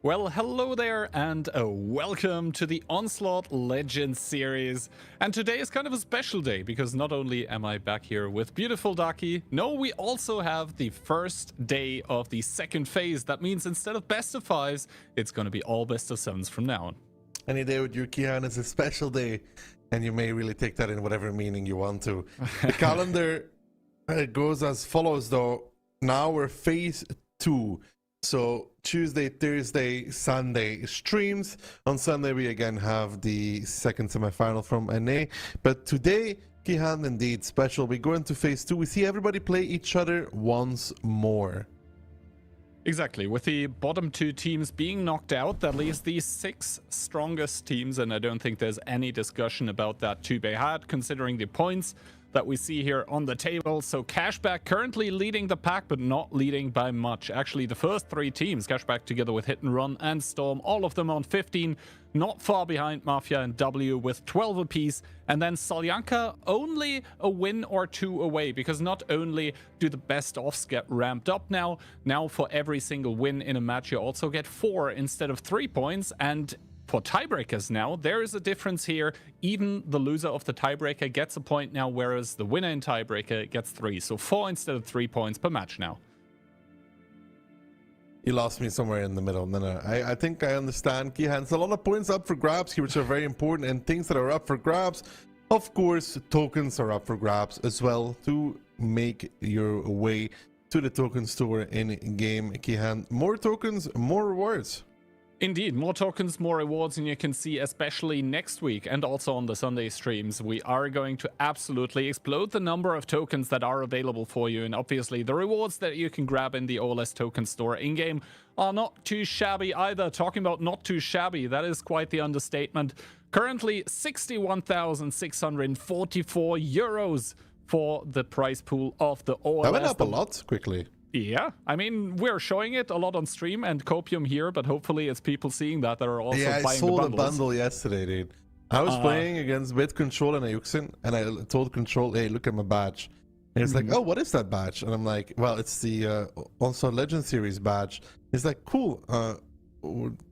Well, hello there and welcome to the Onslaught Legends Series. And today is kind of a special day because not only am I back here with beautiful Daki, no, we also have the first day of the second phase. That means instead of best of fives, it's going to be all best of sevens from now on. Any day with you, Kian, is a special day, and you may really take that in whatever meaning you want to. The calendar goes as follows, though. Now we're phase 2. So Tuesday, Thursday, Sunday streams. On Sunday, we again have the second semifinal from NA. But today, Kihan, indeed special. We go into phase 2. We see everybody play each other once more. Exactly. With the bottom two teams being knocked out, that leaves the 6 strongest teams, and I don't think there's any discussion about that to be had, considering the points that we see here on the table. So Cashback currently leading the pack, but not leading by much. Actually, the first 3 teams, Cashback together with Hit and Run and Storm, all of them on 15, not far behind Mafia and W with 12 apiece. And then Solyanka only a win or 2 away, because not only do the best offs get ramped up now for every single win in a match, you also get 4 instead of 3 points. And for tiebreakers now, there is a difference here. Even the loser of the tiebreaker gets a point now, whereas the winner in tiebreaker gets 3. So 4 instead of 3 points per match now. You lost me somewhere in the middle. No. I think I understand, Kihan. A lot of points up for grabs here, which are very important, and things that are up for grabs. Of course, tokens are up for grabs as well to make your way to the token store in-game, Kihan. More tokens, more rewards. Indeed, more tokens, more rewards, and you can see especially next week and also on the Sunday streams, we are going to absolutely explode the number of tokens that are available for you. And obviously the rewards that you can grab in the OLS token store in-game are not too shabby either. Talking about not too shabby, that is quite the understatement. Currently 61,644 euros for the prize pool of the OLS. That went up a lot quickly. Yeah, I mean, we're showing it a lot on stream and Copium here, but hopefully it's people seeing that are also buying the bundles. Yeah, I sold a bundle yesterday, dude. I was playing against with Control and Ayuxin, and I told Control, hey, look at my badge. And he's like, oh, what is that badge? And I'm like, well, it's the Onslaught Legends Series badge. He's like, cool.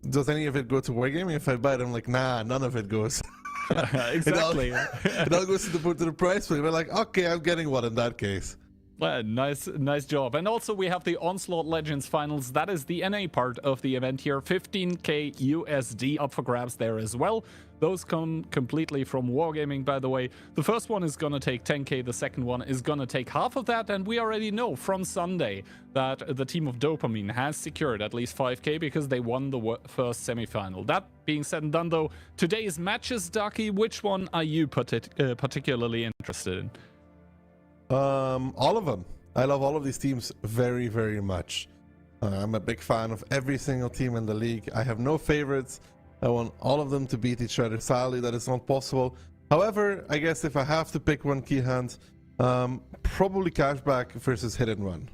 Does any of it go to Wargaming if I buy it? I'm like, nah, none of it goes. Exactly. It all goes to the price. But we're like, okay, I'm getting one in that case. Well, nice job. And also we have the Onslaught Legends Finals. That is the NA part of the event here. 15k USD up for grabs there as well. Those come completely from Wargaming, by the way. The first one is going to take 10k. The second one is going to take half of that. And we already know from Sunday that the team of Dopamine has secured at least 5k because they won the first semifinal. That being said and done, though, today's matches, Daki, which one are you particularly interested in? All of them. I love all of these teams very, very much. I'm a big fan of every single team in the league. I have no favorites. I want all of them to beat each other. Sadly, that is not possible. However, I guess if I have to pick one, key hand, probably Cashback versus Hit and Run.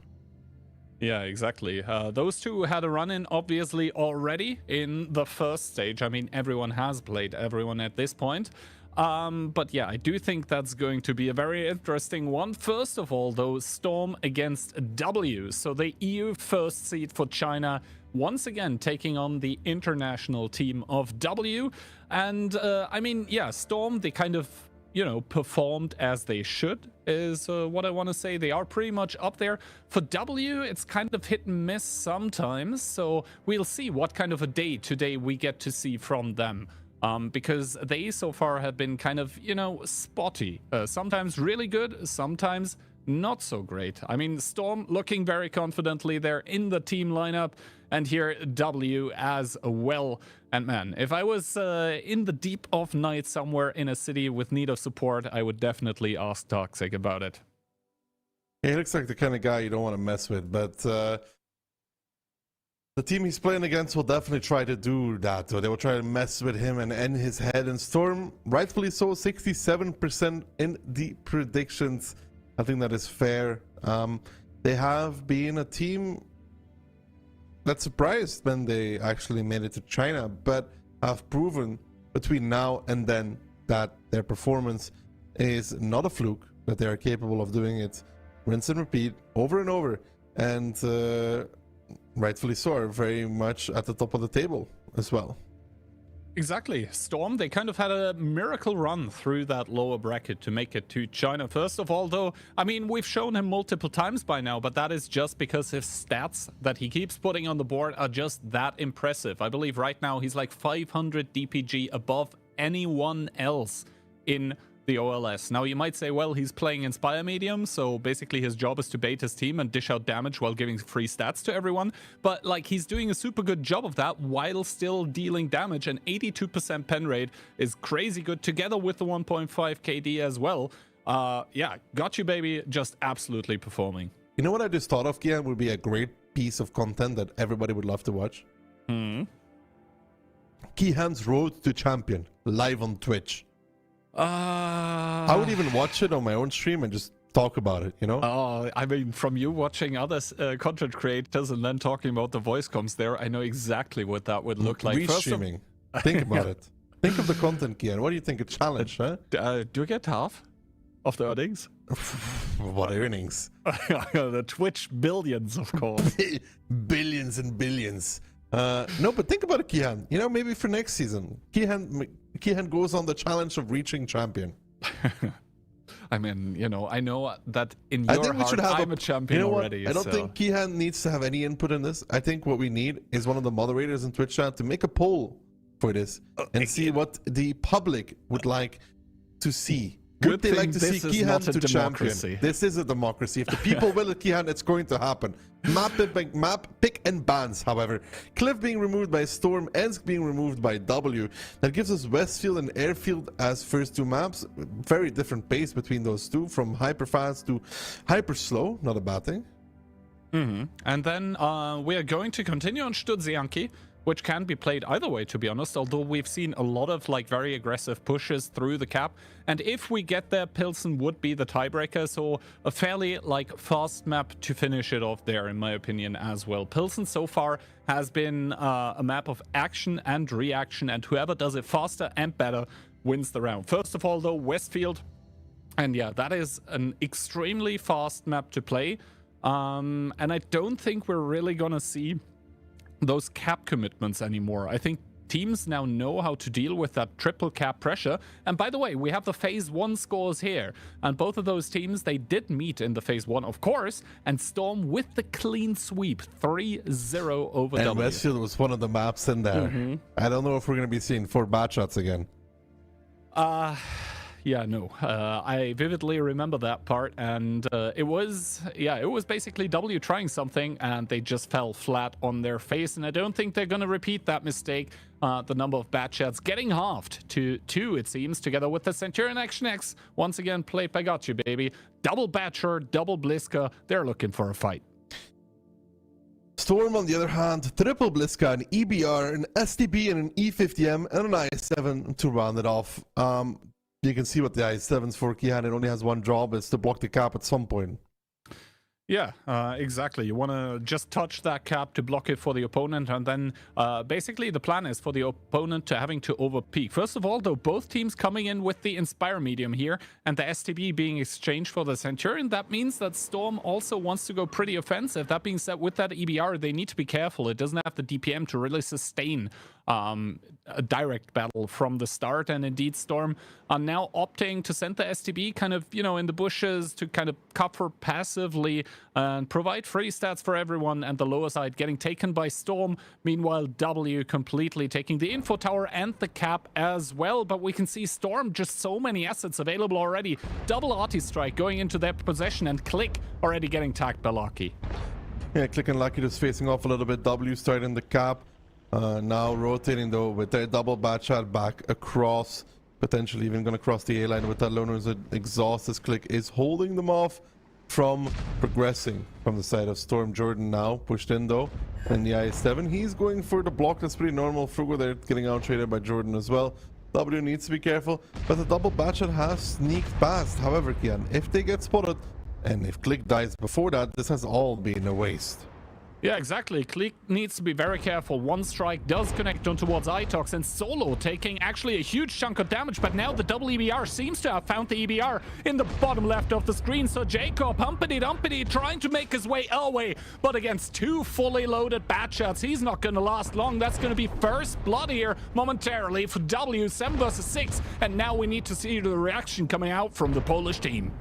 Yeah, exactly. Those two had a run-in, obviously, already in the first stage. I mean, everyone has played everyone at this point. But yeah, I do think that's going to be a very interesting one. First of all, though, Storm against W. So the EU first seed for China, once again taking on the international team of W. And I mean, yeah, Storm, they kind of, you know, performed as they should, is what I want to say. They are pretty much up there. For W, it's kind of hit and miss sometimes. So we'll see what kind of a day today we get to see from them. Because they so far have been kind of, you know, spotty. Sometimes really good, sometimes not so great. I mean, Storm looking very confidently there in the team lineup, and here W as well. And man, if I was in the deep of night somewhere in a city with need of support, I would definitely ask Toxic about it. He looks like the kind of guy you don't want to mess with, but the team he's playing against will definitely try to do that. So they will try to mess with him and end his head. And Storm, rightfully so, 67% in the predictions. I think that is fair. They have been a team that surprised when they actually made it to China, but have proven between now and then that their performance is not a fluke, that they are capable of doing it rinse and repeat over and over. And rightfully so, are very much at the top of the table as well. Exactly. Storm, they kind of had a miracle run through that lower bracket to make it to China. First of all, though, I mean, we've shown him multiple times by now, but that is just because his stats that he keeps putting on the board are just that impressive. I believe right now he's like 500 DPG above anyone else in the OLS. Now, you might say, well, he's playing Inspire Medium, so basically his job is to bait his team and dish out damage while giving free stats to everyone. But, like, he's doing a super good job of that while still dealing damage, and 82% pen rate is crazy good, together with the 1.5 KD as well. Yeah, got you, baby. Just absolutely performing. You know what I just thought of, Kian, would be a great piece of content that everybody would love to watch? Kihan's Road to Champion, live on Twitch. I would even watch it on my own stream and just talk about it, you know? Oh, I mean, from you watching other content creators and then talking about the voice comms there, I know exactly what that would look like. Restreaming. Think about it. Think of the content, Kian. What do you think? A challenge, huh? Do you get half of the earnings? What earnings? The Twitch billions, of course. Billions and billions. No, but think about it, Kihan. You know, maybe for next season, Kihan goes on the challenge of reaching champion. I mean, you know, I know that in your heart, I'm a champion already. I don't think Kihan needs to have any input in this. I think what we need is one of the moderators in Twitch chat to make a poll for this and see what the public would like to see. Would they like to see Kihan to champion? This is a democracy. If the people will at Kihan, it's going to happen. Map, pick, and bans, however. Cliff being removed by Storm, Ensk being removed by W. That gives us Westfield and Airfield as first two maps. Very different pace between those two, from hyper fast to hyper slow. Not a bad thing. And then we are going to continue on Studzianki, which can be played either way, to be honest, although we've seen a lot of like very aggressive pushes through the cap. And if we get there, Pilsen would be the tiebreaker, so a fairly like fast map to finish it off there, in my opinion, as well. Pilsen so far has been a map of action and reaction, and whoever does it faster and better wins the round. First of all, though, Westfield, and yeah, that is an extremely fast map to play, and I don't think we're really gonna see those cap commitments anymore. I think teams now know how to deal with that triple cap pressure. And by the way, we have the phase 1 scores here, and both of those teams, they did meet in the phase 1, of course, and Storm with the clean sweep 3-0 over W. And Westfield was one of the maps in there. I don't know if we're going to be seeing 4 bad shots again. Yeah, no. I vividly remember that part, and it was basically W trying something, and they just fell flat on their face, and I don't think they're going to repeat that mistake. The number of bad shots getting halved to 2, it seems, together with the Centurion Action X. Once again, played by Got You, baby. Double Batcher, double Bliska. They're looking for a fight. Storm, on the other hand, triple Bliska, an EBR, an STB, and an E50M, and an IS-7 to round it off. You can see what the IS-7's for, Kihan. It only has one job, it's to block the cap at some point. Yeah, exactly. You want to just touch that cap to block it for the opponent, and then basically the plan is for the opponent to having to overpeak. First of all, though, both teams coming in with the Inspire medium here, and the STB being exchanged for the Centurion. That means that Storm also wants to go pretty offensive. That being said, with that EBR, they need to be careful. It doesn't have the DPM to really sustain a direct battle from the start, and indeed Storm are now opting to send the STB kind of, you know, in the bushes to kind of cover passively and provide free stats for everyone, and the lower side getting taken by Storm. Meanwhile, W completely taking the info tower and the cap as well, but we can see Storm, just so many assets available already. Double Arty Strike going into their possession, and Click already getting tagged by Lucky. Yeah, Click and Lucky just facing off a little bit. W starting the cap. Now rotating though with their double bad shot back across, potentially even going to cross the A line with that loner's exhaust, as Click is holding them off from progressing from the side of Storm. Jordan now pushed in though, and the IS-7, he's going for the block. That's pretty normal. Frugal there getting out traded by Jordan as well. W needs to be careful, but the double bad shot has sneaked past. However, Kian, if they get spotted and if Click dies before that, this has all been a waste. Yeah, exactly. Click needs to be very careful. One strike does connect on towards Itox, and Solo taking actually a huge chunk of damage, but now the double EBR seems to have found the EBR in the bottom left of the screen. So Jacob, humpity dumpity, trying to make his way away, but against two fully loaded bat shots, he's not going to last long. That's going to be first blood here momentarily for W, 7 versus 6, and now we need to see the reaction coming out from the Polish team.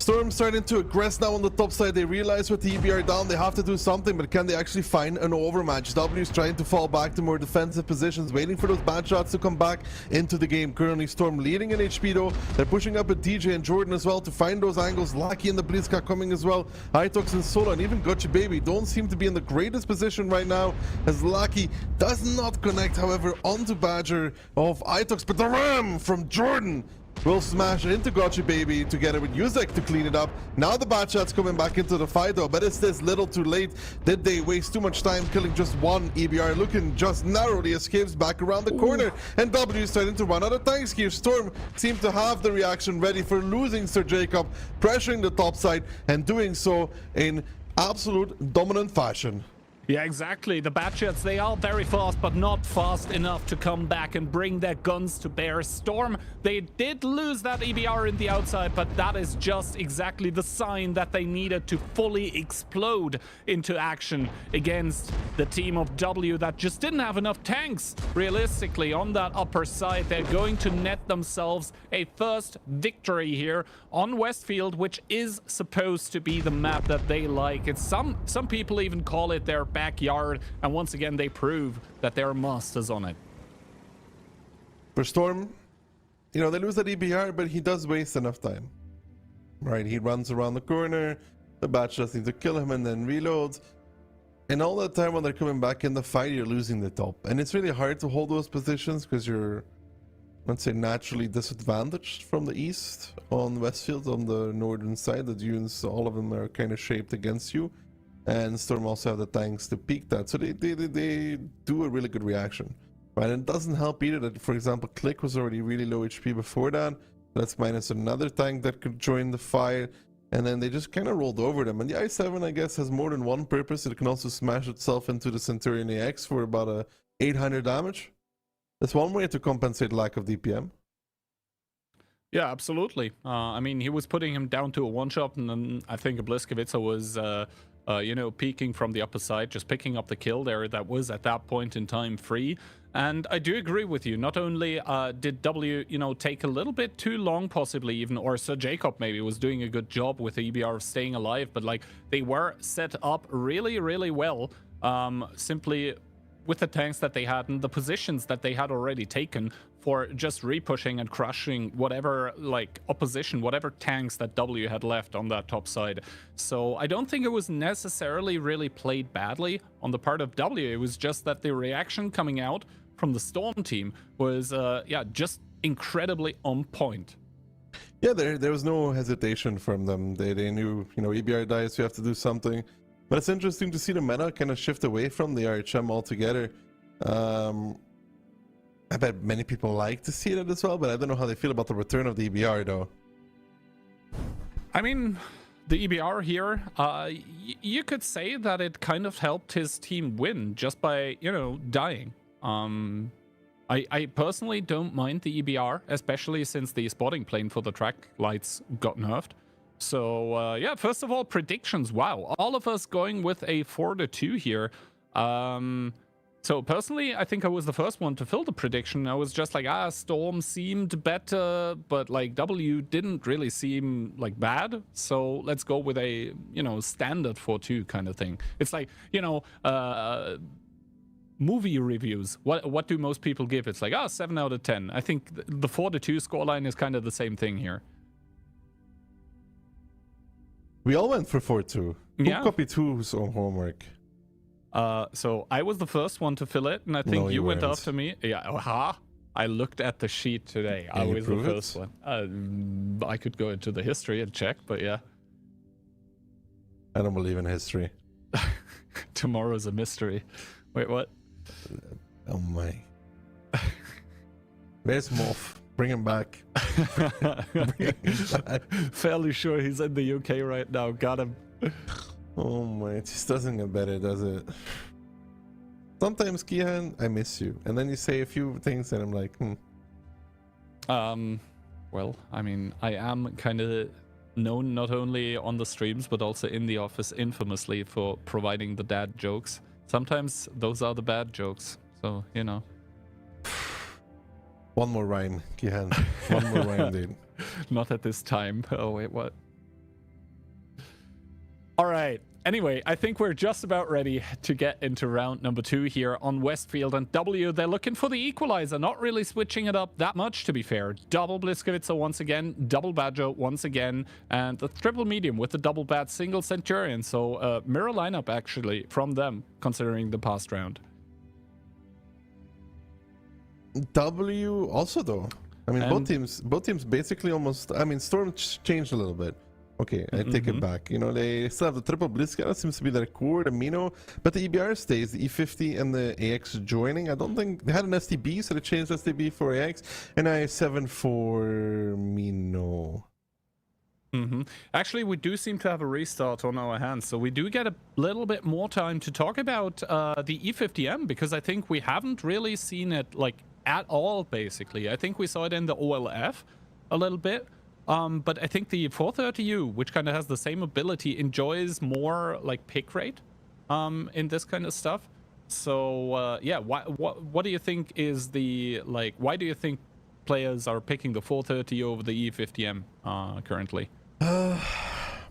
Storm starting to aggress now on the top side. They realize with the EBR down, they have to do something, but can they actually find an overmatch? W is trying to fall back to more defensive positions, waiting for those bad shots to come back into the game. Currently, Storm leading in HP though. They're pushing up with DJ and Jordan as well to find those angles. Lucky in the Blitzka coming as well. Itox and Solo and even Gotcha Baby don't seem to be in the greatest position right now, as Lucky does not connect, however, onto Badger of Itox, but the ram from Jordan will smash into Gotcha Baby together with Yuzek to clean it up. Now the bad shots coming back into the fight though, but it's this little too late. Did they waste too much time killing just one EBR? Looking just narrowly escapes back around the corner, and W is starting to run out of tanks here. Storm seemed to have the reaction ready for losing Sir Jacob, pressuring the top side and doing so in absolute dominant fashion. Yeah, exactly. The Batchets, they are very fast, but not fast enough to come back and bring their guns to bear. Storm, they did lose that EBR in the outside, but that is just exactly the sign that they needed to fully explode into action against the team of W that just didn't have enough tanks. Realistically, on that upper side, they're going to net themselves a first victory here on Westfield, which is supposed to be the map that they like. It's some people even call it their backyard, and once again they prove that they're masters on it. For Storm, you know, they lose that EBR, but he does waste enough time, right? He runs around the corner, the batch just need to kill him and then reloads, and all that time when they're coming back in the fight, you're losing the top, and it's really hard to hold those positions because you're, let's say, naturally disadvantaged from the east on Westfield. On the northern side, the dunes, all of them are kind of shaped against you, and Storm also have the tanks to peak that, so they do a really good reaction, right? And it doesn't help either that, for example, Click was already really low HP before that. That's minus another tank that could join the fight, and then they just kind of rolled over them. And the i7, I guess, has more than one purpose. It can also smash itself into the Centurion AX for about 800 damage. That's one way to compensate lack of DPM. Yeah, absolutely. I mean, he was putting him down to a one-shot, and then I think Bliskovica was, you know, peeking from the upper side, just picking up the kill there that was at that point in time free. And I do agree with you. Not only did W, you know, take a little bit too long, possibly even, or Sir Jacob maybe was doing a good job with the EBR staying alive, but like they were set up really, really well, simply with the tanks that they had and the positions that they had already taken for just repushing and crushing whatever like opposition, whatever tanks that W had left on that top side. So I don't think it was necessarily really played badly on the part of W. It was just that the reaction coming out from the Storm team was, yeah, just incredibly on point. Yeah, there was no hesitation from them. They knew, you know, EBR dies, you have to do something. But it's interesting to see the meta kind of shift away from the RHM altogether. I bet many people like to see that as well, but I don't know how they feel about the return of the EBR though. I mean, the EBR here, you could say that it kind of helped his team win just by, you know, dying. I personally don't mind the EBR, especially since the spotting plane for the track lights got nerfed. So, yeah, first of all, predictions. Wow, all of us going with a 4-2 here. So, personally, I think I was the first one to fill the prediction. I was just like, Storm seemed better, but, like, W didn't really seem, like, bad. So, let's go with a, you know, standard 4-2 kind of thing. It's like, you know, movie reviews. What do most people give? It's like, 7 out of 10. I think the 4-2 scoreline is kind of the same thing here. We all went for 4-2. Yeah. Who copied whose own homework? So I was the first one to fill it, and I think No, you went weren't. after me. Yeah, I looked at the sheet today. I Can you was the prove first it? one. I could go into the history and check, but yeah. I don't believe in history. Tomorrow's a mystery. Wait, what? Oh my. Where's Moff? Bring him back. Bring him back. Fairly sure he's in the UK right now. Got him. Oh my, it just doesn't get better, does it? Sometimes, Kihan, I miss you. And then you say a few things and I'm like, Well, I mean, I am kind of known not only on the streams, but also in the office infamously for providing the dad jokes. Sometimes those are the bad jokes. So, you know. One more rhyme, Kihan. One more rhyme, dude. Not at this time. Oh, wait, what? All right. Anyway, I think we're just about ready to get into round number 2 here on Westfield. And W, they're looking for the equalizer, not really switching it up that much, to be fair. Double Bliskovica once again, double Badger once again, and the triple medium with the double bat single Centurion. So mirror lineup, actually, from them, considering the past round. W also, though. I mean, both teams basically almost... I mean, Storm changed a little bit. Okay, I take it back. You know, they still have the triple Blitzka. That seems to be their core, the Mino. But the EBR stays, the E50 and the AX joining. I don't think... They had an STB, so they changed STB for AX. And I7 for Mino. Actually, we do seem to have a restart on our hands, so we do get a little bit more time to talk about the E50M, because I think we haven't really seen it, like, at all, basically. I think we saw it in the OLF a little bit. But I think the 430U, which kind of has the same ability, enjoys more like pick rate in this kind of stuff. So yeah, what do you think is the, like, why do you think players are picking the 430U over the E50M currently?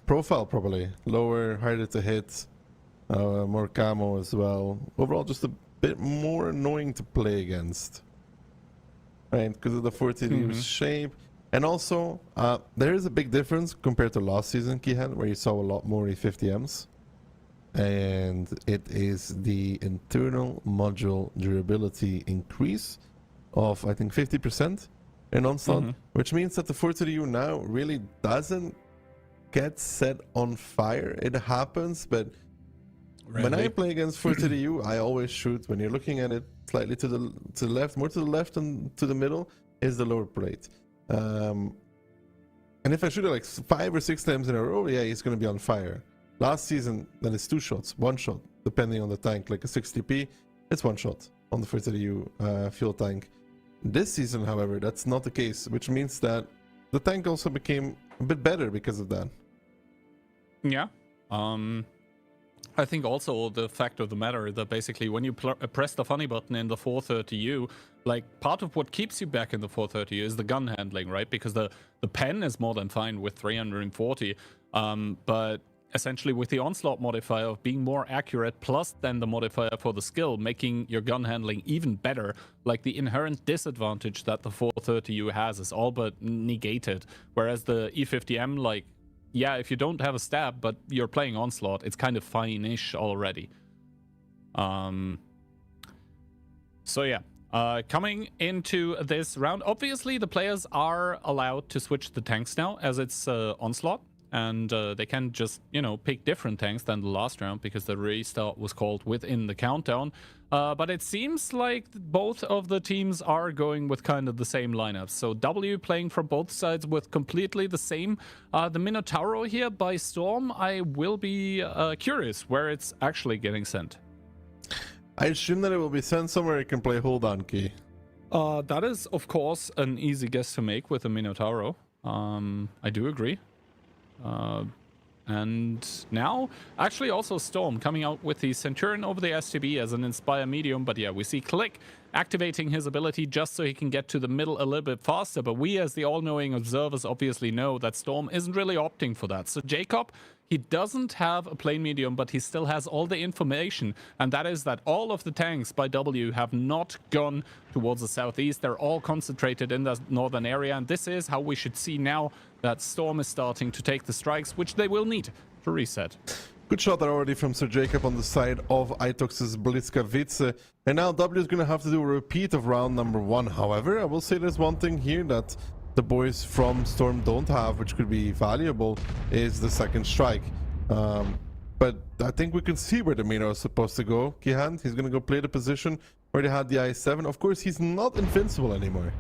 Profile probably. Lower, harder to hit, more camo as well. Overall, just a bit more annoying to play against. Right, because of the 430U shape. And also, there is a big difference compared to last season, Kihan, where you saw a lot more E50Ms. And it is the internal module durability increase of, I think, 50% in Onslaught, which means that the 430U now really doesn't get set on fire. It happens, but when I play against 430U, I always shoot. When you're looking at it slightly to the left, more to the left and to the middle, is the lower plate. And if I shoot it like 5 or 6 times in a row, yeah, he's going to be on fire. Last season, then it's 2 shots, 1 shot, depending on the tank. Like a 60p, it's 1 shot on the 430U fuel tank. This season, however, that's not the case, which means that the tank also became a bit better because of that. Yeah. I think also the fact of the matter that basically when you press the funny button in the 430U, like part of what keeps you back in the 430U is the gun handling, right? Because the pen is more than fine with 340, but essentially with the Onslaught modifier of being more accurate plus then the modifier for the skill, making your gun handling even better, like the inherent disadvantage that the 430U has is all but negated, whereas the E50M, like, yeah, if you don't have a stab, but you're playing Onslaught, it's kind of fine-ish already. So yeah, coming into this round, obviously the players are allowed to switch the tanks now, as it's Onslaught, and they can just, you know, pick different tanks than the last round because the restart was called within the countdown. But it seems like both of the teams are going with kind of the same lineups. So W playing from both sides with completely the same. The Minotauro here by Storm, I will be curious where it's actually getting sent. I assume that it will be sent somewhere you can play Hold On Key. That is, of course, an easy guess to make with the Minotauro. I do agree. And now, actually also Storm coming out with the Centurion over the STB as an Inspire medium. But yeah, we see Click activating his ability just so he can get to the middle a little bit faster. But we as the all-knowing observers obviously know that Storm isn't really opting for that. So Jacob, he doesn't have a plane medium, but he still has all the information. And that is that all of the tanks by W have not gone towards the southeast. They're all concentrated in the northern area. And this is how we should see now that Storm is starting to take the strikes, which they will need to reset. Good shot there already from Sir Jacob on the side of Itox's Bliskovica. And now W is going to have to do a repeat of round number 1. However, I will say there's one thing here that the boys from Storm don't have, which could be valuable, is the second strike. But I think we can see where the Mino is supposed to go. Kihan, he's going to go play the position where they had the I7. Of course, he's not invincible anymore.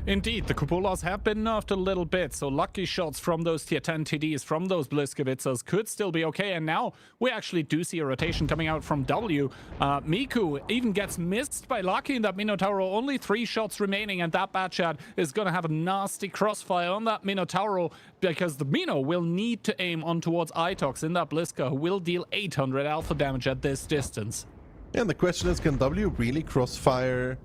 Indeed, the Cupolas have been nerfed a little bit, so lucky shots from those tier 10 TDs, from those Bliskowitzers could still be okay, and now we actually do see a rotation coming out from W. Miku even gets missed by Lucky in that Minotauro, only 3 shots remaining, and that Batchat is going to have a nasty crossfire on that Minotauro, because the Mino will need to aim on towards Itox in that Bliska, who will deal 800 alpha damage at this distance. Yeah, and the question is, can W really crossfire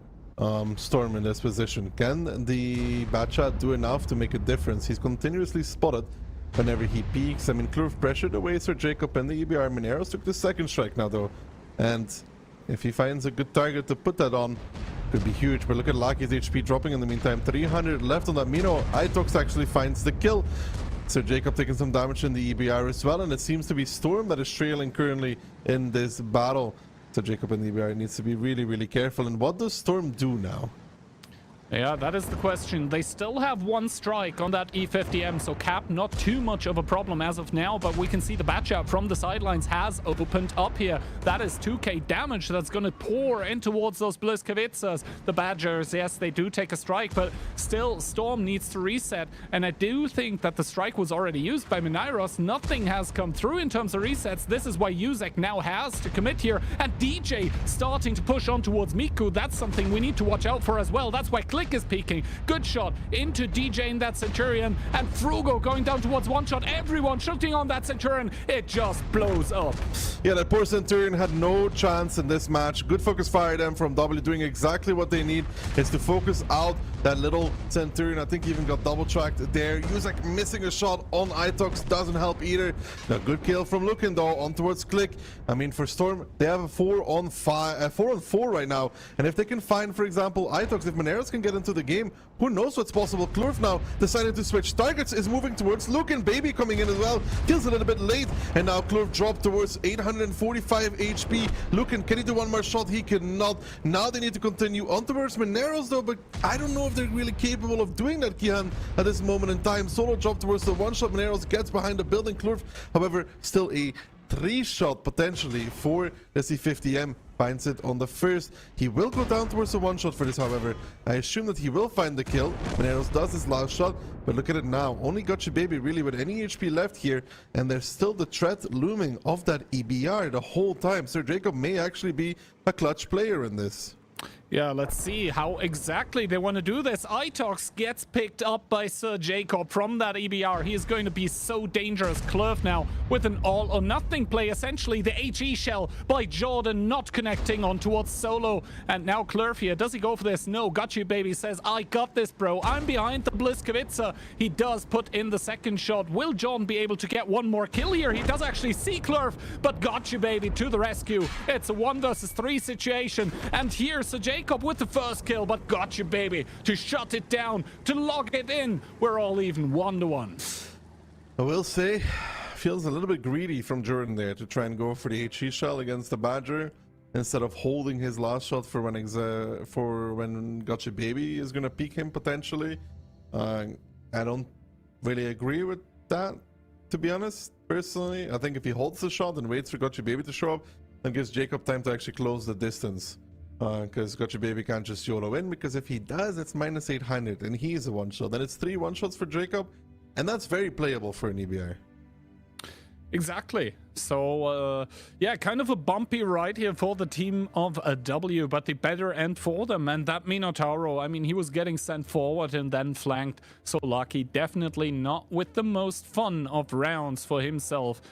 Storm in this position? Can the Batchat do enough to make a difference? He's continuously spotted whenever he peaks. I mean, Klurf pressured away Sir Jacob, and the EBR Mineros took the second strike now, though. And if he finds a good target to put that on, could be huge. But look at Lucky's HP dropping in the meantime. 300 left on that Mino. Itox actually finds the kill. Sir Jacob taking some damage in the EBR as well, and it seems to be Storm that is trailing currently in this battle. So Jacob and the EBR needs to be really, really careful. And what does Storm do now? Yeah, that is the question. They still have 1 strike on that E50M, so Cap not too much of a problem as of now, but we can see the Batchat from the sidelines has opened up here. That is 2k damage that's going to pour in towards those Bliskowitzers. The Badgers, yes, they do take a strike, but still Storm needs to reset, and I do think that the strike was already used by Minairos. Nothing has come through in terms of resets. This is why Yuzek now has to commit here, and DJ starting to push on towards Miku. That's something we need to watch out for as well. That's why Click is peeking. Good shot into DJ in that Centurion, and Frugo going down towards one shot. Everyone shooting on that Centurion. It just blows up. Yeah, that poor Centurion had no chance in this match. Good focus fire them from W, doing exactly what they need, is to focus out that little Centurion. I think he even got double tracked there. Yuzek missing a shot on Itox doesn't help either. A good kill from Lukin though on towards Click. I mean, for Storm, they have a 4-on-4 right now, and if they can find, for example, Itox, if Mineros can get into the game, who knows what's possible. Klurf now decided to switch targets, is moving towards Lukin. Baby coming in as well, kills a little bit late, and now Klurf dropped towards 845 HP. Lukin, can he do one more shot? He cannot. Now they need to continue on towards Mineros though, but I don't know if they're really capable of doing that, Kihan, at this moment in time. Solo drop towards the one shot. Mineros gets behind the building. Klurf, however, still a 3-shot potentially for the C50M. Finds it on the first. He will go down towards the one shot for this, however. I assume that he will find the kill. Mineros does his last shot, but look at it now. Only Gotcha Baby really with any HP left here, and there's still the threat looming of that EBR the whole time. Sir Jacob may actually be a clutch player in this. Yeah, let's see how exactly they want to do this. Itox gets picked up by Sir Jacob from that EBR. He is going to be so dangerous. Klurf now with an all-or-nothing play. Essentially, the HE shell by Jordan not connecting on towards Solo. And now Klurf here. Does he go for this? No. Gotcha Baby says, I got this, bro. I'm behind the Bliskowitzer. He does put in the second shot. Will John be able to get one more kill here? He does actually see Klurf, but Gotcha Baby to the rescue. It's a 1 versus 3 situation. And here's Sir Jacob with the first kill, but Gotcha Baby to shut it down, to log it in. We're all even 1-1. I will say, feels a little bit greedy from Jordan there to try and go for the HE shell against the Badger instead of holding his last shot for when Gotcha Baby is going to peek him potentially. I don't really agree with that, to be honest, personally. I think if he holds the shot and waits for Gotcha Baby to show up, that gives Jacob time to actually close the distance. Because Gotcha Baby can't just YOLO in, because if he does, it's minus 800 and he's a one shot. Then it's 3 one-shots for Jacob, and that's very playable for an EBR. Exactly. So, yeah, kind of a bumpy ride here for the team of W, but the better end for them. And that Minotauro, I mean, he was getting sent forward and then flanked. So Lucky definitely not with the most fun of rounds for himself.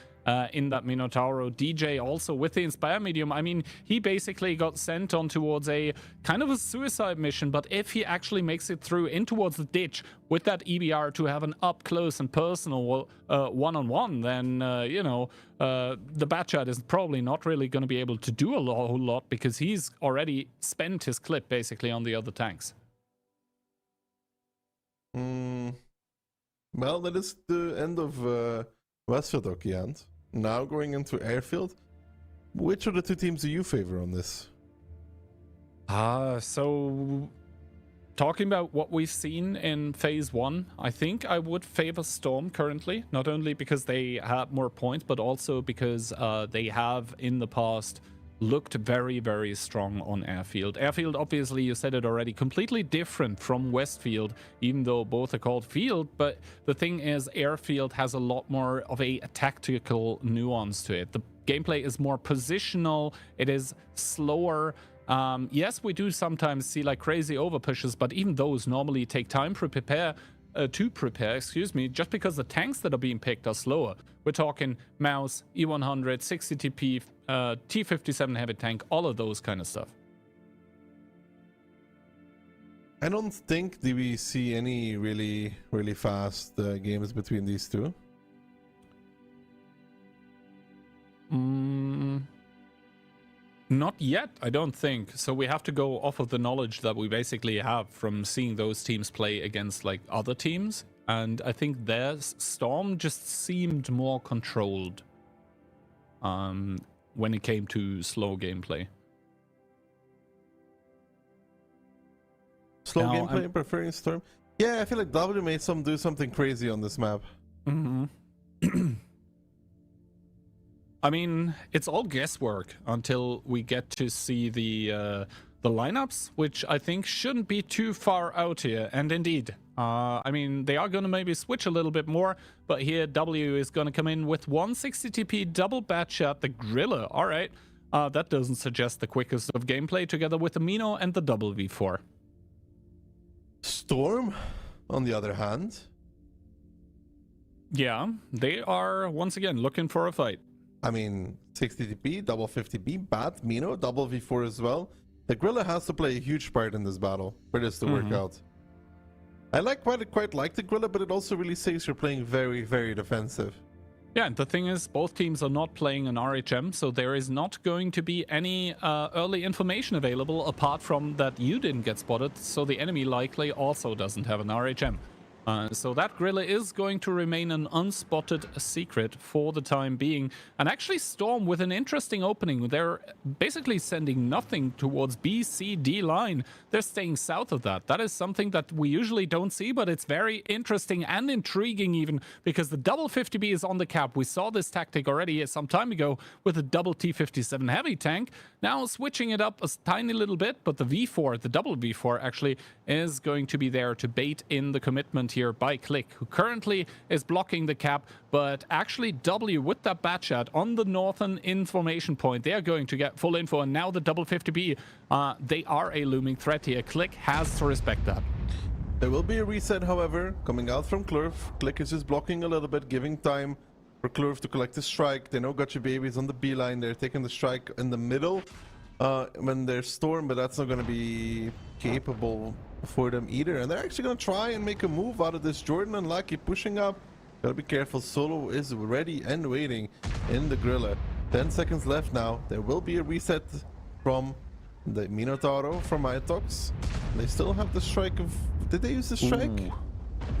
In that Minotauro. DJ also with the Inspire Medium. I mean, he basically got sent on towards a kind of a suicide mission, but if he actually makes it through in towards the ditch with that EBR to have an up close and personal one-on-one, then, you know, the Batchat is probably not really going to be able to do a whole lot, because he's already spent his clip basically on the other tanks. Well, that is the end of Westfield, Okiant. Now going into Airfield, which of the 2 teams do you favor on this? So talking about what we've seen in Phase 1, I think I would favor Storm currently, not only because they have more points, but also because they have in the past looked very, very strong on Airfield. Airfield, obviously, you said it already, completely different from Westfield, even though both are called Field. But the thing is, Airfield has a lot more of a tactical nuance to it. The gameplay is more positional, it is slower. Yes, we do sometimes see like crazy overpushes, but even those normally take time to prepare, just because the tanks that are being picked are slower. We're talking Mouse, E100, 60TP, T57 heavy tank, all of those kind of stuff. I don't think we see any really fast games between these two. Not yet, I don't think. So we have to go off of the knowledge that we basically have from seeing those teams play against like other teams. And I think their Storm just seemed more controlled when it came to slow gameplay. Slow gameplay, preferring Storm? Yeah, I feel like W made do something crazy on this map. I mean, it's all guesswork until we get to see the lineups, which I think shouldn't be too far out here. And indeed, I mean, they are going to maybe switch a little bit more, but here W is going to come in with 160TP double bat shot, the Griller. All right, that doesn't suggest the quickest of gameplay, together with the Mino and the double V4. Storm, on the other hand. Yeah, they are once again looking for a fight. I mean, 60TP, double 50B, Bat, Mino, double V4 as well. The Gorilla has to play a huge part in this battle for this to work out. I quite like the Gorilla, but it also really says you're playing very, very defensive. Yeah, and the thing is, both teams are not playing an RHM, so there is not going to be any early information available apart from that you didn't get spotted, so the enemy likely also doesn't have an RHM. So that Grilla is going to remain an unspotted secret for the time being. And actually Storm with an interesting opening. They're basically sending nothing towards B, C, D line. They're staying south of that. That is something that we usually don't see, but it's very interesting and intriguing even, because the double 50B is on the cap. We saw this tactic already some time ago with a double T57 heavy tank. Now switching it up a tiny little bit, but the V4, the double V4 actually is going to be there to bait in the commitment here by Click, who currently is blocking the cap, but actually W with that bat shot on the northern information point, they are going to get full info, and now the double 50B, they are a looming threat here. Click has to respect that. There will be a reset, however, coming out from Klurf. Click is just blocking a little bit, giving time for Klurf to collect the strike. They know Gotcha Baby's on the B line. They're taking the strike in the middle when there's Storm, but that's not going to be capable for them either. And they're actually going to try and make a move out of this. Jordan and Lucky pushing up. Gotta be careful. Solo is ready and waiting in the Grilla. 10 seconds left now. There will be a reset from the Minotauro from Itox. They still have the strike of... Did they use the strike? Ooh.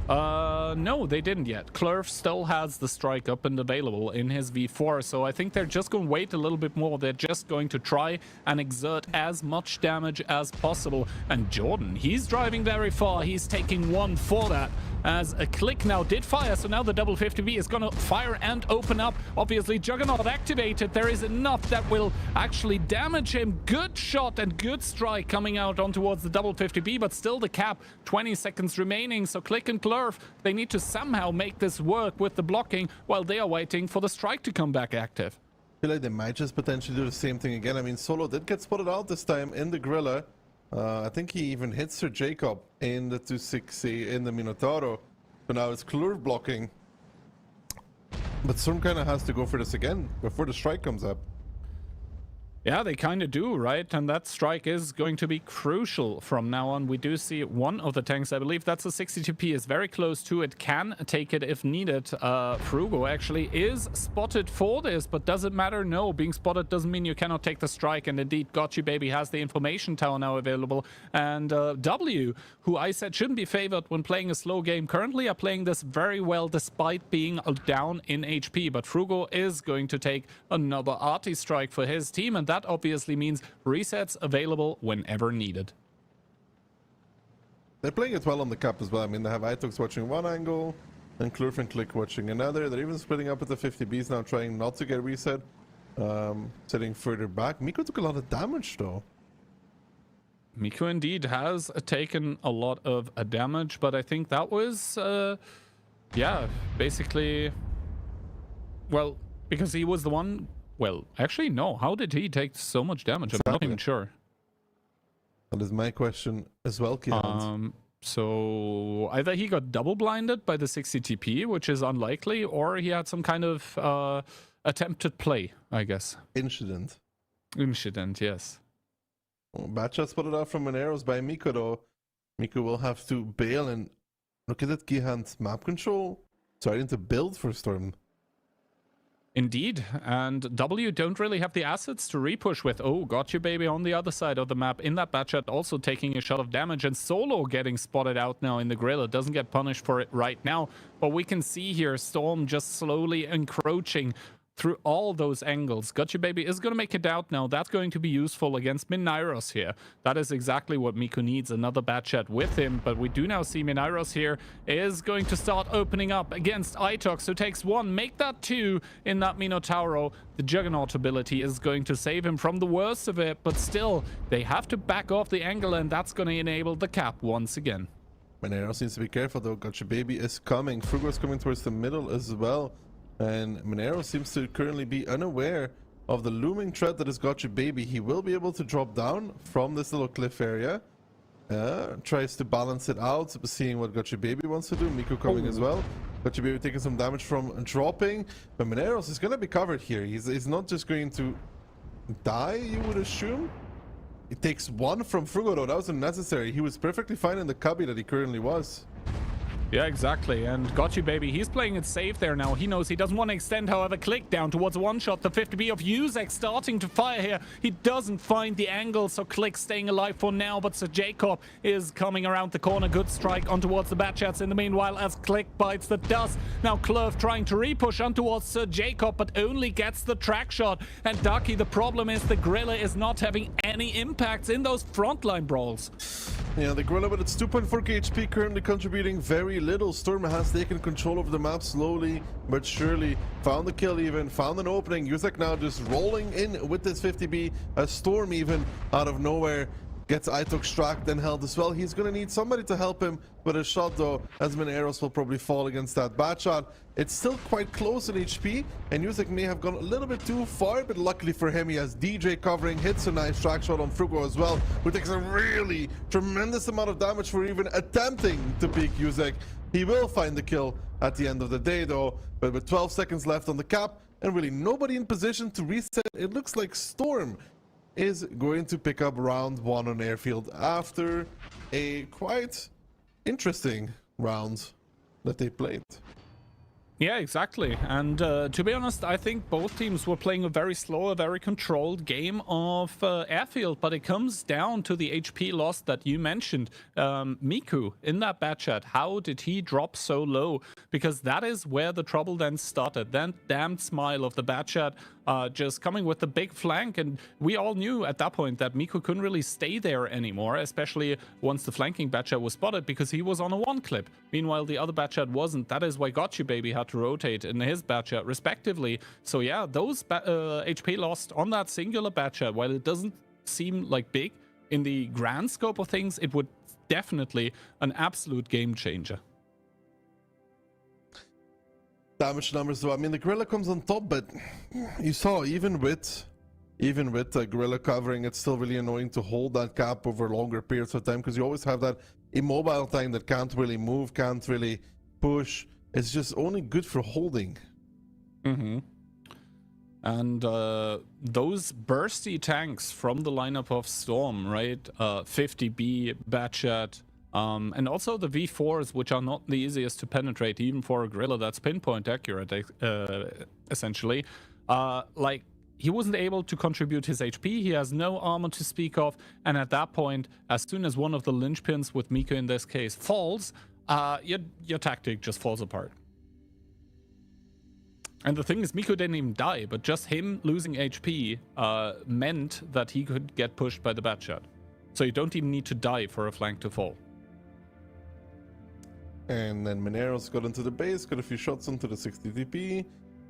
No, they didn't yet. Klurf still has the strike up and available in his V4, so I think they're just going to wait a little bit more. They're just going to try and exert as much damage as possible. And Jordan, he's driving very far. He's taking one for that, as a Click now did fire, so now the double 50B is going to fire and open up. Obviously, Juggernaut activated. There is enough that will actually damage him. Good shot and good strike coming out on towards the double 50B, but still the cap. 20 seconds remaining, so Click and Klurf, they need to somehow make this work with the blocking while they are waiting for the strike to come back active. I feel like they might just potentially do the same thing again. I mean, Solo did get spotted out this time in the Grilla. I think he even hits Sir Jacob in the 260 in the Minotauro. But now it's Klurf blocking. But Storm kind of has to go for this again before the strike comes up. Yeah, they kind of do, right? And that strike is going to be crucial from now on. We do see one of the tanks, I believe that's a 60TP, is very close to it, can take it if needed. Frugo actually is spotted for this, but does it matter? No, being spotted doesn't mean you cannot take the strike. And indeed, Gotcha Baby has the information tower now available. And W, who I said shouldn't be favored when playing a slow game, currently are playing this very well despite being down in HP. But Frugo is going to take another arty strike for his team, and that obviously means resets available whenever needed. They're playing it well on the cap as well. I mean, they have Itox watching one angle and Klurf and Click watching another. They're even splitting up at the 50Bs now, trying not to get reset. Sitting further back. Miko took a lot of damage though. Miko indeed has taken a lot of damage, but I think that was, yeah, basically, well, because he was the one, well, actually, no. How did he take so much damage? I'm not even sure. That is my question as well, Kian. So either he got double blinded by the 60 TP, which is unlikely, or he had some kind of attempted play, I guess. Incident, yes. Bad shot spotted out from Moneros by Miko though. Miko will have to bail, and look at that Gihan's map control. Starting to build for Storm. Indeed, and W don't really have the assets to repush with. Oh, got you, baby, on the other side of the map. In that bad shot, also taking a shot of damage, and Solo getting spotted out now in the Gorilla. Doesn't get punished for it right now, but we can see here Storm just slowly encroaching through all those angles. Gotcha Baby is going to make it out now. That's going to be useful against Minairos here. That is exactly what Miko needs, another bad chat with him. But we do now see Minairos here is going to start opening up against Itox, who takes one, make that two in that Minotauro. The Juggernaut ability is going to save him from the worst of it, but still, they have to back off the angle, and that's going to enable the cap once again. Minairos needs to be careful though. Gotcha Baby is coming. Frugo's coming towards the middle as well. And Monero seems to currently be unaware of the looming threat that is Gotcha Baby. He will be able to drop down from this little cliff area. Tries to balance it out, seeing what Gotcha Baby wants to do. Miko coming as well. Gotcha Baby taking some damage from dropping. But Moneros is going to be covered here. He's not just going to die, you would assume. It takes one from Frugo though. That was unnecessary. He was perfectly fine in the cubby that he currently was. Yeah, exactly. And Gotcha Baby, he's playing it safe there now. He knows he doesn't want to extend, however, Click down towards a one-shot. The 50B of Uzek starting to fire here. He doesn't find the angle, so Click staying alive for now. But Sir Jacob is coming around the corner. Good strike on towards the Batchats in the meanwhile as Click bites the dust. Now Clove trying to repush on towards Sir Jacob, but only gets the track shot. And Ducky, the problem is the Gorilla is not having any impacts in those frontline brawls. Yeah, the Gorilla with its 2.4k HP currently contributing very little. Storm has taken control of the map slowly but surely. Found the kill even, found an opening. Uzek now just rolling in with this 50B. A Storm even out of nowhere gets Itox tracked and held as well. He's going to need somebody to help him with a shot though, as Moneros will probably fall against that bad shot. It's still quite close in HP, and Uzek may have gone a little bit too far, but luckily for him, he has DJ covering, hits a nice track shot on Frugo as well, who takes a really tremendous amount of damage for even attempting to peek Uzek. He will find the kill at the end of the day though, but with 12 seconds left on the cap, and really nobody in position to reset, it looks like Storm is going to pick up round 1 on Airfield after a quite interesting round that they played. Yeah, exactly. And to be honest, I think both teams were playing a very slow, a very controlled game of Airfield, but it comes down to the HP loss that you mentioned. Miku, in that bad chat, how did he drop so low? Because that is where the trouble then started. That damned smile of the bad chat just coming with the big flank, and we all knew at that point that Miku couldn't really stay there anymore, especially once the flanking Batchat was spotted, because he was on a one clip. Meanwhile, the other Batchat wasn't. That is why Gotcha Baby had to rotate in his Batchat respectively. So yeah, those HP lost on that singular Batchat, while it doesn't seem like big in the grand scope of things, it would definitely an absolute game changer. Damage numbers though, I mean the Gorilla comes on top, but you saw even with Gorilla covering, it's still really annoying to hold that cap over longer periods of time, because you always have that immobile time that can't really move, can't really push. It's just only good for holding. And those bursty tanks from the lineup of Storm, right? 50B, Batchat, and also the V4s, which are not the easiest to penetrate, even for a Gorilla that's pinpoint accurate, essentially. Like, he wasn't able to contribute his HP, he has no armor to speak of, and at that point, as soon as one of the linchpins, with Miko in this case, falls, your tactic just falls apart. And the thing is, Miko didn't even die, but just him losing HP meant that he could get pushed by the Batchat. So you don't even need to die for a flank to fall. And then Moneros got into the base, got a few shots onto the 60 TP.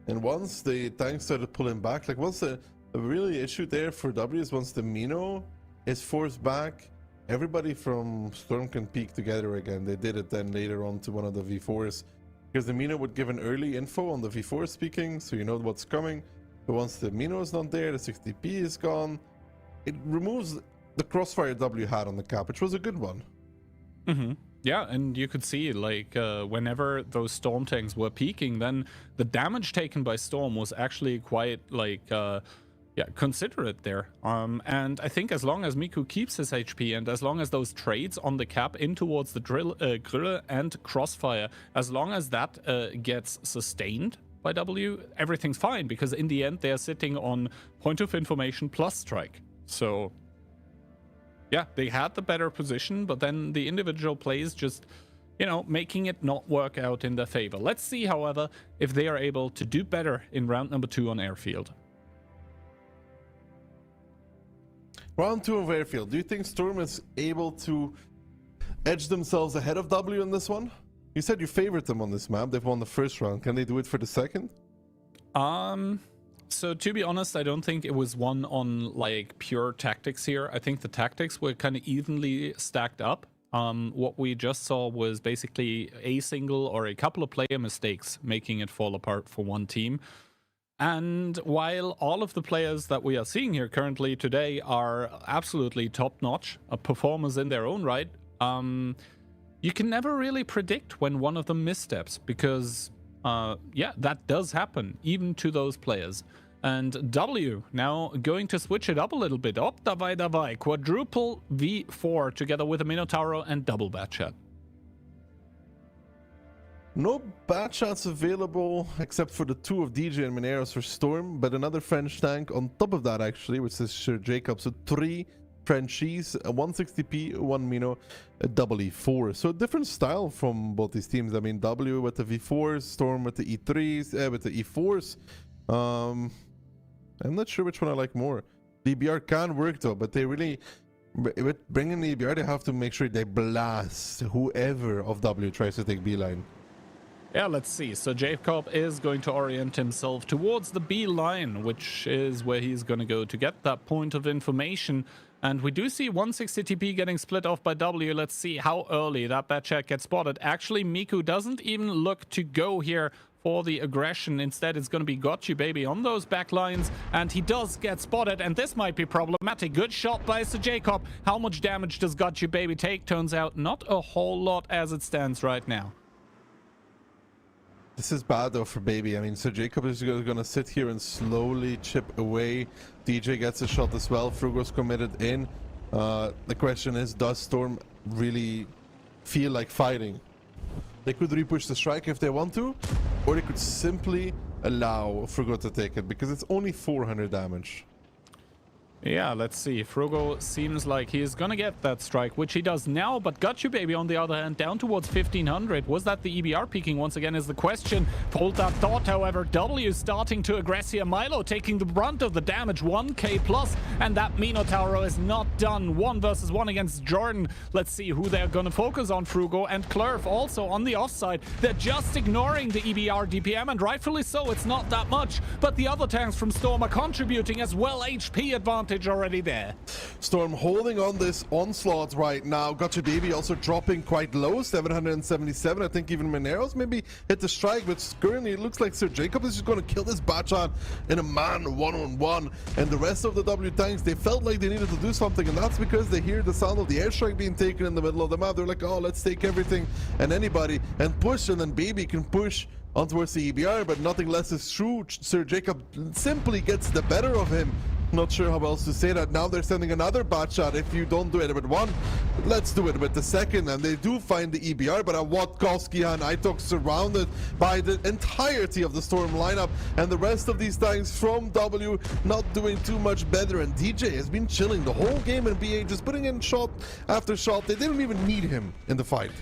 And once the tanks started pulling back, like once the really issue there for W is once the Mino is forced back, everybody from Storm can peek together again. They did it then later on to one of the V4s, because the Mino would give an early info on the V4 speaking, so you know what's coming. But once the Mino is not there, the 60p is gone, it removes the crossfire W had on the cap, which was a good one. Yeah, and you could see, like, whenever those Storm tanks were peaking, then the damage taken by Storm was actually quite, like, yeah, considerate there. And I think as long as Miku keeps his HP, and as long as those trades on the cap in towards the Grille and Crossfire, as long as that gets sustained by W, everything's fine, because in the end they're sitting on point of information plus strike. So yeah, they had the better position, but then the individual plays just, you know, making it not work out in their favor. Let's see, however, if they are able to do better in round number 2 on Airfield. Round 2 of Airfield. Do you think Storm is able to edge themselves ahead of W in this one? You said you favored them on this map. They've won the first round. Can they do it for the second? So to be honest, I don't think it was one on like pure tactics here. I think the tactics were kind of evenly stacked up. What we just saw was basically a single or a couple of player mistakes making it fall apart for one team. And while all of the players that we are seeing here currently today are absolutely top-notch performers in their own right, you can never really predict when one of them missteps, because yeah, that does happen, even to those players. And W now going to switch it up a little bit. Op, davai, quadruple V4 together with a Minotauro and double Batchat. No bad shots available except for the 2 of DJ and Mineros for Storm, but another French tank on top of that actually, which is Sir Jacob. So 3 Frenchies, a 160p, 1 Mino, a double E4. So a different style from both these teams. I mean, W with the V4s, Storm with the E3s, with the E4s. I'm not sure which one I like more. The EBR can work though, but they really, with bringing the EBR, they have to make sure they blast whoever of W tries to take B-line. Yeah, let's see. So Jacob is going to orient himself towards the B line, which is where he's going to go to get that point of information. And we do see 160 TP getting split off by W. Let's see how early that Batchat gets spotted. Actually, Miku doesn't even look to go here for the aggression. Instead, it's going to be got you, baby, on those back lines. And he does get spotted, and this might be problematic. Good shot by Sir Jacob. How much damage does got you, baby, take? Turns out not a whole lot as it stands right now. This is bad though for Baby. I mean, Sir Jacob is going to sit here and slowly chip away. DJ gets a shot as well. Frugo's committed in. The question is, does Storm really feel like fighting? They could repush the strike if they want to, or they could simply allow Frugo to take it, because it's only 400 damage. Yeah, let's see. Frugo seems like he's gonna get that strike, which he does now, but Got You Baby, on the other hand, down towards 1500. Was that the EBR peaking once again is the question. Hold that thought, however. W starting to aggress here. Milo taking the brunt of the damage, 1k plus, and that Minotauro is not done. 1 versus 1 against Jordan. Let's see who they're gonna focus on. Frugo and Clerf also on the offside. They're just ignoring the EBR DPM, and rightfully so. It's not that much, but the other tanks from Storm are contributing as well. HP advantage already there. Storm holding on this onslaught right now. Gotcha Baby also dropping quite low, 777. I think even Mineros maybe hit the strike, but currently it looks like Sir Jacob is just going to kill this Batchat in a man one-on-one. And the rest of the W tanks, they felt like they needed to do something, and that's because they hear the sound of the airstrike being taken in the middle of the map. They're like, oh, let's take everything and anybody and push, and then Baby can push on towards the EBR, but nothing less is true. Sir Jacob simply gets the better of him. Not sure how else to say that. Now they're sending another Batchat. If you don't do it with one, let's do it with the second. And they do find the EBR, but at what cost? Kian Itok surrounded by the entirety of the Storm lineup, and the rest of these tanks from W not doing too much better. And DJ has been chilling the whole game in BA, just putting in shot after shot. They didn't even need him in the fight.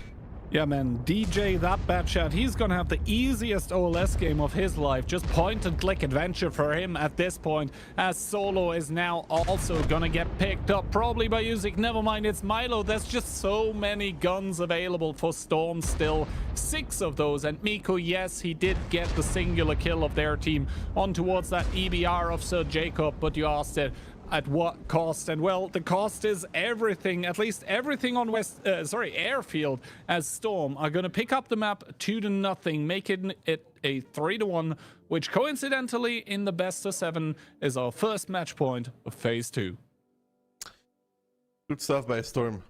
Yeah, man, DJ, that bad chat, he's gonna have the easiest OLS game of his life. Just point-and-click adventure for him at this point, as Solo is now also gonna get picked up, probably by Yuzik. Never mind, it's Milo. There's just so many guns available for Storm still. 6 of those, and Miko, yes, he did get the singular kill of their team on towards that EBR of Sir Jacob, but you asked it, at what cost? And well, the cost is everything, at least everything on Airfield, as Storm are going to pick up the map 2-0, making it a 3-1, which coincidentally in the best of 7 is our first match point of phase 2. Good stuff by Storm.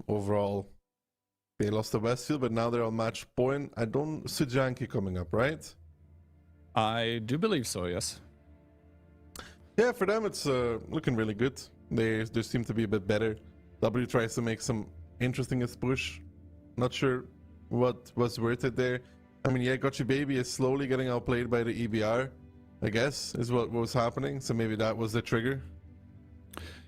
Overall, they lost the Westfield, but now they're on match point. I don't see Janky coming up, right? I do believe so, yes. Yeah, for them it's looking really good. They seem to be a bit better. W tries to make some interestingest push. Not sure what was worth it there. I mean, yeah, Gotcha Baby is slowly getting outplayed by the EBR, I guess, is what was happening. So maybe that was the trigger.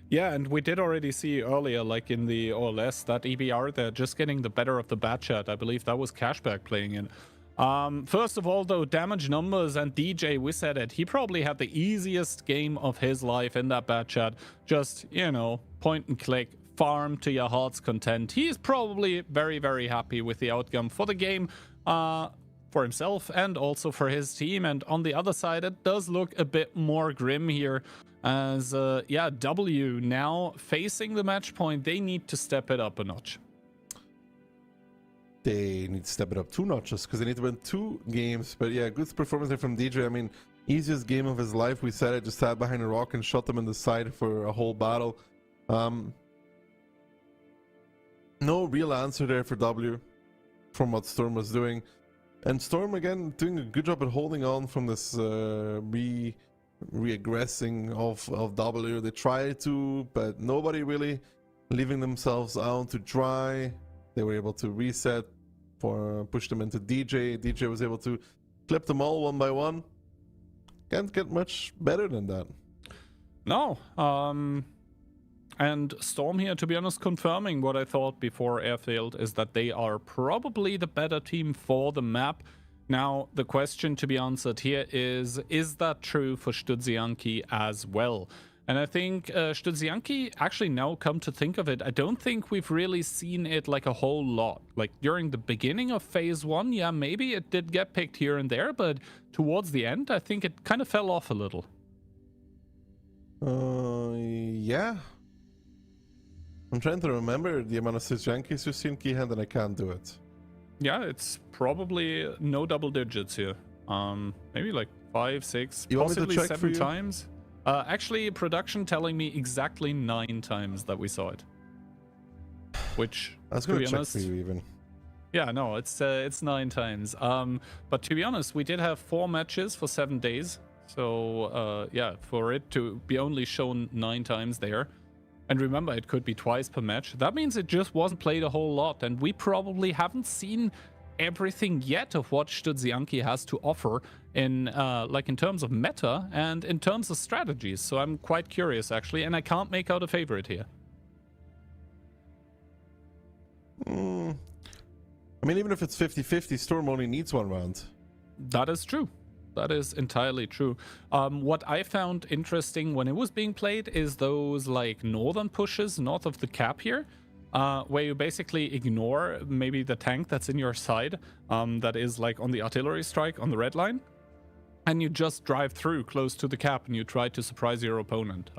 Yeah, and we did already see earlier, like in the OLS, that EBR, they're just getting the better of the bad chat. I believe that was Cashback playing in. First of all, though, damage numbers and DJ, we said it, he probably had the easiest game of his life in that bad chat. Just, you know, point and click, farm to your heart's content. He is probably very, very happy with the outcome for the game, for himself and also for his team. And on the other side, it does look a bit more grim here as, yeah, W now facing the match point. They need to step it up a notch. They need to step it up 2 notches because they need to win 2 games. But yeah, good performance there from DJ. I mean, easiest game of his life. We said it, just sat behind a rock and shot them in the side for a whole battle. No real answer there for W from what Storm was doing. And Storm, again, doing a good job at holding on from this re-aggressing of W. They tried to, but nobody really leaving themselves out to dry. They were able to reset, push them into DJ. DJ was able to clip them all 1 by 1. Can't get much better than that. No. And Storm here, to be honest, confirming what I thought before Airfield, is that they are probably the better team for the map. Now, the question to be answered here is that true for Studzianki as well? And I think Studzianki, actually now come to think of it, I don't think we've really seen it like a whole lot. Like during the beginning of phase 1, yeah, maybe it did get picked here and there, but towards the end, I think it kind of fell off a little. Yeah. I'm trying to remember the amount of Studziankis we've seen Keyhand and I can't do it. Yeah, it's probably no double digits here. Maybe like 5, 6, you possibly want me to check 7 for you? times. Actually, production telling me exactly 9 times that we saw it. Which, I was to be gonna check honest, for you even. yeah, no, it's 9 times. But to be honest, we did have 4 matches for 7 days. So yeah, for it to be only shown 9 times there. And remember, it could be twice per match. That means it just wasn't played a whole lot. And we probably haven't seen everything yet of what Studzianki has to offer in like in terms of meta and in terms of strategies. So I'm quite curious, actually. And I can't make out a favorite here. I mean, even if it's 50-50, Storm only needs 1 round. That is true. That is entirely true. What I found interesting when it was being played is those like northern pushes north of the cap here, where you basically ignore maybe the tank that's in your side, that is like on the artillery strike on the red line, and you just drive through close to the cap and you try to surprise your opponent.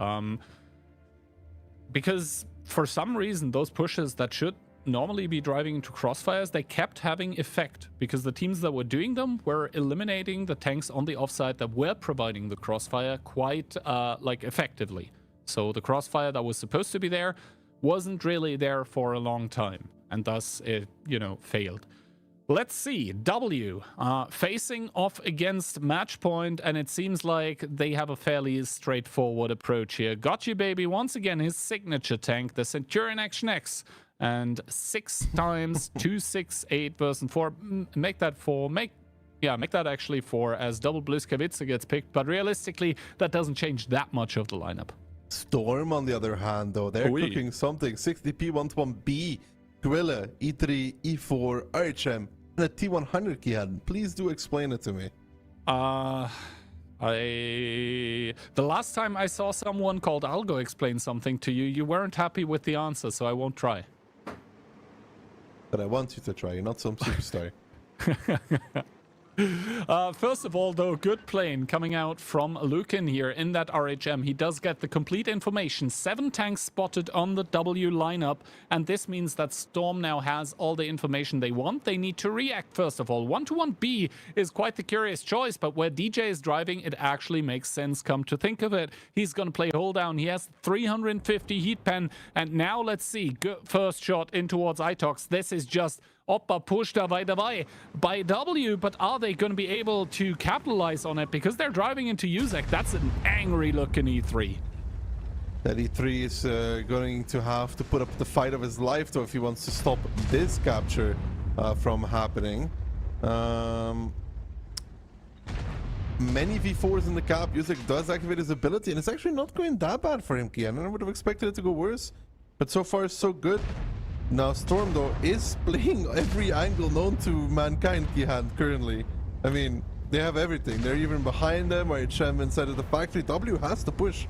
Because for some reason, those pushes that should normally be driving into crossfires, they kept having effect because the teams that were doing them were eliminating the tanks on the offside that were providing the crossfire quite like effectively. So the crossfire that was supposed to be there wasn't really there for a long time, and thus it, you know, failed. Let's see, W facing off against Matchpoint, and it seems like they have a fairly straightforward approach here. Gotcha Baby, once again, his signature tank, the Centurion Action X, and 6 times 2, 6, 8 versus 4. Make that 4. Make that actually 4 as Double Bluskavitsa gets picked, but realistically, that doesn't change that much of the lineup. Storm, on the other hand, though, they're cooking something. 60p, 1-1B. Gorilla, E3, E4, RHM, and a T100, Kian? Please do explain it to me. The last time I saw someone called Algo explain something to you, you weren't happy with the answer, so I won't try. But I want you to try. You're not some superstar. First of all, though, good plane coming out from Lukin here in that RHM. He does get the complete information. 7 tanks spotted on the W lineup, and this means that Storm now has all the information they want. They need to react, first of all. 1-1B is quite the curious choice, but where DJ is driving, it actually makes sense, come to think of it. He's going to play hold down. He has 350 heat pen, and now let's see. Good first shot in towards Itox. This is just Oppa pushed dabei by W, but are they going to be able to capitalize on it? Because they're driving into Uzek. That's an angry looking E3. That E3 is going to have to put up the fight of his life, though, if he wants to stop this capture from happening. Many V4s in the cap. Uzek does activate his ability, and it's actually not going that bad for him, Kian. I would have expected it to go worse, but so far so good. Now, Storm, though, is playing every angle known to mankind, Kihan, currently. I mean, they have everything. They're even behind them, or HM inside of the factory. W has to push.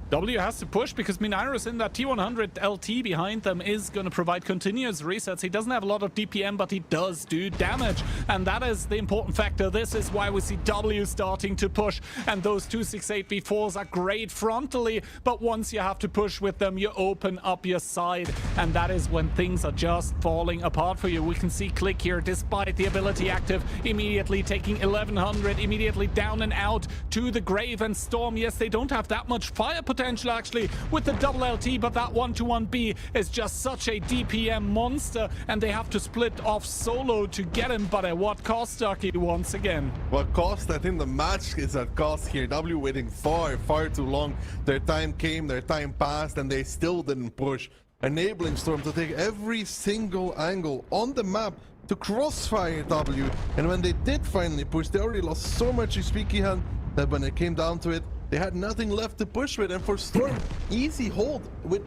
W has to push because Minairos in that T100 LT behind them is going to provide continuous resets. He doesn't have a lot of DPM, but he does do damage. And that is the important factor. This is why we see W starting to push. And those 268 V4s are great frontally. But once you have to push with them, you open up your side. And that is when things are just falling apart for you. We can see Click here, despite the ability active, immediately taking 1100, immediately down and out to the grave. And Storm, yes, they don't have that much fire potential actually with the double LT, but that 1-1B is just such a DPM monster, and they have to split off solo to get him, but at what cost, Ducky, once again? What cost? I think the match is at cost here. W waiting far too long. Their time came, their time passed, and they still didn't push, enabling Storm to take every single angle on the map to crossfire W. And when they did finally push, they already lost so much XP, Kihan, that when it came down to it, they had nothing left to push with. And for Storm, easy hold with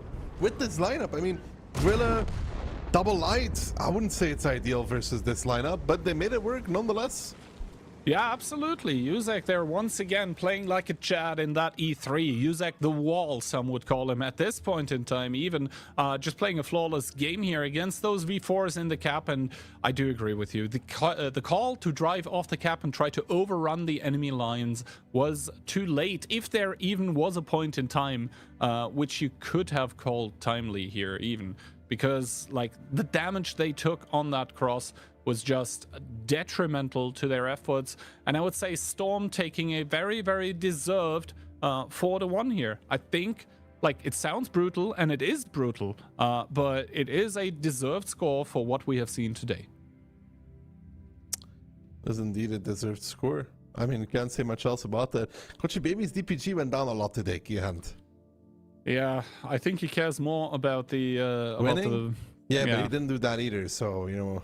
this lineup. I mean, Gorilla, double lights, I wouldn't say it's ideal versus this lineup, but they made it work nonetheless. Yeah, absolutely. Uzek there once again playing like a Chad in that E3. Uzek the wall, some would call him at this point in time, even just playing a flawless game here against those V4s in the cap. And I do agree with you. The call to drive off the cap and try to overrun the enemy lines was too late. If there even was a point in time which you could have called timely here even, because like the damage they took on that cross was just detrimental to their efforts. And I would say Storm taking a very, very deserved 4-1 here. I think, like, it sounds brutal, and it is brutal, but it is a deserved score for what we have seen today. Is indeed a deserved score. I mean, you can't say much else about that. Kochi Baby's DPG went down a lot today, Kihand. Yeah, I think he cares more about the... winning? Yeah, but he didn't do that either, so, you know...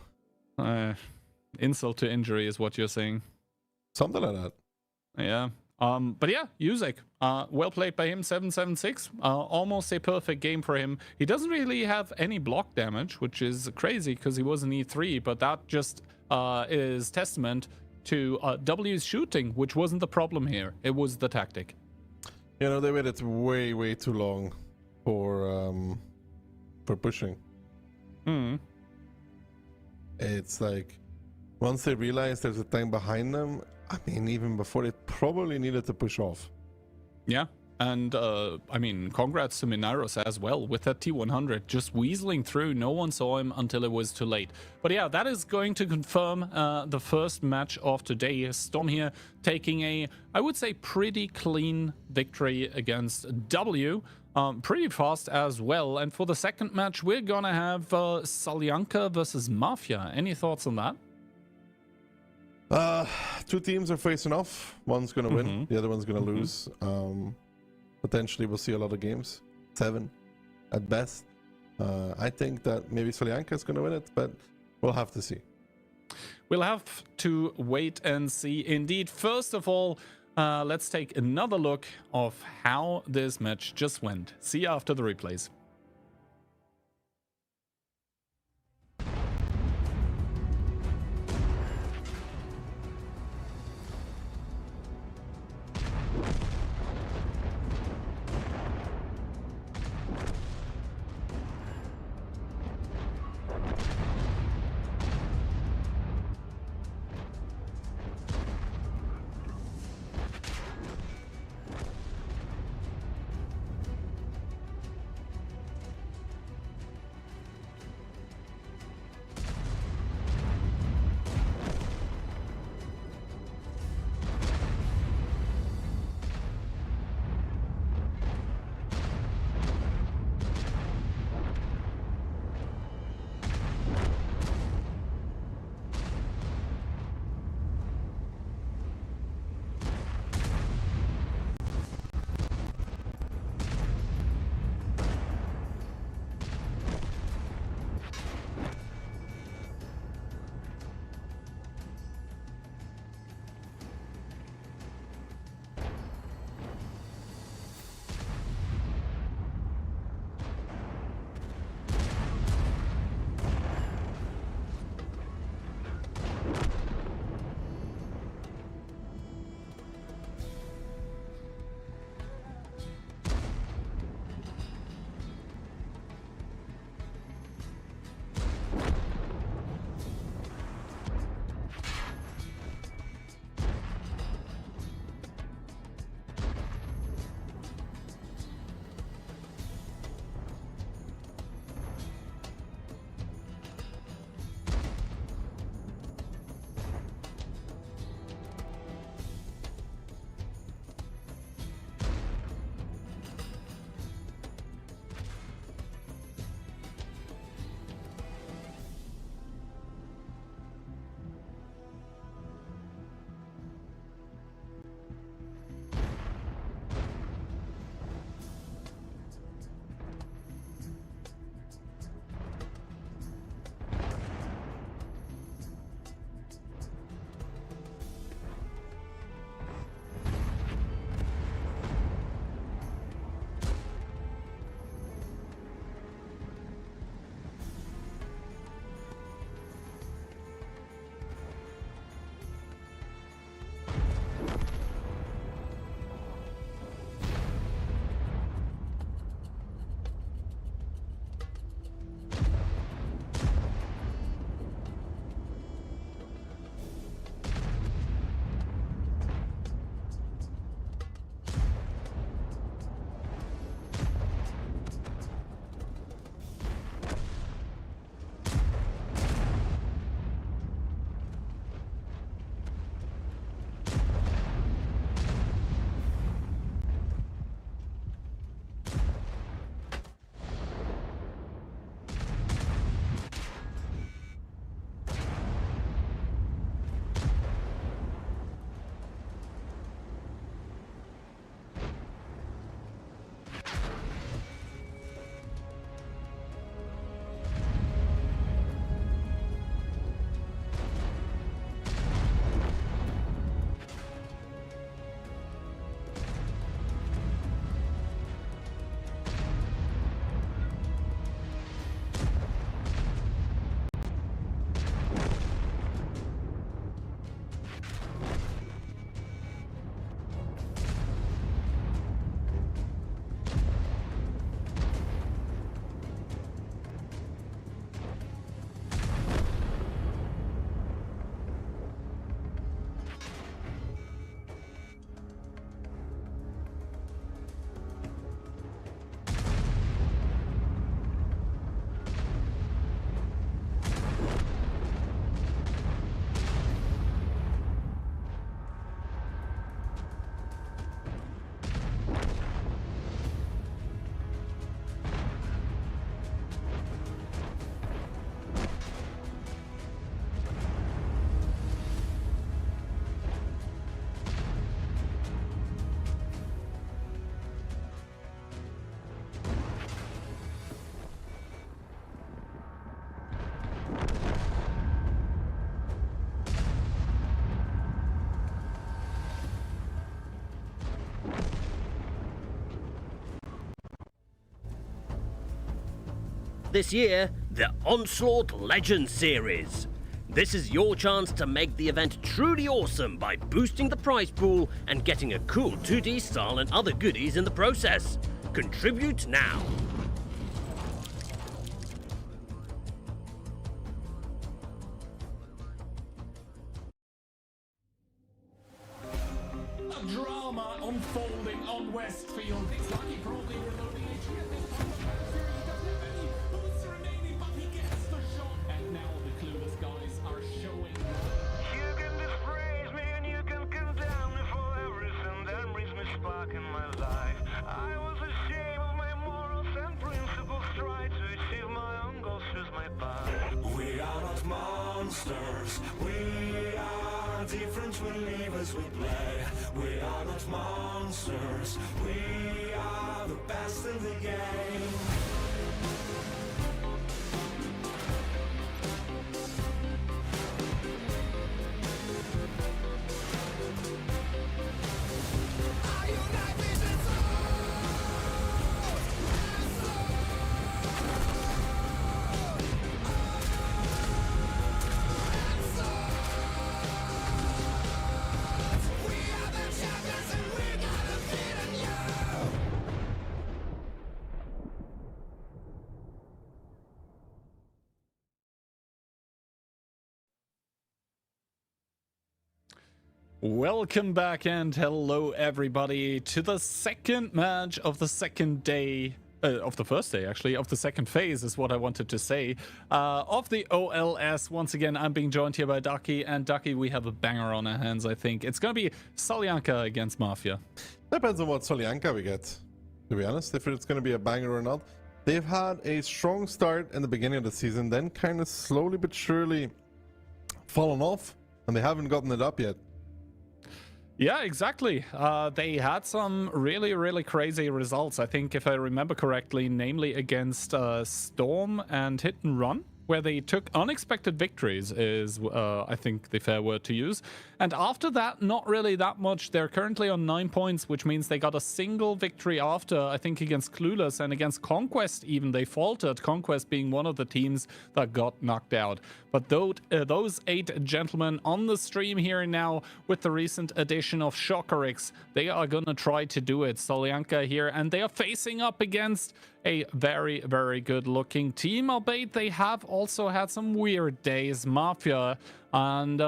insult to injury is what you're saying. Something like that. Yeah. But yeah, Uzek, well played by him, 776. Almost a perfect game for him. He doesn't really have any block damage, which is crazy because he was an E3, but that just is testament to W's shooting, which wasn't the problem here. It was the tactic. You know, they waited way too long for pushing. It's like, once they realize there's a tank behind them, I mean, even before, they probably needed to push off. Yeah, and I mean, congrats to Minairos as well with that T100, just weaseling through. No one saw him until it was too late. But yeah, that is going to confirm the first match of today. Storm here taking a, I would say, pretty clean victory against W. Pretty fast as well. And for the second match, we're gonna have Salyanka versus Mafia. Any thoughts on that? Two teams are facing off. One's gonna win, the other one's gonna lose. Potentially we'll see a lot of games, 7 at best. I think that maybe Salyanka is gonna win it, but we'll have to see. We'll have to wait and see indeed. First of all, let's take another look of how this match just went. See you after the replays. this year, the Onslaught Legends Series. This is your chance to make the event truly awesome by boosting the prize pool and getting a cool 2D style and other goodies in the process. Contribute now. A drama unfolding on Westfield. It's lucky probably reloading HP at this point. He doesn't have any boots remaining, but he gets the shot. And now the clueless guys are showing. You can dispraise me and you can condemn me for everything that brings me spark in my life. I was ashamed of my morals and principles, tried to achieve my own goals, choose my path. We are not monsters, we are different believers we play. We are not monsters, we are the best in the game. Welcome back and hello everybody to the second match of the second day, of the first day actually, of the second phase is what I wanted to say, of the OLS. Once again, I'm being joined here by Ducky, and Ducky, we have a banger on our hands, I think. It's gonna be Solyanka against Mafia. Depends on what Solyanka we get, to be honest, if it's going to be a banger or not. They've had a strong start in the beginning of the season, then kind of slowly but surely fallen off, and they haven't gotten it up yet. Yeah, exactly. They had some really crazy results, I think, if I remember correctly, namely against Storm and Hit and Run, where they took unexpected victories is, I think, the fair word to use. And after that, not really that much. They're currently on 9 points, which means they got a single victory after, I think, against Clueless and against Conquest even. They faltered, Conquest being one of the teams that got knocked out. But those 8 gentlemen on the stream here now with the recent addition of Shockerix, they are going to try to do it. Solyanka here, and they are facing up against a very good looking team, albeit they have also had some weird days, Mafia. And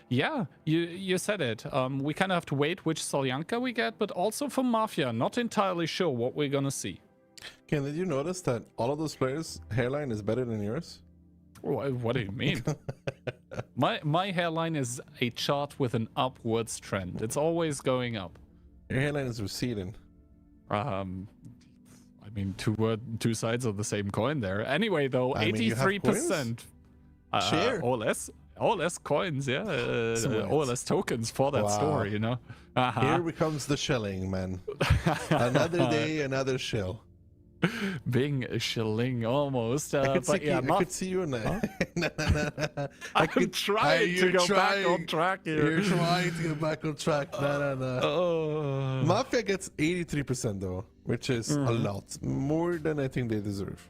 yeah, you said it. We kind of have to wait which Solyanka we get, but also for Mafia, not entirely sure what we're gonna see. Ken, did you notice that all of those players' hairline is better than yours? What do you mean? my hairline is a chart with an upwards trend. It's always going up. Your hairline is receding. I mean, two sides of the same coin there. Anyway, though, 83%. Share. Or less coins, yeah. Or less tokens for that store, you know. Here becomes the shelling, man. Another day, another shell. Being a shilling almost. I could, but see, yeah, I could see you in that. I'm trying to go back on track here. You're trying to get back on track. No. Oh. Mafia gets 83% though, which is a lot. More than I think they deserve.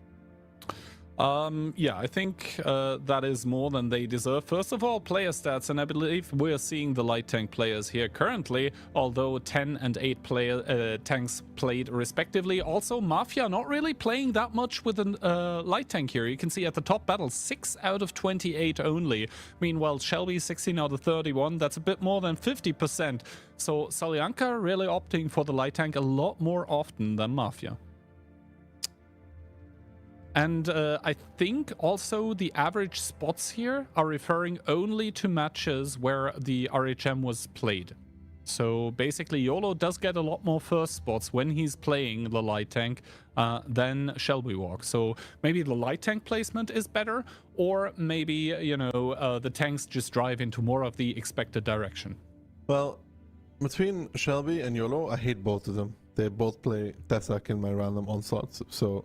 Yeah, I think that is more than they deserve. First of all, player stats, and I believe we're seeing the light tank players here currently, although 10 and 8 tanks played respectively. Also, Mafia not really playing that much with a light tank here. You can see at the top battle, 6 out of 28 only. Meanwhile, Shelby, 16 out of 31. That's a bit more than 50%. So Solyanka really opting for the light tank a lot more often than Mafia. And I think also the average spots here are referring only to matches where the RHM was played. So basically YOLO does get a lot more first spots when he's playing the light tank than Shelby Walk. So maybe the light tank placement is better, or maybe, you know, the tanks just drive into more of the expected direction. Well, between Shelby and YOLO, I hate both of them. They both play Tessak in my random onslaughts, so...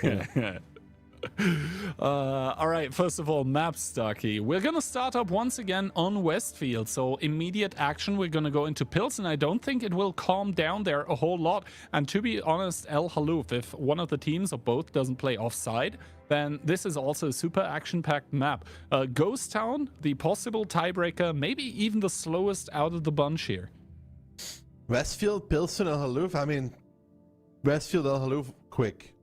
Yeah. All right, first of all, map Starkey. We're gonna start up once again on Westfield, so immediate action. We're gonna go into Pilsen. I don't think it will calm down there a whole lot. And to be honest, El Halouf, if one of the teams or both doesn't play offside, then this is also a super action-packed map. Ghost Town, the possible tiebreaker, maybe even the slowest out of the bunch here. Westfield, Pilsen, El Halouf. I mean, Westfield, El Halouf, quick.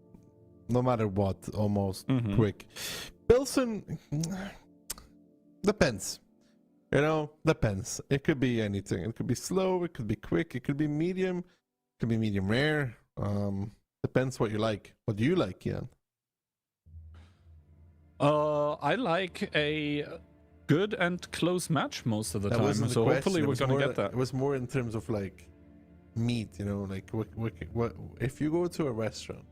No matter what, almost quick. Pilsen, depends. You know, depends. It could be anything. It could be slow, it could be quick, it could be medium, it could be medium rare. Depends what you like. What do you like, Ian? I like a good and close match most of the time, wasn't the so question. hopefully It we're was gonna more- get that. It was more in terms of like meat, you know, like what if you go to a restaurant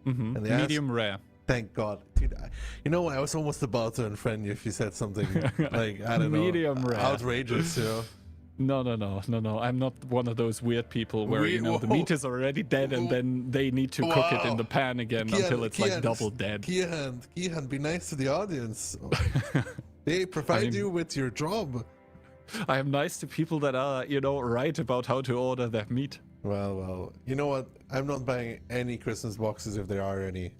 and they Medium rare. thank God, dude, you know, I was almost about to unfriend you if you said something like, I don't know, Medium rare. outrageous, you know. No. I'm not one of those weird people where, you know, the Whoa. meat is already dead and then they need to cook it in the pan again until it's like double dead. Kian, be nice to the audience. They provide you with your job. I am nice to people that are, you know, right about how to order their meat. Well, you know what? I'm not buying any Christmas boxes if there are any.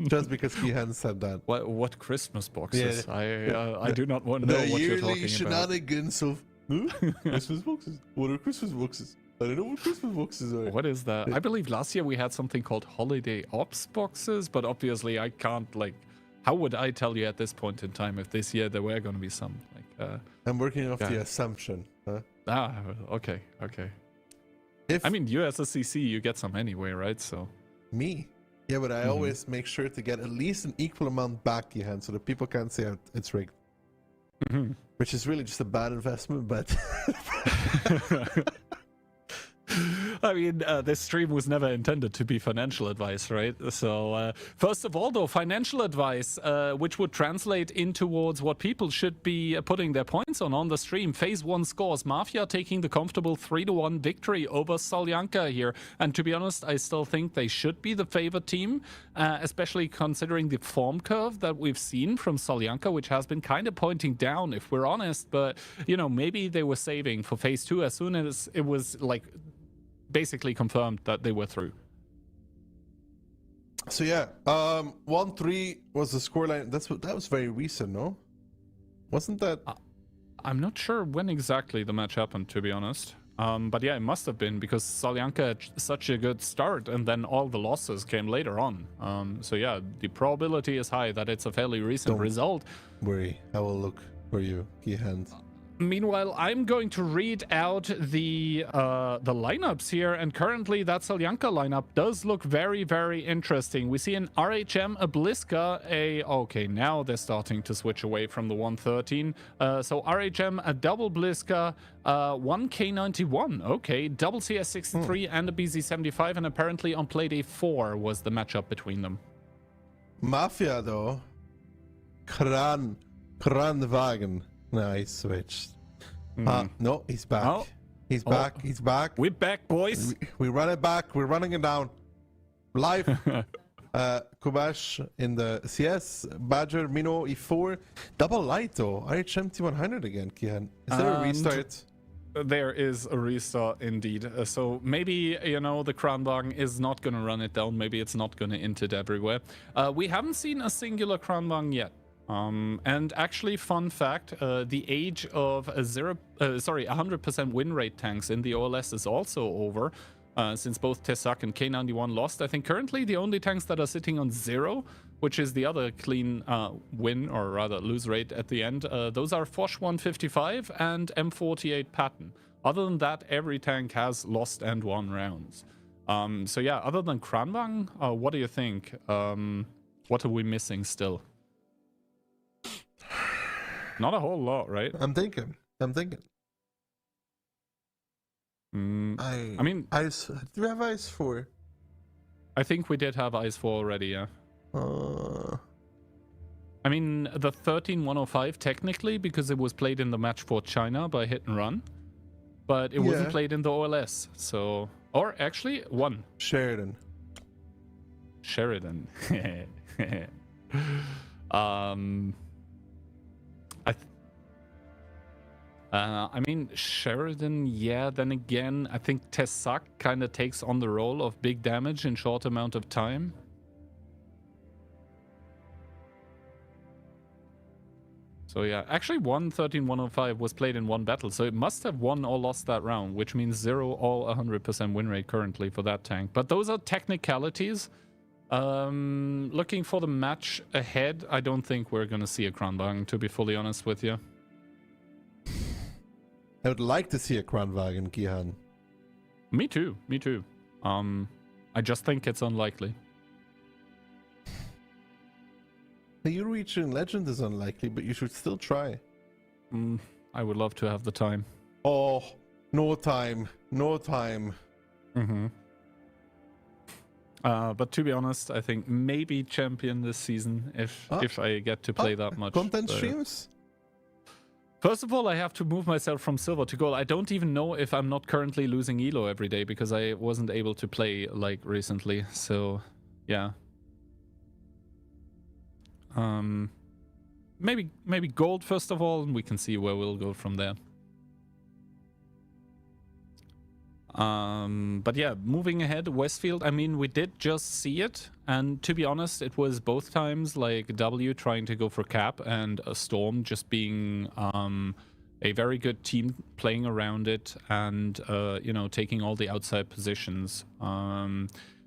Just because Kian said that. What Christmas boxes? Yeah. I do not want to The know what you're yearly talking about. shenanigans of Christmas boxes. What are Christmas boxes? I don't know what Christmas boxes are. What is that? I believe last year we had something called Holiday Ops boxes, but obviously I can't, like, how would I tell you at this point in time if this year there were going to be some, like, I'm working off the assumption. Huh? Okay. If I mean, you as a CC, you get some anyway, right? So, me, yeah, but I always make sure to get at least an equal amount back, Johan, so that people can't say it's rigged. Which is really just a bad investment, but I mean, this stream was never intended to be financial advice, right? So, first of all, though, financial advice, which would translate in towards what people should be putting their points on the stream. Phase 1 scores. Mafia taking the comfortable 3-1 victory over Solyanka here. And to be honest, I still think they should be the favored team, especially considering the form curve that we've seen from Solyanka, which has been kind of pointing down, if we're honest. But, you know, maybe they were saving for Phase 2 as soon as it was, like, basically confirmed that they were through. so yeah, 1-3 was the scoreline. That was very recent, no? Wasn't that? I'm not sure when exactly the match happened, to be honest. But yeah, it must have been because Solyanka had such a good start and then all the losses came later on. So yeah, the probability is high that it's a fairly recent result. Worry, I will look for you, Keyhand. Meanwhile, I'm going to read out the lineups here, and currently that Solyanka lineup does look very, very interesting. We see an RHM, a Bliska, okay, now they're starting to switch away from the 113. So RHM, a double Bliska, one K91, okay, double CS63 and a BZ75, and apparently on play day 4 was the matchup between them. Mafia though, Kranwagen. No, he switched. No, he's back. Oh. He's back. He's back. We're back, boys. We run it back. We're running it down. Live. Kubash in the CS. Badger, Mino, E4. Double light though. IHM T100 again, Kian. Is there a restart? There is a restart indeed. So maybe, you know, the Kranwagen is not going to run it down. Maybe it's not going to int it everywhere. We haven't seen a singular Kranwagen yet. And actually, fun fact, the age of 100% win rate tanks in the OLS is also over, since both Tesak and K91 lost. I think currently the only tanks that are sitting on 0, which is the other clean win, or rather lose rate at the end, those are Foch 155 and M48 Patton. Other than that, every tank has lost and won rounds. So yeah, other than Kranwagen, what do you think? What are we missing still? Not a whole lot, right? I'm thinking. I mean, Ice. Do we have Ice 4? I think we did have Ice 4 already, yeah. I mean, the 13105 technically, because it was played in the match for China by Hit and Run, but it wasn't played in the OLS, so... Or actually, one. Sheridan. I mean, Sheridan, yeah, then again, I think Tessak kind of takes on the role of big damage in short amount of time. So yeah, actually 113-105 was played in one battle, so it must have won or lost that round, which means 0 or 100% win rate currently for that tank. But those are technicalities. Looking for the match ahead, I don't think we're going to see a Kranwagen, to be fully honest with you. I would like to see a Kranwagen, Kihan. Me too, me too. I just think it's unlikely. The European Legend is unlikely, but you should still try. I would love to have the time. Oh, no time. No time. But to be honest, I think maybe champion this season if I get to play that much. Content streams? First of all, I have to move myself from silver to gold. I don't even know if I'm not currently losing elo every day because I wasn't able to play like recently. So, yeah. Maybe gold first of all, and we can see where we'll go from there. But yeah, moving ahead, Westfield, I mean, we did just see it, and to be honest, it was both times like W trying to go for cap and a Storm just being a very good team playing around it and, you know, taking all the outside positions.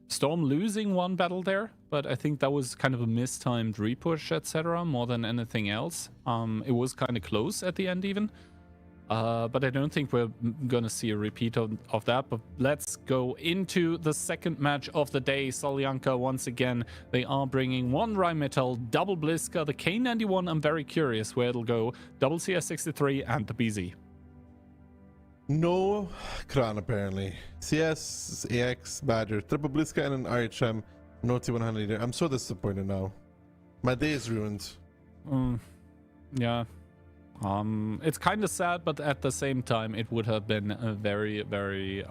Storm losing one battle there, but I think that was kind of a mistimed repush, etc., more than anything else. It was kind of close at the end even. But I don't think we're gonna see a repeat of that. But let's go into the second match of the day. Solyanka, once again, they are bringing one Rheinmetall, double Bliska, the K91, I'm very curious where it'll go, double CS63, and the BZ. No Kran, apparently. CS, AX, Badger, triple Bliska, and an RHM. No T100 either. I'm so disappointed now. My day is ruined. Yeah. It's kind of sad, but at the same time, it would have been a very, very,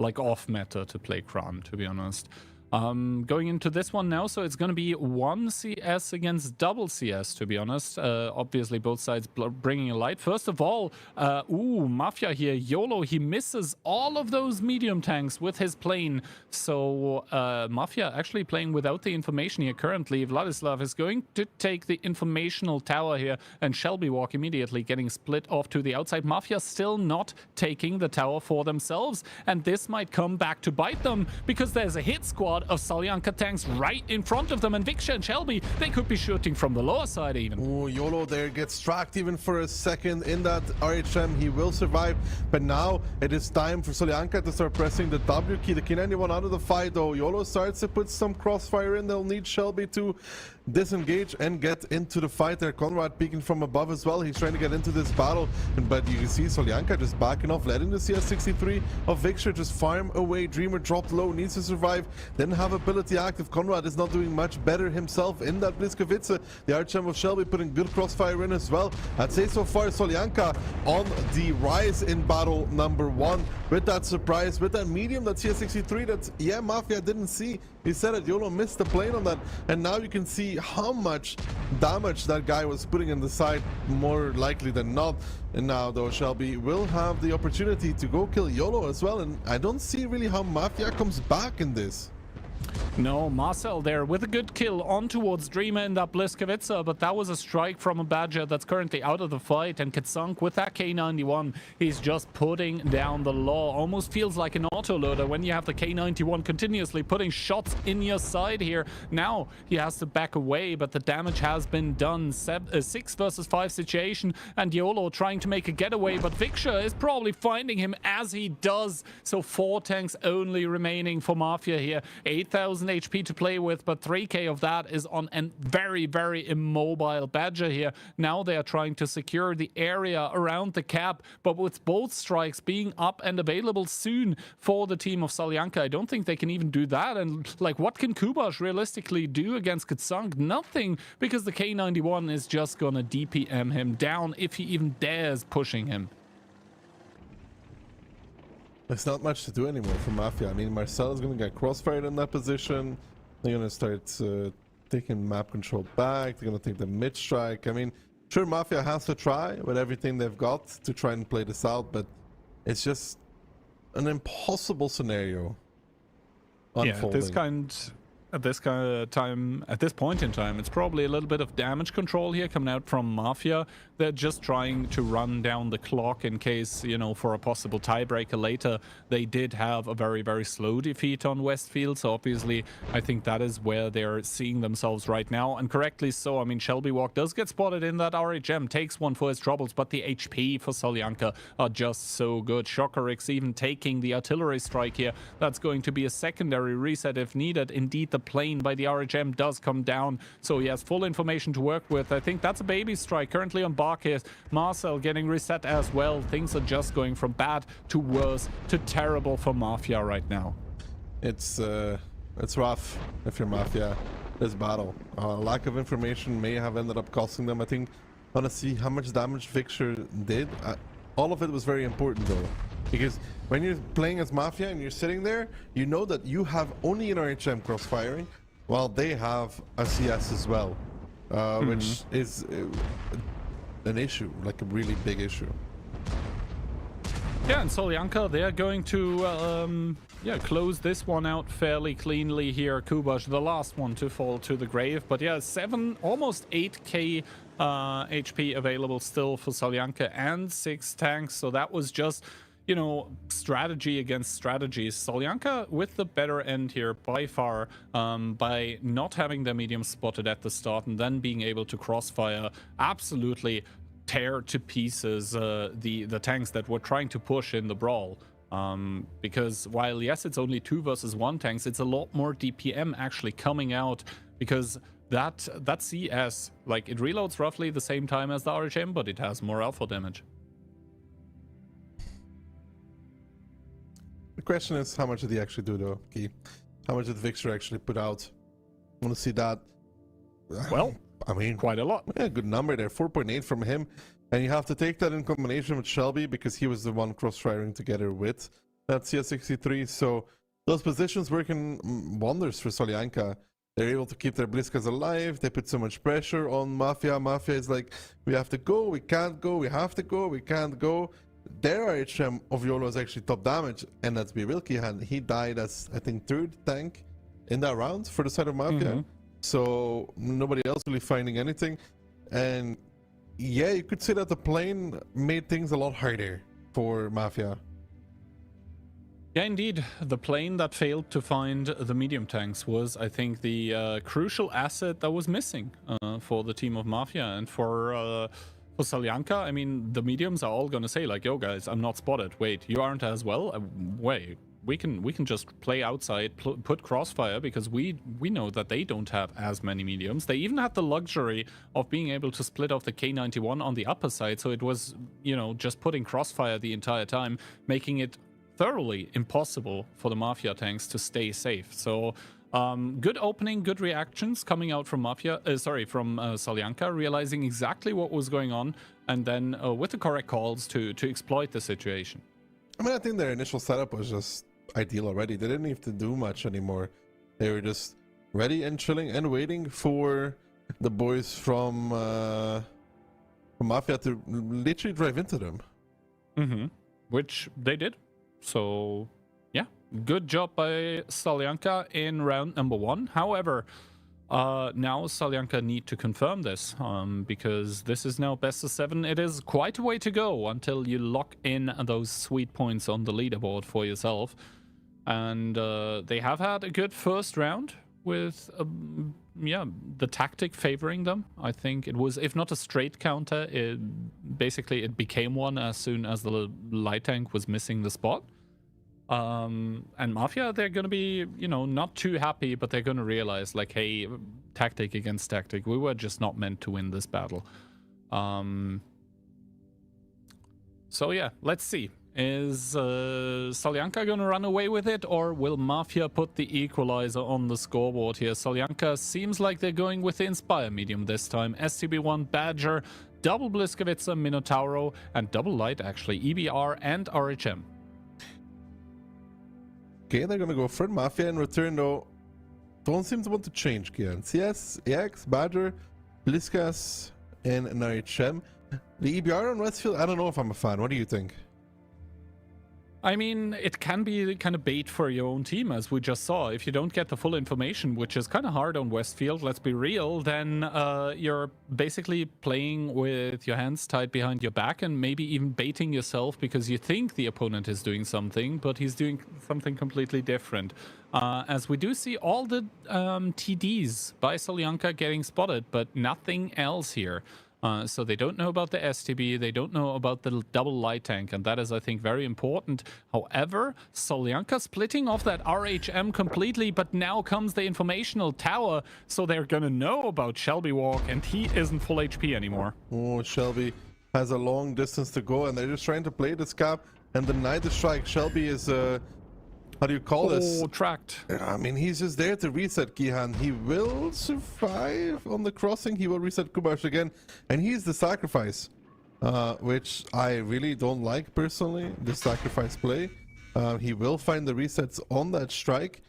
like, off-meta to play Kran, to be honest. Going into this one now, so it's going to be one CS against double CS, to be honest. Obviously, both sides bringing a light. First of all, Mafia here, YOLO, he misses all of those medium tanks with his plane. So, Mafia actually playing without the information here currently. Vladislav is going to take the informational tower here, and Shelby Walk immediately getting split off to the outside. Mafia still not taking the tower for themselves, and this might come back to bite them, because there's a hit squad of Solyanka tanks right in front of them, and Viksha and Shelby, they could be shooting from the lower side even. Oh, YOLO there gets tracked even for a second in that RHM. He will survive, but now it is time for Solyanka to start pressing the W key. The K91 out of the fight though. YOLO starts to put some crossfire in. They'll need Shelby to disengage and get into the fight there. Conrad peeking from above as well. He's trying to get into this battle, but you can see Solyanka just backing off, letting the CS63 of Viksha just farm away. Dreamer dropped low, needs to survive, then have ability active. Conrad is not doing much better himself in that Bliskovice. The Archem of Shelby putting good crossfire in as well. I'd say so far Solyanka on the rise in battle number 1 with that surprise, with that medium, that CS63 that, yeah, Mafia didn't see. He said it, YOLO missed the plane on that, and now you can see how much damage that guy was putting in the side, more likely than not. And now though, Shelby will have the opportunity to go kill YOLO as well, and I don't see really how Mafia comes back in this. No, Marcel there with a good kill on towards Dreamer in that Bliskovica, but that was a strike from a Badger that's currently out of the fight, and Katsunk with that K91, he's just putting down the law. Almost feels like an autoloader when you have the K91 continuously putting shots in your side here. Now he has to back away, but the damage has been done. 6 versus 5 situation, and YOLO trying to make a getaway, but Viksha is probably finding him as he does. So 4 tanks only remaining for Mafia here. 8,000 HP to play with, but 3k of that is on a very, very immobile Badger here. Now they are trying to secure the area around the cap, but with both strikes being up and available soon for the team of Solyanka, I don't think they can even do that. And like, what can Kubash realistically do against Katsunk? Nothing, because the K91 is just gonna DPM him down if he even dares pushing him. There's not much to do anymore for Mafia. I mean, Marcel is going to get crossfired in that position. They're going to start taking map control back. They're going to take the mid strike. I mean, sure, Mafia has to try with everything they've got to try and play this out, but it's just an impossible scenario unfolding. At this point in time, it's probably a little bit of damage control here coming out from Mafia. They're just trying to run down the clock in case, you know, for a possible tiebreaker later. They did have a very, very slow defeat on Westfield, so obviously I think that is where they're seeing themselves right now, and correctly so. I mean, Shelby Walk does get spotted in that RHM, takes one for his troubles, but the HP for Solyanka are just so good. Shockerix even taking the artillery strike here. That's going to be a secondary reset if needed. Indeed, the plane by the RHM does come down, so he has full information to work with. I think that's a baby strike currently on Barkis. Marcel getting reset as well. Things are just going from bad to worse to terrible for Mafia right now. It's rough if you're Mafia, this battle. Lack of information may have ended up costing them. I think I want to see how much damage Victor did. All of it was very important though, because when you're playing as Mafia and you're sitting there, you know that you have only an RHM crossfiring, while they have a CS as well, which is an issue, like a really big issue. Yeah, and Solyanka, they're going to close this one out fairly cleanly here. Kubash, the last one to fall to the grave. But yeah, almost 8k HP available still for Solyanka and 6 tanks. So that was just, you know, strategy against strategies. Solyanka with the better end here by far, by not having their medium spotted at the start and then being able to crossfire, absolutely tear to pieces the tanks that were trying to push in the brawl. Because while yes, it's only 2 versus 1 tanks, it's a lot more DPM actually coming out, because that CS, like, it reloads roughly the same time as the RHM, but it has more alpha damage. The question is, how much did he actually do though, Key? How much did Victor actually put out? I want to see that. Well, I mean, quite a lot. Yeah, good number there, 4.8 from him. And you have to take that in combination with Shelby, because he was the one cross-firing together with that CS63. So those positions working wonders for Solyanka. They're able to keep their Bliskas alive. They put so much pressure on Mafia. Mafia is like, we have to go, we can't go, we have to go, we can't go. Their RHM of YOLO is actually top damage, and that's be real. He died as, I think, 3rd tank in that round for the side of Mafia. So nobody else really finding anything. And yeah, you could say that the plane made things a lot harder for Mafia. Yeah, indeed. The plane that failed to find the medium tanks was, I think, the crucial asset that was missing for the team of Mafia. And for Solyanka, I mean, the mediums are all going to say, like, yo, guys, I'm not spotted. Wait, you aren't as well? Wait. We can just play outside, put crossfire, because we know that they don't have as many mediums. They even had the luxury of being able to split off the K91 on the upper side, so it was, you know, just putting crossfire the entire time, making it thoroughly impossible for the Mafia tanks to stay safe. So good opening, good reactions coming out from Solyanka, realizing exactly what was going on, and then with the correct calls to exploit the situation. I mean, I think their initial setup was just ideal already. They didn't have to do much anymore. They were just ready and chilling and waiting for the boys from Mafia to literally drive into them. Which they did. So yeah, good job by Solyanka in round number 1. However, now Solyanka need to confirm this, because this is now best of 7. It is quite a way to go until you lock in those sweet points on the leaderboard for yourself. And they have had a good first round with, the tactic favoring them. I think it was, if not a straight counter, it became one as soon as the light tank was missing the spot. And Mafia, they're going to be, you know, not too happy, but they're going to realize, like, hey, tactic against tactic, we were just not meant to win this battle. So yeah, let's see. Is Solyanka going to run away with it, or will Mafia put the equalizer on the scoreboard here? Solyanka seems like they're going with the Inspire medium this time. STB1, Badger, double Bliskowitzer, Minotauro, and double light, actually, EBR and RHM. Okay, they're gonna go for Mafia in return though. don't seem to want to change, Kian. CS, EX, Badger, Bliskas, and an RHM. The EBR on Westfield, I don't know if I'm a fan. What do you think? I mean, it can be kind of bait for your own team, as we just saw. If you don't get the full information, which is kind of hard on Westfield, let's be real, then you're basically playing with your hands tied behind your back and maybe even baiting yourself because you think the opponent is doing something, but he's doing something completely different. As we do see all the TDs by Solyanka getting spotted, but nothing else here. So they don't know about the STB, they don't know about the double light tank, and that is, I think, very important. However, Solyanka splitting off that RHM completely, but now comes the informational tower, so they're gonna know about Shelby Walk, and he isn't full HP anymore. Oh, Shelby has a long distance to go, and they're just trying to play this cap and deny the strike. Shelby is, how do you call this? Oh, tracked. I mean, he's just there to reset Kihan. He will survive on the crossing. He will reset Kubash again. And he's the sacrifice, which I really don't like personally, the sacrifice play. He will find the resets on that strike.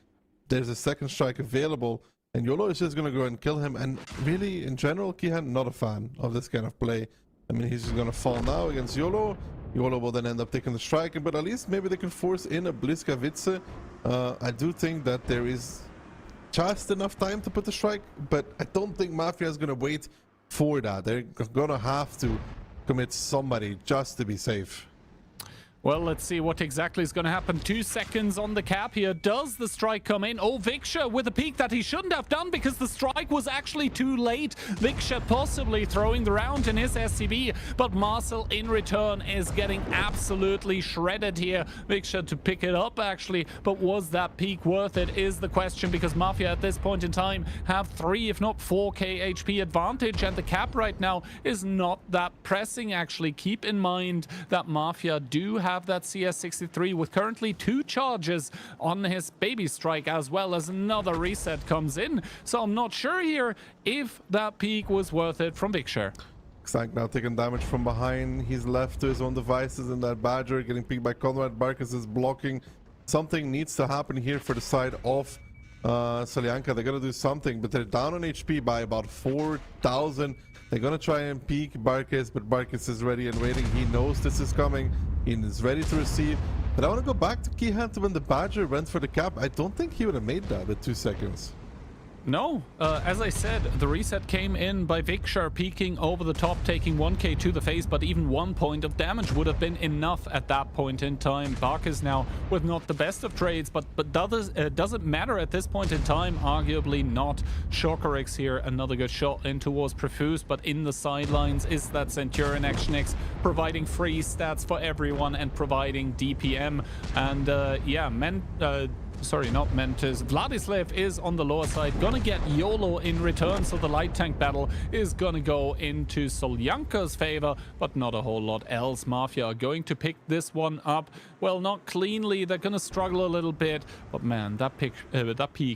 There's a second strike available. And YOLO is just going to go and kill him. And really, in general, Kihan, not a fan of this kind of play. I mean, he's just going to fall now against YOLO. YOLO will then end up taking the strike, but at least maybe they can force in a Bliskavice. I do think that there is just enough time to put the strike, but I don't think Mafia is going to wait for that. They're going to have to commit somebody just to be safe. Well, let's see what exactly is going to happen. 2 seconds on the cap here. Does the strike come in? Oh, Viksha with a peek that he shouldn't have done because the strike was actually too late. Viksha possibly throwing the round in his SCB, but Marcel in return is getting absolutely shredded here. Viksha to pick it up actually, but was that peak worth it is the question, because Mafia at this point in time have 3 if not 4k HP advantage, and the cap right now is not that pressing actually. Keep in mind that Mafia do have that CS63 with currently 2 charges on his baby strike, as well as another reset comes in. So I'm not sure here if that peak was worth it from Viksha. Xank now taking damage from behind. He's left to his own devices in that Badger, getting picked by Conrad. Barkas is blocking. Something needs to happen here for the side of Solyanka. They're gonna do something, but they're down on HP by about 4,000. They're gonna try and peek Barkas, but Barkas is ready and waiting. He knows this is coming. He is ready to receive. But I want to go back to Kihan to when the Badger went for the cap. I don't think he would have made that at 2 seconds. No, as I said, the reset came in by Viksha peeking over the top, taking 1k to the face, but even 1 point of damage would have been enough at that point in time. Barkas now with not the best of trades, but doesn't matter at this point in time, arguably not. Shokorix here, another good shot in towards Profuse, but in the sidelines is that Centurion Action X, providing free stats for everyone and providing DPM. And yeah, sorry, not Mentis. Vladislav is on the lower side, gonna get YOLO in return, so the light tank battle is gonna go into Solyanka's favor, but not a whole lot else. Mafia are going to pick this one up. Well, not cleanly, they're gonna struggle a little bit, but man, that peak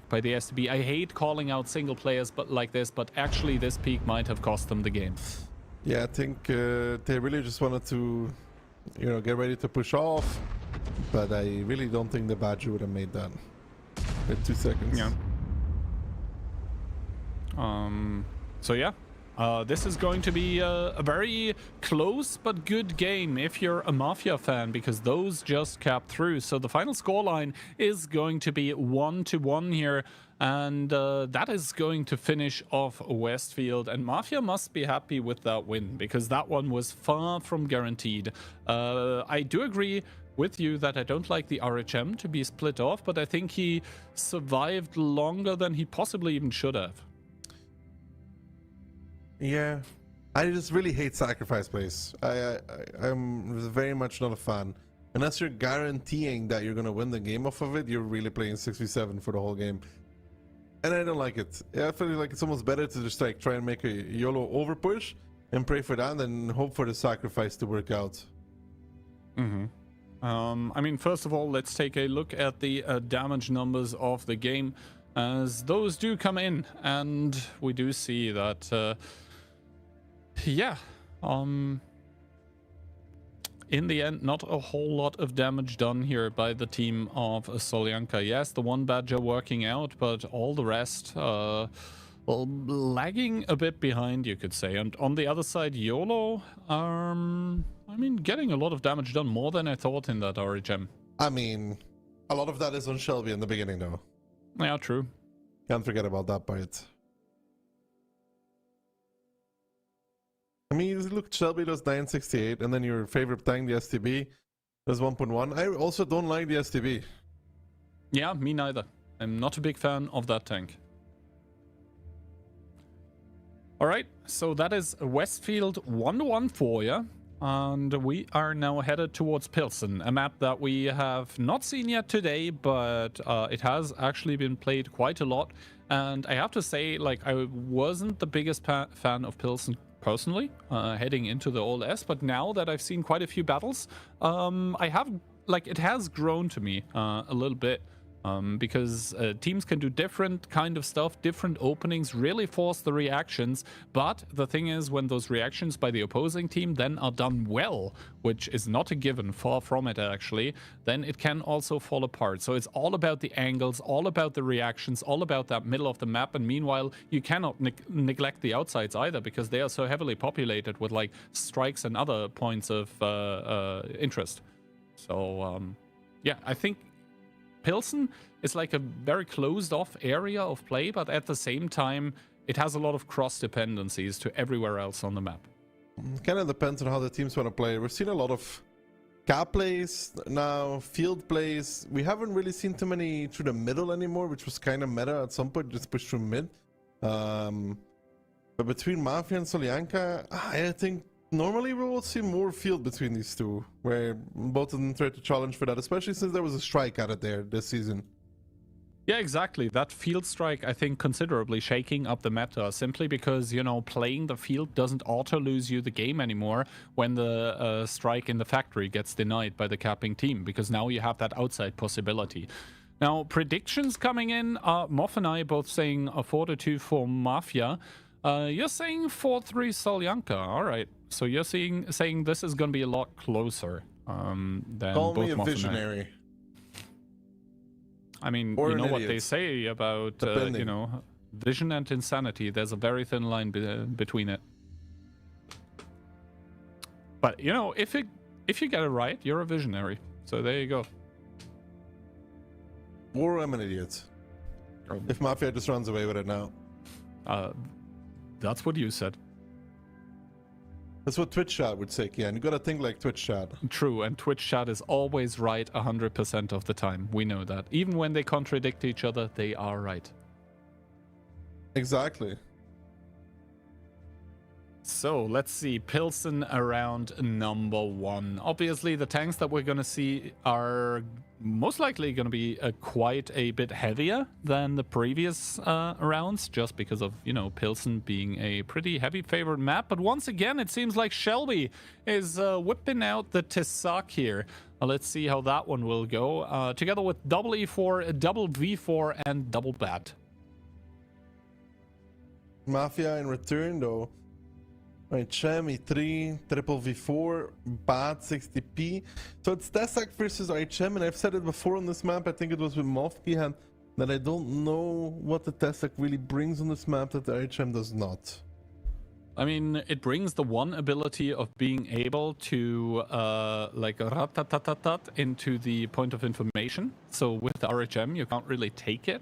by the STB, I hate calling out single players but like this, but actually this peak might have cost them the game. Yeah, I think they really just wanted to, you know, get ready to push off. But I really don't think the Badger would have made that in 2 seconds. Yeah. So yeah, this is going to be a very close but good game if you're a Mafia fan, because those just capped through. So the final scoreline is going to be 1-1 here. And that is going to finish off Westfield, and Mafia must be happy with that win, because that one was far from guaranteed. I do agree with you that I don't like the RHM to be split off, but I think he survived longer than he possibly even should have. Yeah, I just really hate sacrifice plays. I'm very much not a fan. Unless you're guaranteeing that you're going to win the game off of it, you're really playing 6v7 for the whole game. And I don't like it. I feel like it's almost better to just like try and make a YOLO over push and pray for that, and hope for the sacrifice to work out. I mean, first of all, let's take a look at the damage numbers of the game, as those do come in, and we do see that, yeah, in the end, not a whole lot of damage done here by the team of Solyanka. Yes, the one Badger working out, but all the rest, well, lagging a bit behind, you could say. And on the other side, YOLO, I mean, getting a lot of damage done, more than I thought in that RHM. I mean, a lot of that is on Shelby in the beginning, though. Yeah, true. Can't forget about that part. I mean, look, Shelby does 968, and then your favorite tank, the STB, does 1.1. I also don't like the STB. Yeah, me neither. I'm not a big fan of that tank. Alright, so that is Westfield 1-1 for you. And we are now headed towards Pilsen, a map that we have not seen yet today, but it has actually been played quite a lot. And I have to say, like, I wasn't the biggest fan of Pilsen personally, heading into the Old S, but now that I've seen quite a few battles, I have, like, it has grown to me a little bit. Because teams can do different kind of stuff, different openings, really force the reactions. But the thing is, when those reactions by the opposing team then are done well, which is not a given, far from it actually, then it can also fall apart. So it's all about the angles, all about the reactions, all about that middle of the map. And meanwhile, you cannot neglect the outsides either, because they are so heavily populated with like strikes and other points of interest. So yeah, I think Pilsen is like a very closed off area of play, but at the same time, it has a lot of cross dependencies to everywhere else on the map. Kind of depends on how the teams want to play. We've seen a lot of cap plays now, field plays. We haven't really seen too many through the middle anymore, which was kind of meta at some point, just push through mid. But between Mafia and Solyanka, I think normally we will see more field between these two, where both of them try to challenge for that, especially since there was a strike at it there this season. Yeah, exactly. That field strike, I think, considerably shaking up the meta, simply because, you know, playing the field doesn't auto-lose you the game anymore when the strike in the factory gets denied by the capping team, because now you have that outside possibility. Now, predictions coming in, Moff and I both saying a 4-2 for Mafia. You're saying 4-3 Solyanka. All right. So you're saying this is going to be a lot closer than Call both me a Moff visionary. I mean, Or you know an what they idiot. say about, you know, vision and insanity. There's a very thin line between it. But, you know, if you get it right, you're a visionary. So there you go. Or I'm an idiot. If Mafia just runs away with it now. That's what you said. That's what Twitch chat would say, Kian. You gotta think like Twitch chat. True, and Twitch chat is always right 100% of the time. We know that. Even when they contradict each other, they are right. Exactly. So, let's see. Pilsen around number 1. Obviously, the tanks that we're going to see are most likely going to be quite a bit heavier than the previous rounds, just because of, you know, Pilsen being a pretty heavy favored map. But once again, it seems like Shelby is whipping out the Tessak here. Let's see how that one will go. Together with double E4, double V4, and double Bat. Mafia in return, though. Right, Chem, E3, triple V4, Bat, 60p. So it's Tessak versus IHM, and I've said it before on this map, I think it was with Mofki, that I don't know what the Tessak really brings on this map that the IHM does not. I mean, it brings the one ability of being able to, like, rat-tat-tat-tat into the point of information. So with the RHM, you can't really take it.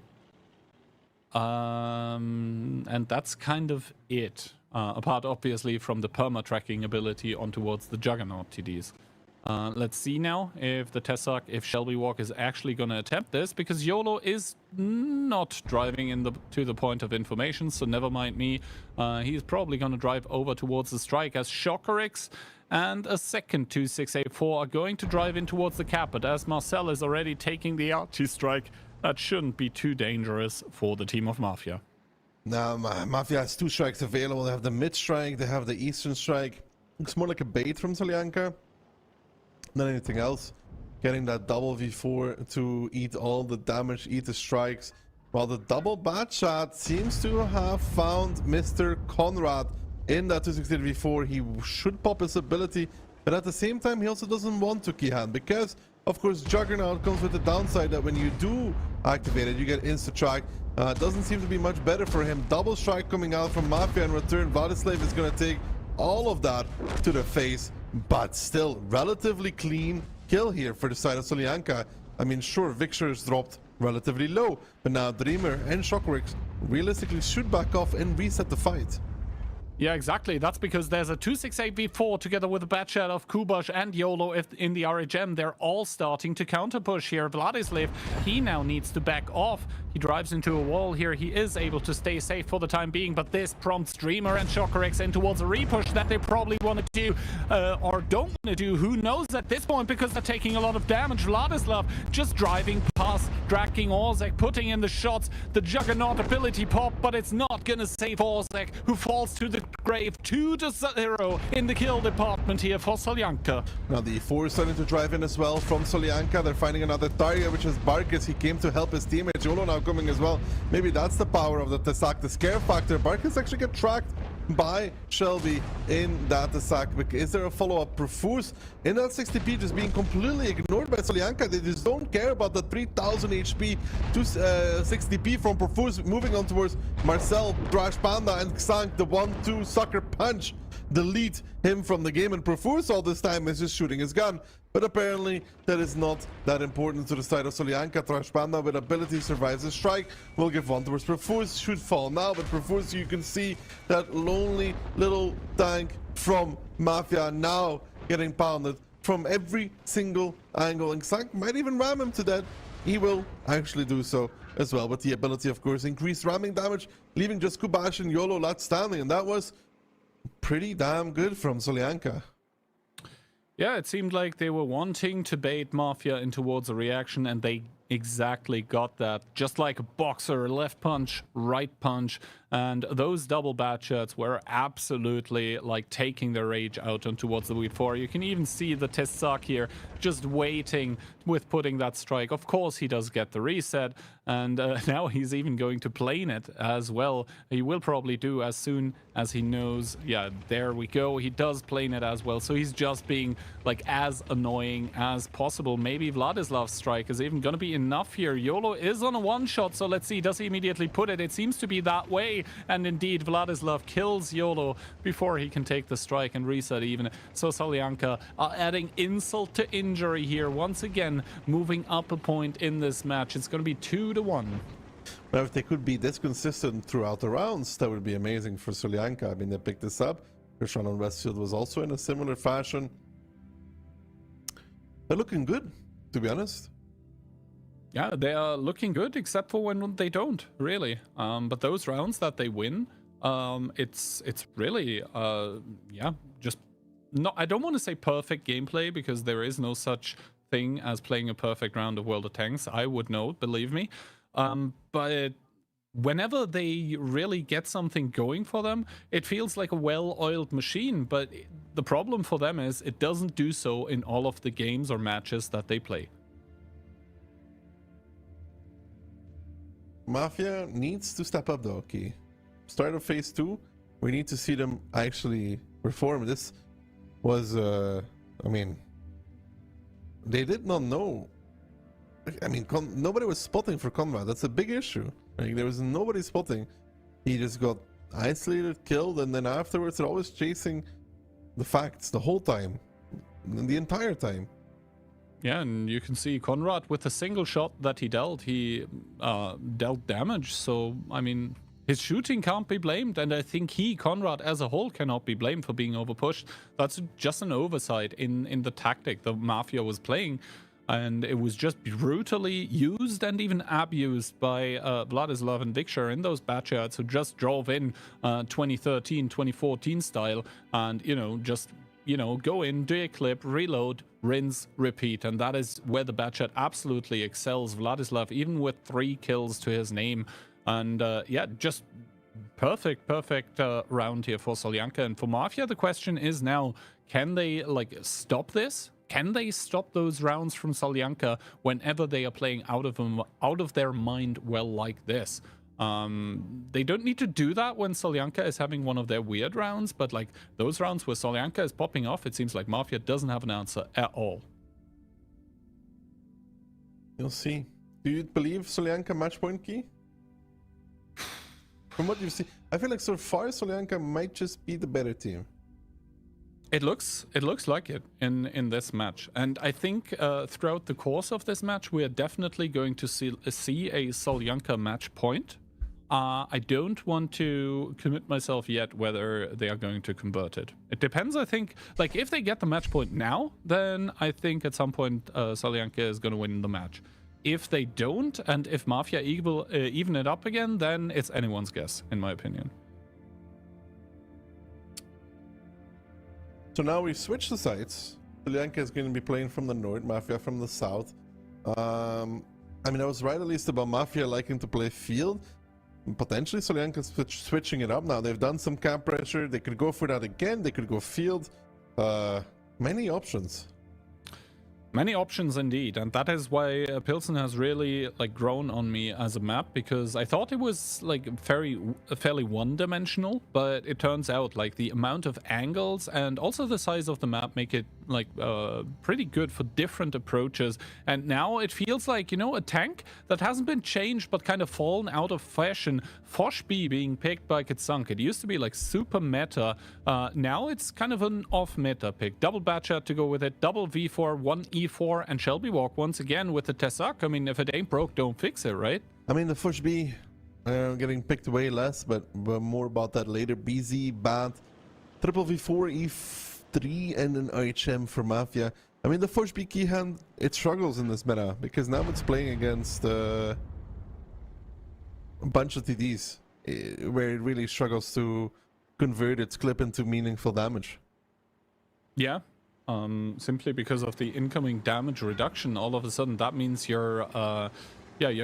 And that's kind of it. Apart, obviously, from the perma-tracking ability on towards the Juggernaut TDs. Let's see now if the Tessak, if Shelby Walk is actually going to attempt this, because YOLO is not driving to the point of information, so never mind me. He's probably going to drive over towards the strike, as Shockerix and a second 2684 are going to drive in towards the cap, but as Marcel is already taking the Archie strike, that shouldn't be too dangerous for the team of Mafia. Now, Mafia has 2 strikes available. They have the mid strike, they have the eastern strike. Looks more like a bait from Solyanka than anything else. Getting that double V4 to eat all the damage, eat the strikes. While the double bat shot seems to have found Mr. Conrad in that 268 V4. He should pop his ability but at the same time, he also doesn't want to Keyhand because, of course, Juggernaut comes with the downside that when you do activate it, you get insta-track. Doesn't seem to be much better for him. Double strike coming out from Mafia in return. Vladislav is going to take all of that to the face, but still relatively clean kill here for the side of Solyanka. I mean, sure, Vixer's dropped relatively low, but now Dreamer and Shockworks realistically should back off and reset the fight. Yeah, exactly. That's because there's a 268v4 together with a bad shot of Kubash and YOLO in the RHM. They're all starting to counter push here. Vladislav, he now needs to back off. He drives into a wall here. He is able to stay safe for the time being, but this prompts Dreamer and Shockrex in towards a repush that they probably want to do or don't want to do. Who knows at this point, because they're taking a lot of damage. Vladislav just driving past, dragging Orzek, putting in the shots. The Juggernaut ability pop, but it's not going to save Orzek, who falls to the grave 2-0 in the kill department here for Solyanka. Now the E4 is starting to drive in as well from Solyanka. They're finding another target, which is Barkas. He came to help his teammates. YOLO now coming as well. Maybe that's the power of the Tessak, the scare factor. Barkas actually get tracked by Shelby in that Tessak. Is there a follow-up? Profuse in that 60p just being completely ignored by Solyanka. They just don't care about the 3000 HP to 60p from Profuse. Moving on towards Marcel, Trash Panda, and Xank. The 1-2 sucker punch delete him from the game, and Profuse all this time is just shooting his gun. But apparently that is not that important to the side of Solyanka. Trash Panda with ability survives the strike. Will give one towards Profuse. Should fall now, but Profuse, you can see that lonely little tank from Mafia now getting pounded from every single angle. And Xank might even ram him to death. He will actually do so as well, with the ability, of course, increased ramming damage, leaving just Kubash and YOLO left standing. And that was pretty damn good from Solyanka. Yeah, it seemed like they were wanting to bait Mafia in towards a reaction, and they exactly got that. Just like a boxer, left punch, right punch, and those double bad shots were absolutely like taking their rage out on towards the V4. You can even see the Tessak here just waiting with putting that strike. Of course, he does get the reset, and now he's even going to plane it as well. He will probably do as soon as he knows. Yeah, there we go. He does plane it as well, so he's just being like as annoying as possible. Maybe Vladislav's strike is even going to be enough here. YOLO is on a one-shot, so let's see. Does he immediately put it? It seems to be that way, and indeed, Vladislav kills YOLO before he can take the strike and reset even. So Solyanka are adding insult to injury here once again, moving up a point in this match. It's going to be 2-1. But if they could be this consistent throughout the rounds, that would be amazing for Solyanka. I mean, they picked this up. Krishan on Westfield was also in a similar fashion. They're looking good, to be honest. Yeah, they are looking good, except for when they don't, really. But those rounds that they win, it's really, yeah, just not. I don't want to say perfect gameplay, because there is no such thing as playing a perfect round of World of Tanks. I would know, believe me. But whenever they really get something going for them, it feels like a well-oiled machine. But the problem for them is it doesn't do so in all of the games or matches that they play. Mafia needs to step up though, Key. Start of phase 2, we need to see them actually perform. This was, I mean, they did not know. I mean, nobody was spotting for Conrad. That's a big issue. Like, there was nobody spotting. He just got isolated, killed, and then afterwards they're always chasing the facts the whole time, the entire time. Yeah, and you can see Conrad with a single shot that he dealt dealt damage. So, I mean, his shooting can't be blamed, and I think Conrad as a whole cannot be blamed for being overpushed. That's just an oversight in the tactic the Mafia was playing, and it was just brutally used and even abused by Vladislav and Vixer in those batch outs, who just drove in 2013, 2014 style, and, just go in, do a clip, reload, rinse, repeat. And that is where the Batchat absolutely excels. Vladislav, even with 3 kills to his name. And yeah, just perfect round here for Solyanka. And for Mafia, the question is now, can they stop this? Can they stop those rounds from Solyanka whenever they are playing out of their mind well like this? They don't need to do that when Solyanka is having one of their weird rounds, but like those rounds where Solyanka is popping off, it seems like Mafia doesn't have an answer at all. You'll see. Do you believe Solyanka match point key? From what you see, I feel like so far Solyanka might just be the better team. It looks like it in this match, and I think throughout the course of this match we are definitely going to see a Solyanka match point. I don't want to commit myself yet whether they are going to convert it. It depends, I think. Like, if they get the match point now, then I think at some point Solyanka is going to win the match. If they don't, and if Mafia even it up again, then it's anyone's guess, in my opinion. So now we've switched the sides. Solyanka is going to be playing from the north, Mafia from the south. I mean, I was right at least about Mafia liking to play field. Potentially Solyanka switching it up now. They've done some camp pressure. They could go for that again. They could go field. Many options. Many options indeed, and that is why Pilsen has really like grown on me as a map, because I thought it was like fairly one-dimensional, but it turns out like the amount of angles and also the size of the map make it like pretty good for different approaches. And now it feels like, you know, a tank that hasn't been changed but kind of fallen out of fashion. Fosh B being picked by Kitsunk. It used to be like super meta. Now it's kind of an off meta pick. Double Batchat to go with it, double V4, 1 E4, and Shelby Walk once again with the Tessak. I mean, if it ain't broke, don't fix it, right? I mean, the Fosh B getting picked way less, but more about that later. BZ, Bat, triple V4, E3, and an IHM for Mafia. I mean, the Fosh B key hand, it struggles in this meta, because now it's playing against a bunch of TDs, where it really struggles to convert its clip into meaningful damage. Yeah. Simply because of the incoming damage reduction, all of a sudden that means your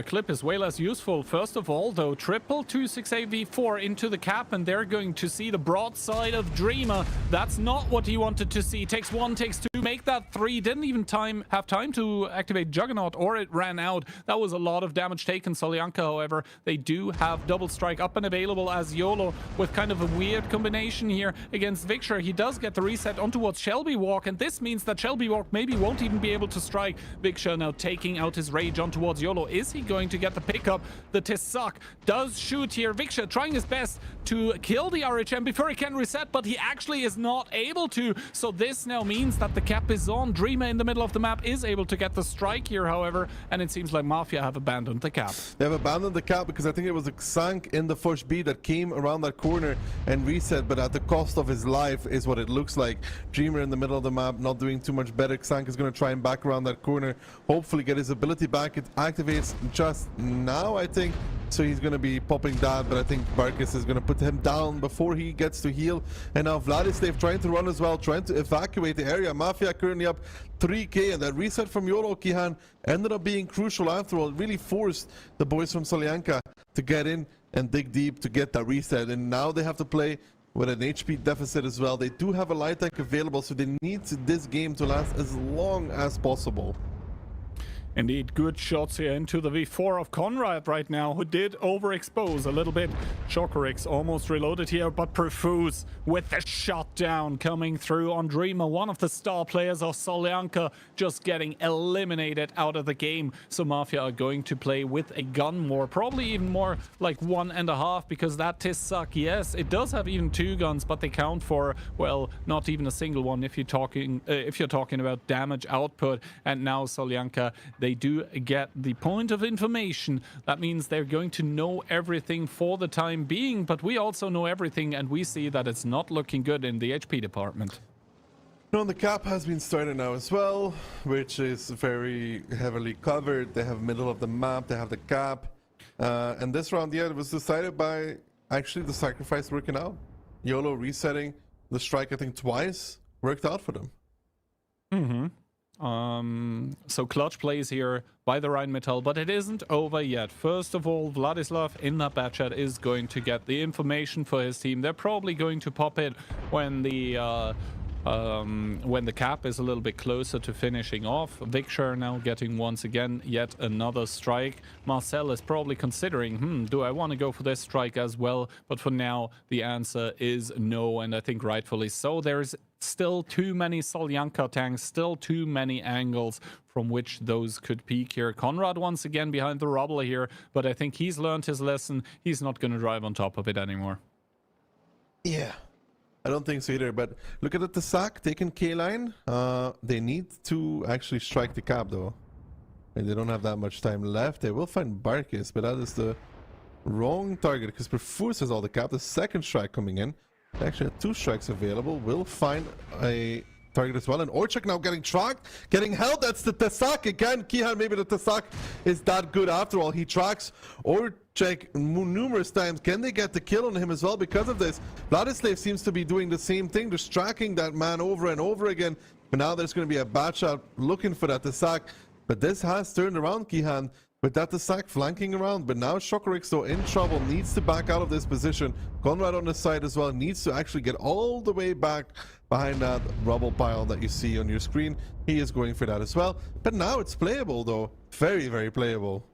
clip is way less useful. First of all, though, triple 268v4 into the cap, and they're going to see the broadside of Dreamer. That's not what he wanted to see. Takes 1, takes 2, make that 3. Didn't even have time to activate Juggernaut, or it ran out. That was a lot of damage taken. Solyanka, however, they do have double strike up and available as YOLO with kind of a weird combination here against Victor. He does get the reset on towards Shelby Walk, and this means that Shelby Walk maybe won't even be able to strike. Victor now taking out his rage on towards YOLO. Is he going to get the pickup? The Tessak does shoot here. Victor trying his best to kill the RHM before he can reset, but he actually is not able to. So this now means that the cap is on. Dreamer in the middle of the map is able to get the strike here, however, and it seems like Mafia have abandoned the cap. They have abandoned the cap because I think it was a Xank in the Fosh B that came around that corner and reset, but at the cost of his life is what it looks like. Dreamer in the middle of the map, not doing too much better. Xank is going to try and back around that corner, hopefully get his ability back. It activates just now, I think, so he's going to be popping that, but I think Barkis is going to put him down before he gets to heal. And now Vladislav trying to run as well, trying to evacuate the area. Mafia currently up 3k, and that reset from YOLO Kihan ended up being crucial after all. It really forced the boys from Solyanka to get in and dig deep to get that reset, and now they have to play with an HP deficit as well. They do have a light tank available, so they need this game to last as long as possible. Indeed, good shots here into the V4 of Conrad right now, who did overexpose a little bit. Shokorix almost reloaded here, but Perfuse with the shot down coming through on Dreamer, one of the star players of Solyanka, just getting eliminated out of the game. So Mafia are going to play with a gun more, probably even more like 1.5, because that Tessak, yes, it does have even 2 guns, but they count for, well, not even a single one if you're talking about damage output. And now Solyanka, they do get the point of information. That means they're going to know everything for the time being, but we also know everything, and we see that it's not looking good in the HP department. No, the cap has been started now as well, which is very heavily covered. They have middle of the map, they have the cap, and this round, yeah, it was decided by actually the sacrifice working out. YOLO resetting the strike, I think twice, worked out for them. So clutch plays here by the Rheinmetall, but it isn't over yet. First of all, Vladislav in that bat chat is going to get the information for his team. They're probably going to pop it when the when the cap is a little bit closer to finishing off. Victor now getting once again yet another strike. Marcel is probably considering, do I want to go for this strike as well? But for now, the answer is no, and I think rightfully so. There's still too many Solyanka tanks, still too many angles from which those could peak here. Conrad once again behind the rubble here, but I think he's learned his lesson. He's not going to drive on top of it anymore. Yeah, I don't think so either. But look at the Tsaak taking K-line. They need to actually strike the cap though. And they don't have that much time left. They will find Barkis, but that is the wrong target because Perfus has all the cap. The second strike coming in. They actually have 2 strikes available. Will find a target as well. And Orchak now getting tracked, getting held. That's the Tsaak again. Kihan, maybe the Tsaak is that good after all. He tracks Orchak numerous times. Can they get the kill on him as well because of this? Vladislav seems to be doing the same thing, just tracking that man over and over again. But now there's going to be a bad shot looking for that Tsaak. But this has turned around, Kihan. With that Tsaak flanking around, but now Shokorix though in trouble, needs to back out of this position. Conrad on the side as well, needs to actually get all the way back behind that rubble pile that you see on your screen. He is going for that as well. But now it's playable though. Very, very playable.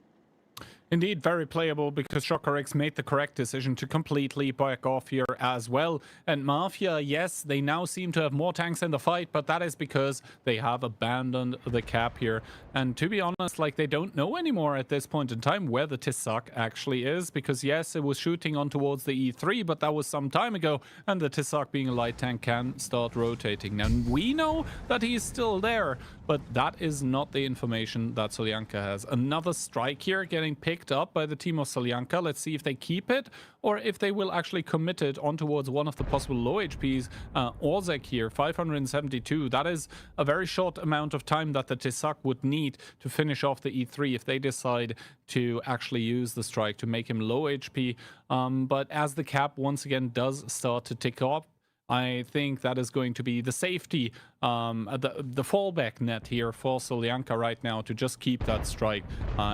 Indeed, very playable because Shokorix made the correct decision to completely back off here as well. And Mafia, yes, they now seem to have more tanks in the fight, but that is because they have abandoned the cap here. And to be honest, like, they don't know anymore at this point in time where the Tsaak actually is, because yes, it was shooting on towards the E3, but that was some time ago, and the Tsaak, being a light tank, can start rotating. Now, we know that he is still there, but that is not the information that Solyanka has. Another strike here getting picked up by the team of Solyanka. Let's see if they keep it or if they will actually commit it on towards one of the possible low HPs. Orzek here, 572. That is a very short amount of time that the Tsaak would need to finish off the E3 if they decide to actually use the strike to make him low HP. But as the cap once again does start to tick up, I think that is going to be the safety, the fallback net here for Solyanka right now, to just keep that strike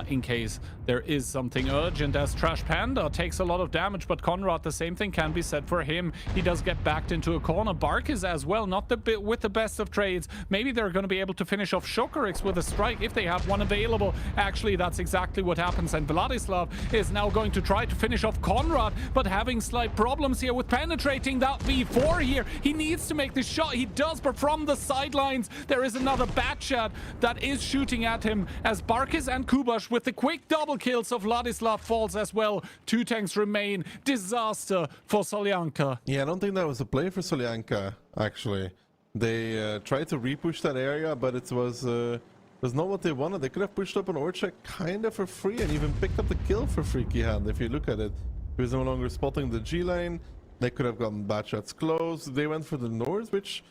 in case there is something urgent, as Trash Panda takes a lot of damage, but Conrad, the same thing can be said for him. He does get backed into a corner. Barkis as well, not with the best of trades. Maybe they're going to be able to finish off Shokorix with a strike if they have one available. Actually, that's exactly what happens, and Vladislav is now going to try to finish off Conrad, but having slight problems here with penetrating that V4 here. He needs to make this shot. He does, but from the sidelines, there is another bat shot that is shooting at him, as Barkis and Kubash with the quick double kills of Vladislav falls as well. 2 tanks remain. Disaster for Solyanka. Yeah, I don't think that was a play for Solyanka, actually. They tried to repush that area, but it was not what they wanted. They could have pushed up an Orchak kind of for free and even picked up the kill for free, Kihan, if you look at it. He was no longer spotting the G line. They could have gotten bad shots close. They went for the north, which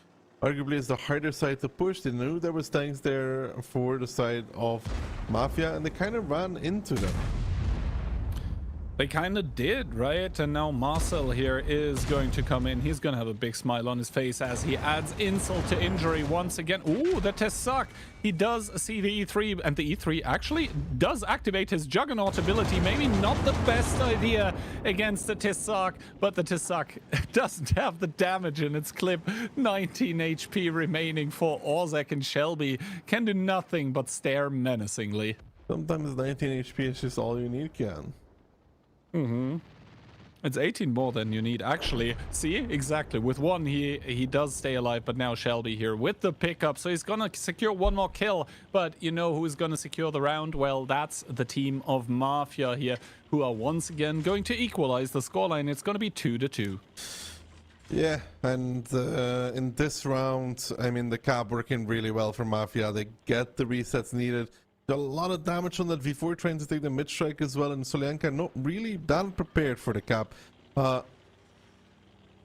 arguably is the harder side to push. They knew there was tanks there for the side of Mafia, and they kind of ran into them. They kind of did, right? And now Marcel here is going to come in. He's going to have a big smile on his face as he adds insult to injury once again. Ooh, the Tsaak. He does see the E3, and the E3 actually does activate his Juggernaut ability. Maybe not the best idea against the Tsaak, but the Tsaak doesn't have the damage in its clip. 19 HP remaining for Orzek, and Shelby can do nothing but stare menacingly. Sometimes 19 HP is just all you need, Kian. It's 18 more than you need, actually. See, exactly. With one, he does stay alive, but now Shelby here with the pickup. So he's gonna secure one more kill. But you know who's gonna secure the round? Well, that's the team of Mafia here, who are once again going to equalize the scoreline. It's gonna be 2-2. Yeah, and in this round, I mean, the cap working really well for Mafia. They get the resets needed. Got a lot of damage on that V4, trying to take the mid-strike as well, and Solyanka not really that prepared for the cap.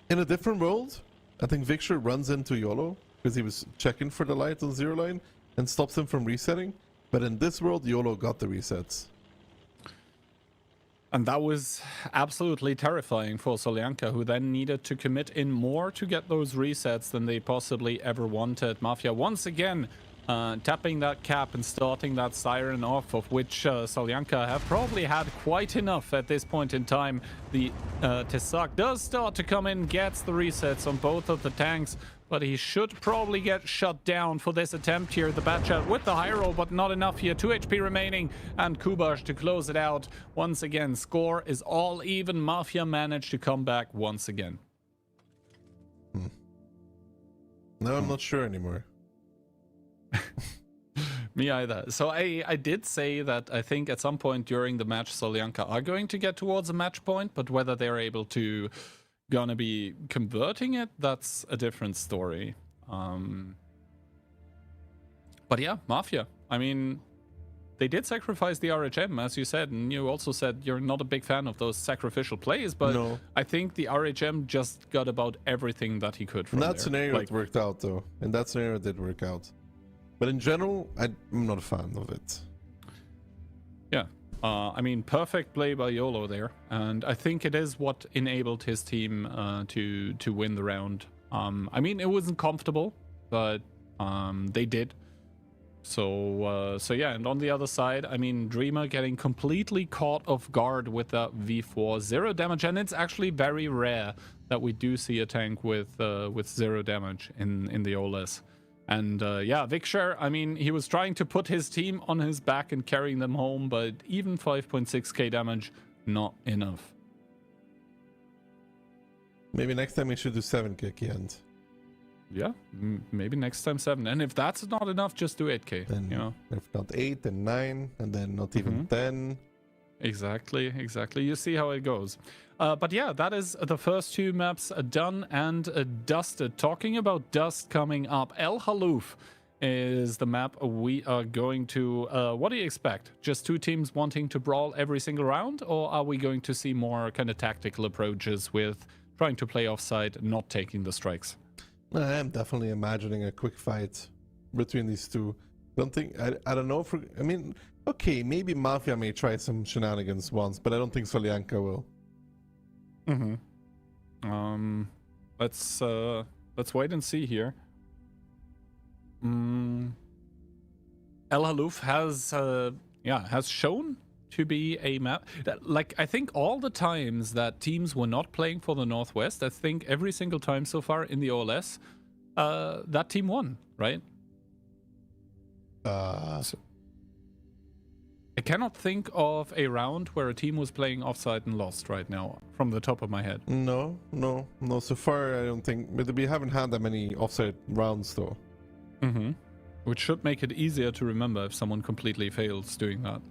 In a different world, I think Victor runs into YOLO, because he was checking for the light on zero line, and stops him from resetting. But in this world, YOLO got the resets. And that was absolutely terrifying for Solyanka, who then needed to commit in more to get those resets than they possibly ever wanted. Mafia once again tapping that cap and starting that siren off, of which Solyanka have probably had quite enough at this point in time. The Tesak does start to come in, gets the resets on both of the tanks, but he should probably get shut down for this attempt here. The Batchat with the high roll, but not enough here. 2 HP remaining, and Kubash to close it out. Once again, score is all even. Mafia managed to come back once again. No, I'm not sure anymore. Me either. So I did say that I think at some point during the match, Solyanka are going to get towards a match point, but whether they're able to gonna be converting it, that's a different story. But yeah, Mafia. I mean, they did sacrifice the RHM, as you said, and you also said you're not a big fan of those sacrificial plays, but No. I think the RHM just got about everything that he could from In that there. scenario, Like, it worked out, though. In that scenario, it did work out. But in general, I'm not a fan of it. yeah. I mean, perfect play by YOLO there, and I think it is what enabled his team to win the round. I mean, it wasn't comfortable, but they did. So yeah, and on the other side, I mean, Dreamer getting completely caught off guard with that V4, 0 damage, and it's actually very rare that we do see a tank with 0 damage in the OLS. And yeah, Vikshar, I mean, he was trying to put his team on his back and carrying them home, but even 5.6k damage, not enough. Maybe next time we should do 7k at the end. Yeah, maybe next time 7. And if that's not enough, just do 8k, Then you know? if not 8, then 9, and then not even 10. Exactly. You see how it goes. But yeah, that is the first 2 maps done and dusted. Talking about dust coming up, El Halouf is the map we are going to... what do you expect? Just 2 teams wanting to brawl every single round? Or are we going to see more kind of tactical approaches with trying to play offside, not taking the strikes? I am definitely imagining a quick fight between these two. I don't know. I mean, okay, maybe Mafia may try some shenanigans once, but I don't think Solyanka will. Let's wait and see here. El Halouf has shown to be a map that, like, I think all the times that teams were not playing for the Northwest, I think every single time so far in the OLS, that team won, right? So I cannot think of a round where a team was playing offside and lost right now, from the top of my head. No. So far, I don't think. But we haven't had that many offside rounds, though. Which should make it easier to remember if someone completely fails doing that.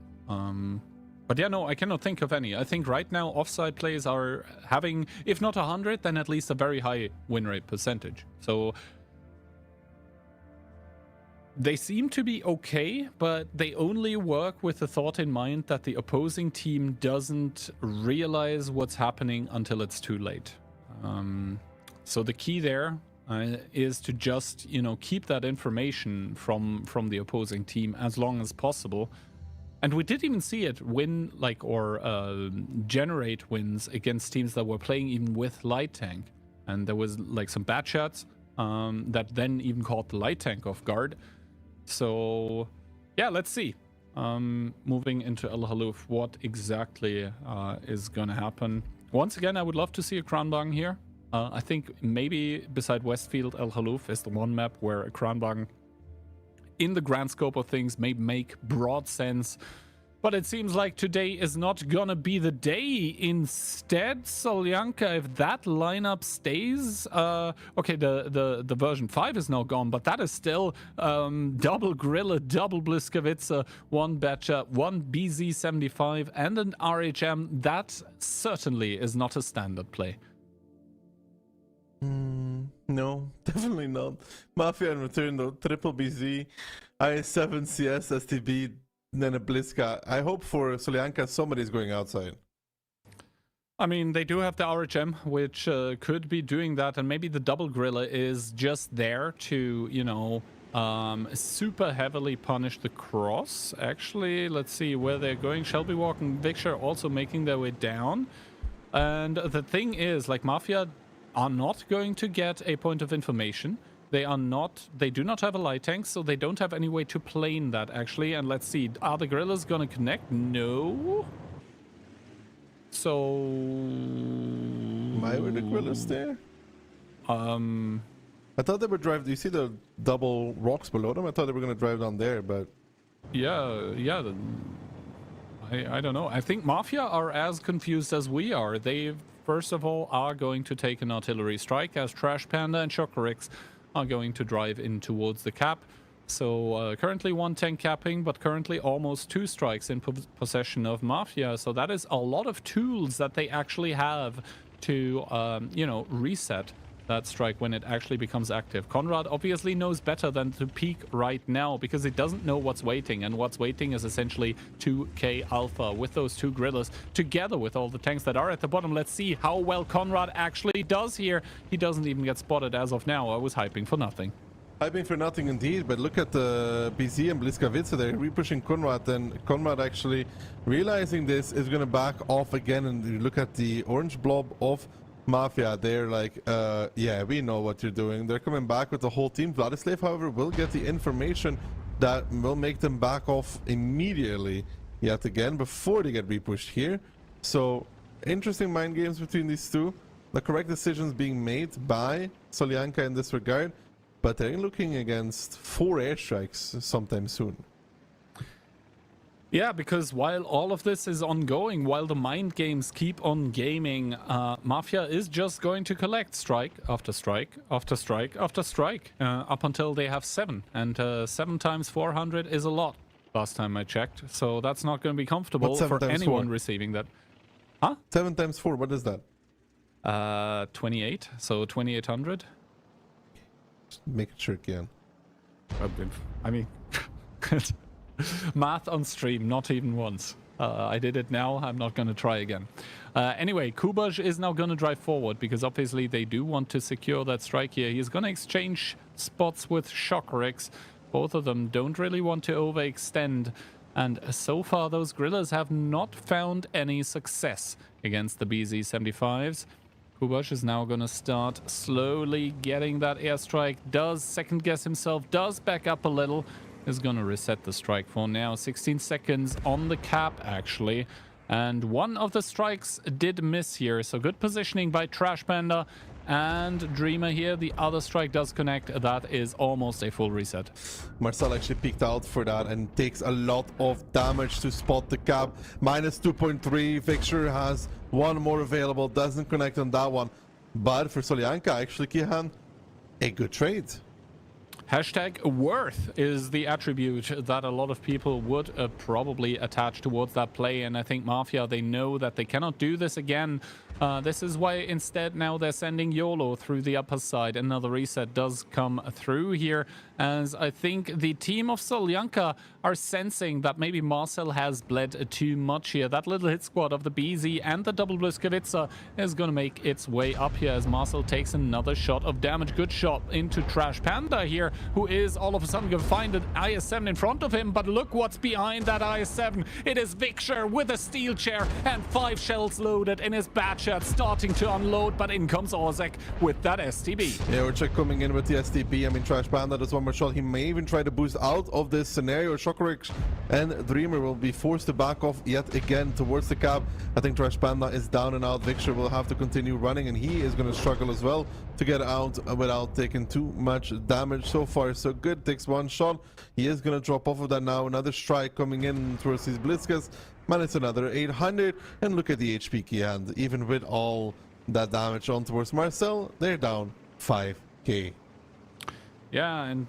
But yeah, no, I cannot think of any. I think right now offside plays are having, if not 100, then at least a very high win rate percentage. So they seem to be okay, but they only work with the thought in mind that the opposing team doesn't realize what's happening until it's too late. So the key there is to just, keep that information from the opposing team as long as possible. And we did even see it win, generate wins against teams that were playing even with light tank. And there was some bad shots that then even caught the light tank off guard. So yeah, let's see. Moving into El Halouf, what exactly is gonna happen? Once again, I would love to see a Kranbang here. I think maybe beside Westfield, El Halouf is the one map where a Kranbang, in the grand scope of things, may make broad sense. But it seems like today is not gonna be the day. Instead, Solyanka, if that lineup stays... okay, the version 5 is now gone, but that is still double Grilla, double Bliskavitza, 1 Batcha, 1 BZ75, and an RHM. That certainly is not a standard play. No, definitely not. Mafia in return, though. Triple BZ, IS7, CS, STB, then a Bliska. I hope for Solyanka somebody's going outside. I mean, they do have the RHM, which could be doing that, and maybe the double Grilla is just there to, super heavily punish the cross. Actually, let's see where they're going. Shelby Walk and Vikshar also making their way down. And the thing is, Mafia are not going to get a point of information. They do not have a light tank, so they don't have any way to plane that, actually. And let's see, are the guerrillas gonna connect? No. So... Why were the guerrillas there? I thought they would drive... Do you see the double rocks below them? I thought they were gonna drive down there, but... Yeah. I don't know. I think Mafia are as confused as we are. They, first of all, are going to take an artillery strike as Trash Panda and Shockryx are going to drive in towards the cap. So currently 1 tank capping, but currently almost 2 strikes in possession of Mafia. So that is a lot of tools that they actually have to, you know, reset that strike when it actually becomes active. Conrad obviously knows better than to peek right now because it doesn't know what's waiting, and what's waiting is essentially 2k alpha with those 2 guerrillas together with all the tanks that are at the bottom. Let's see how well Conrad actually does here. He doesn't even get spotted as of now. I was hyping for nothing. Hyping for nothing indeed, but look at the BZ and Bliskavica, they're re-pushing Conrad, and Conrad actually realizing this is going to back off again, and you look at the orange blob of Mafia, they're like, yeah, we know what you're doing. They're coming back with the whole team. Vladislav, however, will get the information that will make them back off immediately yet again before they get repushed here. So, interesting mind games between these two. The correct decisions being made by Solyanka in this regard, but they're looking against 4 airstrikes sometime soon. Yeah, because while all of this is ongoing, while the mind games keep on gaming, Mafia is just going to collect strike after strike after strike after strike up until they have 7. And 7 times 400 is a lot, last time I checked. So that's not going to be comfortable for anyone 4? Receiving that. Huh? 7 times 4, what is that? 28, so 2800. Just make it sure again. I mean... Math on stream, not even once. I did it now, I'm not going to try again. Anyway, Kubaj is now going to drive forward because obviously they do want to secure that strike here. He's going to exchange spots with Shockryx. Both of them don't really want to overextend. And so far, those guerrillas have not found any success against the BZ-75s. Kubaj is now going to start slowly getting that airstrike. Does second guess himself, does back up a little. Is going to reset the strike for now. 16 seconds on the cap, actually. And one of the strikes did miss here. So good positioning by Trash Panda and Dreamer here. The other strike does connect. That is almost a full reset. Marcel actually peeked out for that and takes a lot of damage to spot the cap. Minus 2.3. Victor has 1 more available. Doesn't connect on that one. But for Solyanka, actually, Kihan, a good trade. Hashtag worth is the attribute that a lot of people would probably attach towards that play. And I think Mafia, they know that they cannot do this again. This is why instead now they're sending YOLO through the upper side. Another reset does come through here, as I think the team of Solyanka are sensing that maybe Marcel has bled too much here. That little hit squad of the BZ and the double Bliskavica is going to make its way up here as Marcel takes another shot of damage. Good shot into Trash Panda here, who is all of a sudden going to find an IS-7 in front of him. But look what's behind that IS-7. It is Victor with a steel chair and 5 shells loaded in his batch. Starting to unload, but in comes Ozek with that STB. Yeah, Orchek coming in with the STB. I mean, Trash Panda does 1 more shot. He may even try to boost out of this scenario. Shockryx and Dreamer will be forced to back off yet again towards the cap. I think Trash Panda is down and out. Victor will have to continue running, and he is going to struggle as well to get out without taking too much damage. So far, so good. Takes 1 shot. He is going to drop off of that now. Another strike coming in towards these Blitzkas. Minus another 800, and look at the HP key, and even with all that damage on towards Marcel, they're down 5k. Yeah, and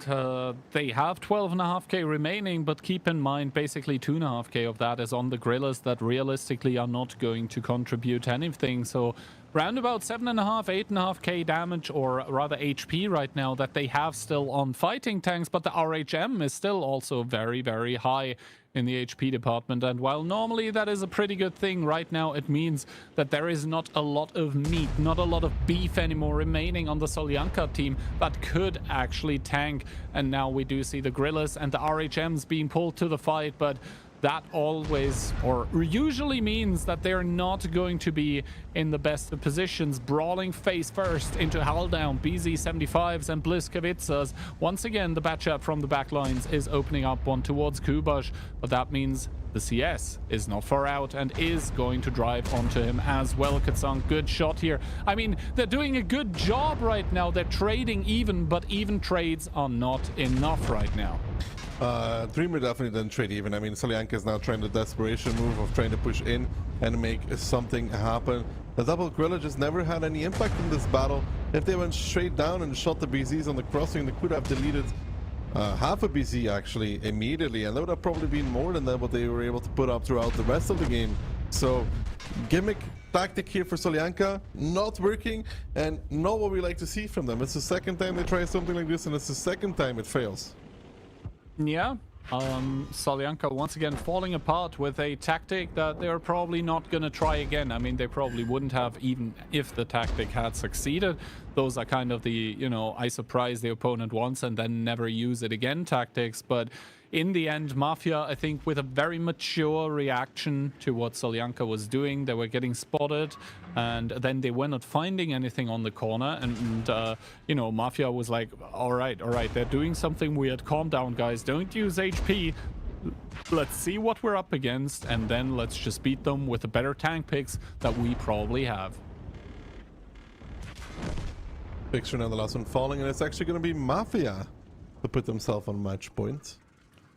they have 12.5k remaining, but keep in mind basically 2.5k of that is on the guerrillas that realistically are not going to contribute anything. So round about 7.5, 8.5k damage, or rather HP right now that they have still on fighting tanks, but the RHM is still also very, very high in the HP department. And while normally that is a pretty good thing, right now it means that there is not a lot of meat, not a lot of beef anymore remaining on the Solyanka team that could actually tank. And now we do see the guerrillas and the RHMs being pulled to the fight, but that always or usually means that they're not going to be in the best of positions. Brawling face first into Howldown, BZ75s and Bliskavitsas. Once again, the matchup from the back lines is opening up one towards Kubash, but that means the CS is not far out and is going to drive onto him as well. Katsang, good shot here. I mean, they're doing a good job right now. They're trading even, but even trades are not enough right now. Dreamer definitely didn't trade even. I mean, Solyanka is now trying the desperation move of trying to push in and make something happen. The double gorilla just never had any impact in this battle. If they went straight down and shot the BZs on the crossing, they could have deleted half a BZ actually immediately, and that would have probably been more than that what they were able to put up throughout the rest of the game. So gimmick tactic here for Solyanka, not working, and not what we like to see from them. It's the second time they try something like this, and it's the second time it fails. Yeah, Solyanka once again falling apart with a tactic that they're probably not going to try again. I mean, they probably wouldn't have even if the tactic had succeeded. Those are kind of the, you know, I surprise the opponent once and then never use it again tactics. But in the end, Mafia, I think, with a very mature reaction to what Solyanka was doing, they were getting spotted, and then they were not finding anything on the corner. And you know, Mafia was like, all right, they're doing something weird. Calm down, guys. Don't use HP. Let's see what we're up against, and then let's just beat them with the better tank picks that we probably have. Picture now the last one falling, and it's actually going to be Mafia to put themselves on match point.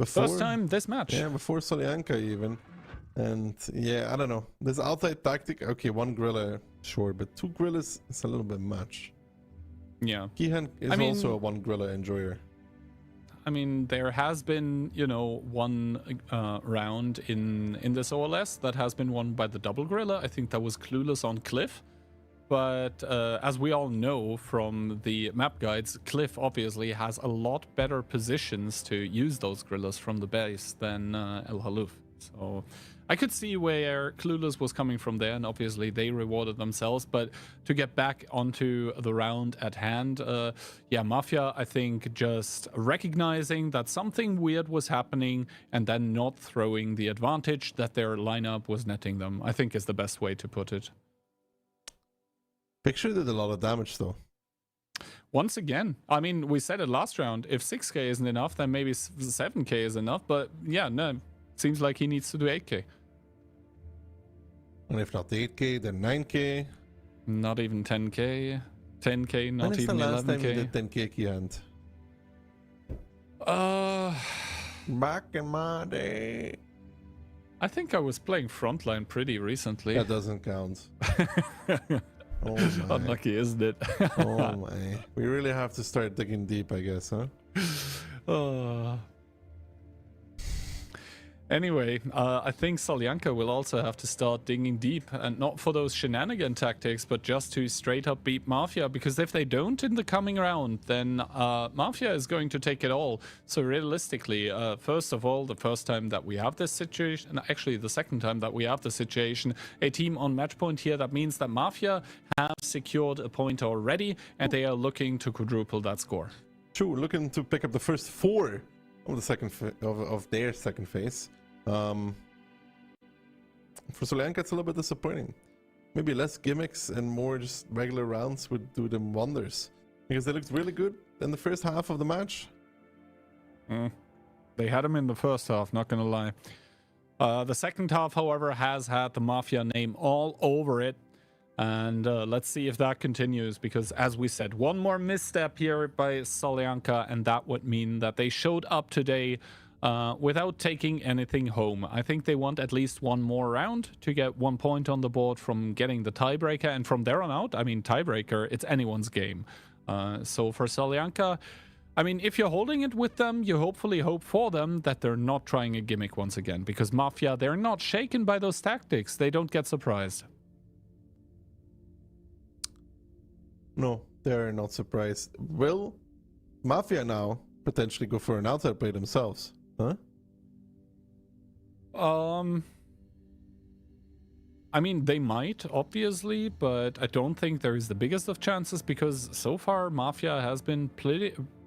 First time this match. Yeah, before Solyanka even. And yeah, I don't know. This outside tactic, okay, one gorilla, sure, but two gorillas is a little bit much. Yeah. Kihan is also a one gorilla enjoyer. I mean, there has been, you know, one round in this OLS that has been won by the double gorilla. I think that was Clueless on Cliff. But as we all know from the map guides, Cliff obviously has a lot better positions to use those gorillas from the base than El Haluf. So I could see where Clueless was coming from there, and obviously they rewarded themselves. But to get back onto the round at hand, yeah, Mafia, I think, just recognizing that something weird was happening and then not throwing the advantage that their lineup was netting them, I think is the best way to put it. Picture did a lot of damage though. Once again, I mean, we said it last round, if 6k isn't enough, then maybe 7k is enough. But yeah, no, seems like he needs to do 8k. And if not 8k, then 9k. Not even 10k. 10k, not even 11k. When is the last time you did 10k Keyhand? Back in my day. I think I was playing Frontline pretty recently. That doesn't count. Oh my. Unlucky, isn't it? Oh my. We really have to start digging deep, I guess, huh? Anyway, I think Solyanka will also have to start digging deep, and not for those shenanigan tactics, but just to straight up beat Mafia, because if they don't in the coming round, then Mafia is going to take it all. So realistically, first of all, the first time that we have this situation, actually the second time that we have the situation, a team on match point here, that means that Mafia have secured a point already, and they are looking to quadruple that score. True, looking to pick up the first 4 of the second of their second phase. For Solyanka, it's a little bit disappointing. Maybe less gimmicks and more just regular rounds would do them wonders, because they looked really good in the first half of the match. They had him in the first half, not gonna lie. The second half, however, has had the Mafia name all over it. And let's see if that continues, because as we said, one more misstep here by Solyanka, and that would mean that they showed up today without taking anything home. I think they want at least one more round to get 1 point on the board from getting the tiebreaker, and from there on out, I mean, tiebreaker, it's anyone's game. So for Solyanka, I mean, if you're holding it with them, you hopefully hope for them that they're not trying a gimmick once again, because Mafia, they're not shaken by those tactics. They don't get surprised. No, they're not surprised. Will Mafia now potentially go for an outside play themselves? Huh? I mean, they might, obviously, but I don't think there is the biggest of chances, because so far Mafia has been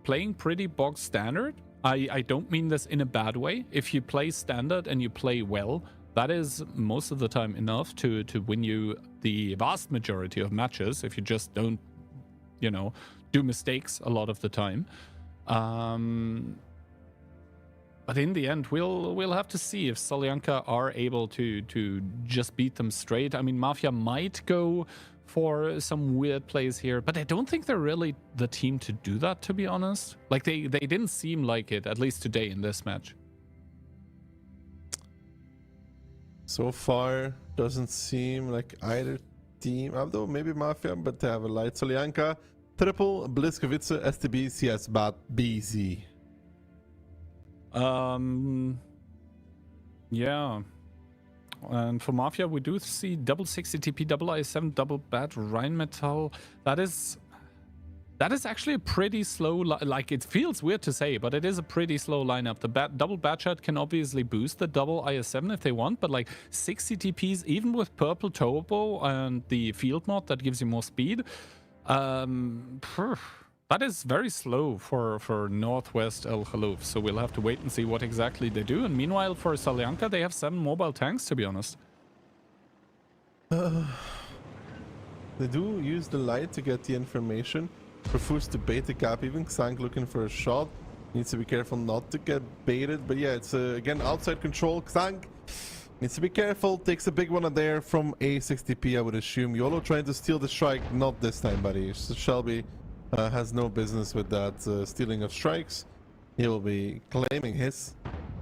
playing pretty bog standard. I don't mean this in a bad way. If you play standard and you play well, that is most of the time enough to win you the vast majority of matches if you just don't, you know, do mistakes a lot of the time. But in the end, we'll have to see if Solyanka are able to just beat them straight. I mean, Mafia might go for some weird plays here, but I don't think they're really the team to do that, to be honest. Like, they didn't seem like it, at least today in this match. So far, doesn't seem like either team, although maybe Mafia, but they have a light. Solyanka, triple, Bliskovice, STB, CS, Bat, BZ. Yeah. And for Mafia, we do see double 60 TP, double I7, double bat, Rheinmetall. That is actually a pretty slow, like, it feels weird to say, but it is a pretty slow lineup. The double bat shot can obviously boost the double IS7 if they want, but like 60 TPs, even with purple turbo and the field mod that gives you more speed, that is very slow for Northwest El Khalouf. So we'll have to wait and see what exactly they do. And meanwhile, for Solyanka, they have 7 mobile tanks, to be honest. They do use the light to get the information. Refuse to bait the gap. Even Xank looking for a shot. Needs to be careful not to get baited. But yeah, it's again outside control. Xank needs to be careful. Takes a big one there from a 60p, I would assume. YOLO trying to steal the strike. Not this time, buddy. Shelby has no business with that stealing of strikes. He will be claiming his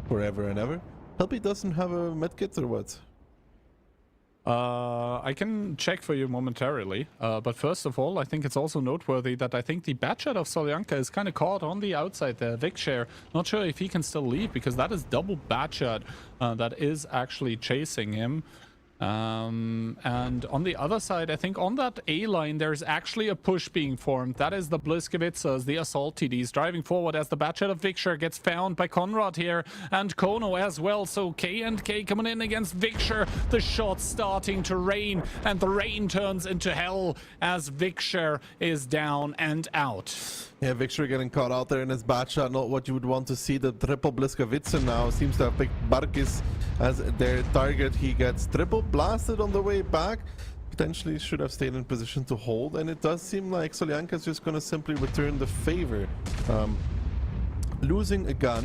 forever and ever. Helpy doesn't have a medkit or what? I can check for you momentarily, but first of all, I think it's also noteworthy that I think the batshot of Solyanka is kind of caught on the outside there. Vikshare, not sure if he can still leave, because that is double batshot that is actually chasing him. And on the other side, I think on that A line, there's actually a push being formed. That is the Bliskovitzas, the Assault TDs, driving forward as the batshot of Vikshare gets found by Conrad here, and Kono as well. So K&K coming in against Vikshare. The shots starting to rain, and the rain turns into hell as Vikshare is down and out. Yeah, Vikshare getting caught out there in his batshot. Not what you would want to see. The triple Bliskovice now seems to have picked Barkis as their target. He gets triple blasted on the way back. Potentially should have stayed in position to hold, and it does seem like Solyanka is just going to simply return the favor. Losing a gun.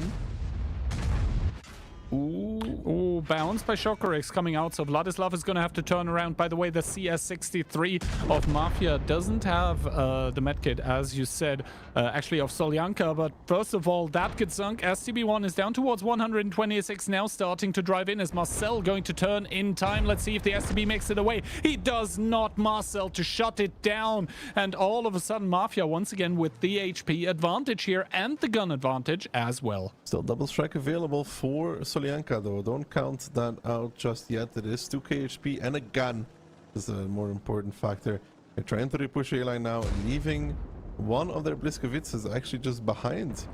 Ooh, bounce by Shokorix coming out, so Vladislav is going to have to turn around. By the way, the CS63 of Mafia doesn't have the medkit, as you said, actually of Solyanka, but first of all, that gets sunk. STB1 is down towards 126 now, starting to drive in. Is Marcel going to turn in time? Let's see if the STB makes it away. He does not. Marcel to shut it down, and all of a sudden, Mafia once again with the HP advantage here, and the gun advantage as well. Still double strike available for Solyanka, though. Don't count that out just yet. It is 2k HP and a gun. This is a more important factor. They're trying to repush A-line now, leaving one of their Bliskovitzes actually just behind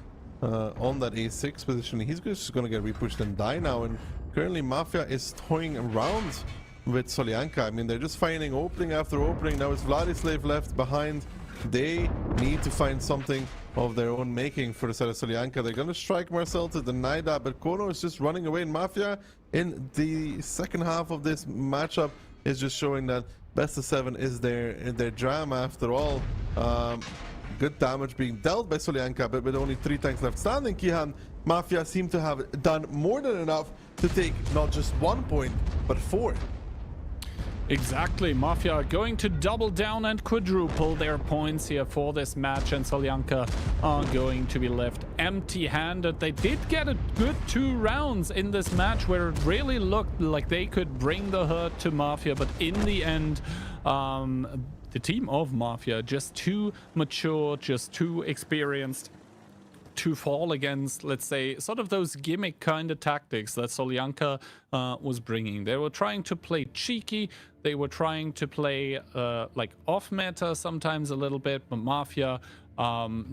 on that A6 position. He's just going to get repushed and die now, and currently Mafia is toying around with Solyanka. I mean, they're just finding opening after opening. Now it's Vladislav left behind. They need to find something of their own making for the side of Solyanka. They're going to strike Marcel to deny that, but Kono is just running away. And Mafia in the second half of this matchup is just showing that best of 7 is their jam after all. Good damage being dealt by Solyanka, but with only 3 tanks left standing, Kihan, Mafia seem to have done more than enough to take not just 1 point, but 4. Exactly, Mafia are going to double down and quadruple their points here for this match, and Solyanka are going to be left empty-handed. They did get a good 2 rounds in this match where it really looked like they could bring the hurt to Mafia, but in the end, the team of Mafia just too mature, just too experienced to fall against, let's say, sort of those gimmick kind of tactics that Solyanka was bringing. They were trying to play cheeky, they were trying to play like off meta sometimes a little bit, but Mafia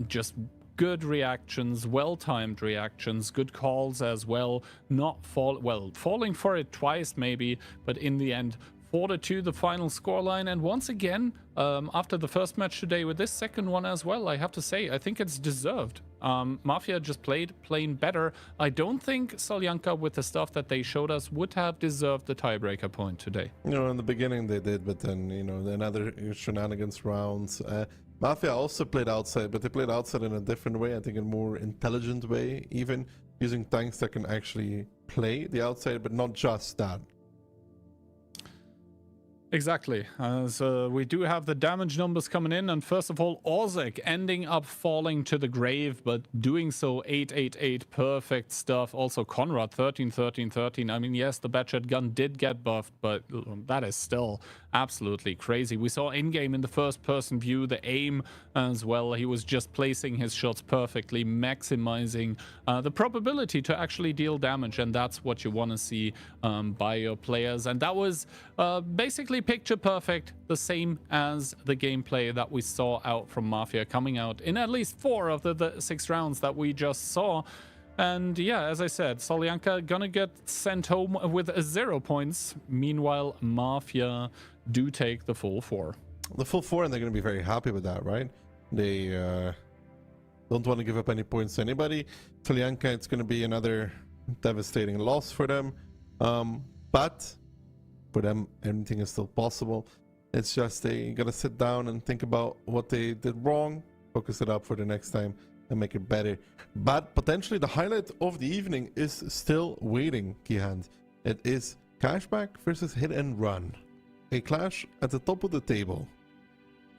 just good reactions, well-timed reactions, good calls as well, not falling for it twice maybe, but in the end 4-2 the final scoreline. And once again, after the first match today with this second one as well, I have to say, I think it's deserved. Mafia just played plain better. I don't think Solyanka, with the stuff that they showed us, would have deserved the tiebreaker point today. You know, in the beginning they did, but then, you know, another shenanigans rounds. Mafia also played outside, but they played outside in a different way. I think in a more intelligent way, even using tanks that can actually play the outside, but not just that. Exactly. So we do have the damage numbers coming in, and first of all, Orzek ending up falling to the grave, but doing so 888, perfect stuff. Also Conrad 13, 13, 13. I mean, yes, the Batchet gun did get buffed, but that is still absolutely crazy. We saw in-game in the first-person view, the aim as well. He was just placing his shots perfectly, maximizing the probability to actually deal damage, and that's what you want to see by your players. And that was basically picture perfect, the same as the gameplay that we saw out from Mafia, coming out in at least 4 of the 6 rounds that we just saw. And yeah, as I said, Solyanka gonna get sent home with 0 points. Meanwhile, Mafia do take the full 4. The full 4, and they're going to be very happy with that, right? They don't want to give up any points to anybody. Solyanka, it's going to be another devastating loss for them. But for them, everything is still possible. It's just they got to sit down and think about what they did wrong, focus it up for the next time, and make it better. But potentially the highlight of the evening is still waiting, Keyhand. It is Cashback versus Hit and Run. A clash at the top of the table.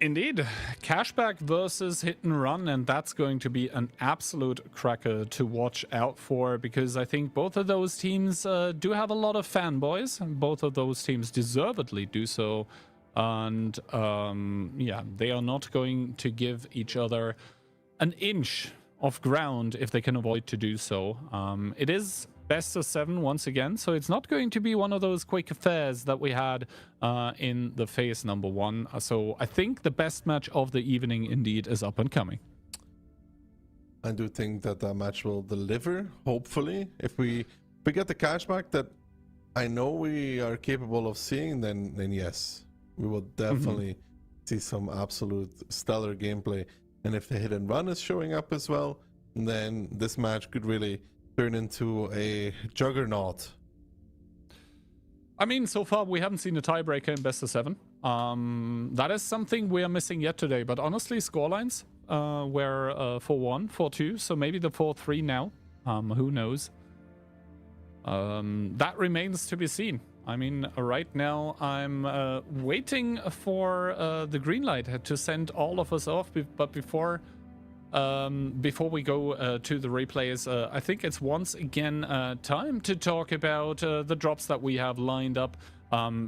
Indeed, Cashback versus Hit and Run, and that's going to be an absolute cracker to watch out for, because I think both of those teams do have a lot of fanboys, and both of those teams deservedly do so. And yeah, they are not going to give each other an inch of ground if they can avoid to do so. It is best of 7 once again, so it's not going to be one of those quick affairs that we had in the phase number 1. So I think the best match of the evening indeed is up and coming. I do think that that match will deliver, hopefully. If we get the Cashback that I know we are capable of seeing, then yes, we will definitely see some absolute stellar gameplay. And if the Hit and Run is showing up as well, then this match could really turn into a juggernaut. I mean, so far we haven't seen a tiebreaker in best of 7. That is something we are missing yet today. But honestly, scorelines were 4-1, 4-2, so maybe the 4-3 now. Who knows? That remains to be seen. I mean, right now I'm waiting for the green light to send all of us off, but before we go to the replays, I think it's once again time to talk about the drops that we have lined up,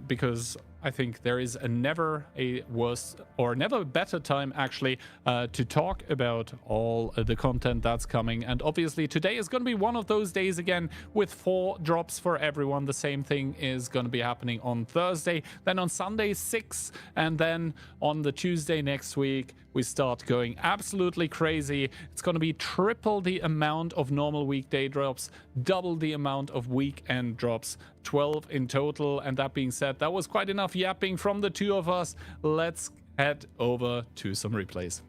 because I think there is never a worse or never a better time actually to talk about all the content that's coming. And obviously today is going to be one of those days again with 4 drops for everyone. The same thing is going to be happening on Thursday, then on Sunday 6, and then on the Tuesday next week we start going absolutely crazy. It's going to be triple the amount of normal weekday drops, double the amount of weekend drops, 12 in total. And that being said, that was quite enough yapping from the 2 of us. Let's head over to some replays.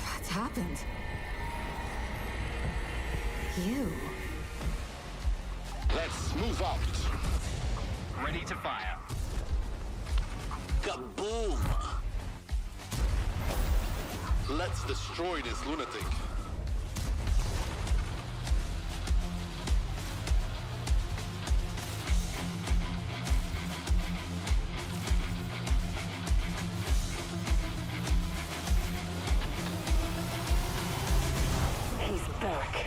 What's happened? You. Let's move out. Ready to fire. Kaboom! Let's destroy this lunatic. He's back.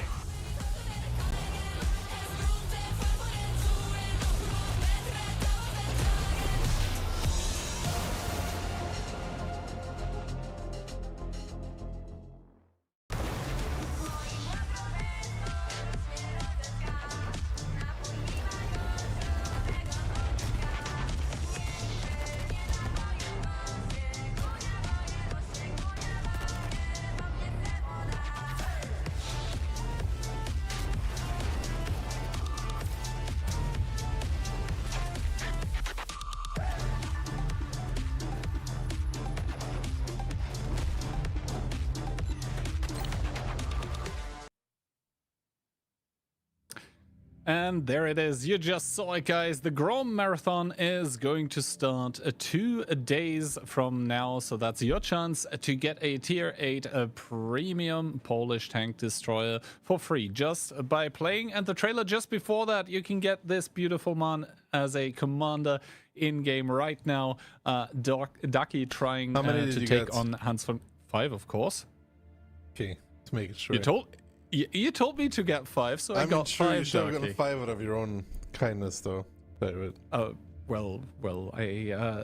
And there it is. You just saw it, guys. The Grom Marathon is going to start 2 days from now. So that's your chance to get a Tier 8 premium Polish tank destroyer for free just by playing. And the trailer just before that, you can get this beautiful man as a commander in-game right now. Ducky trying to take on Hans von 5, of course. Okay, let's make it sure. You told me to get 5, so I got sure 5. You should have gotten 5 out of your own kindness, though. Well,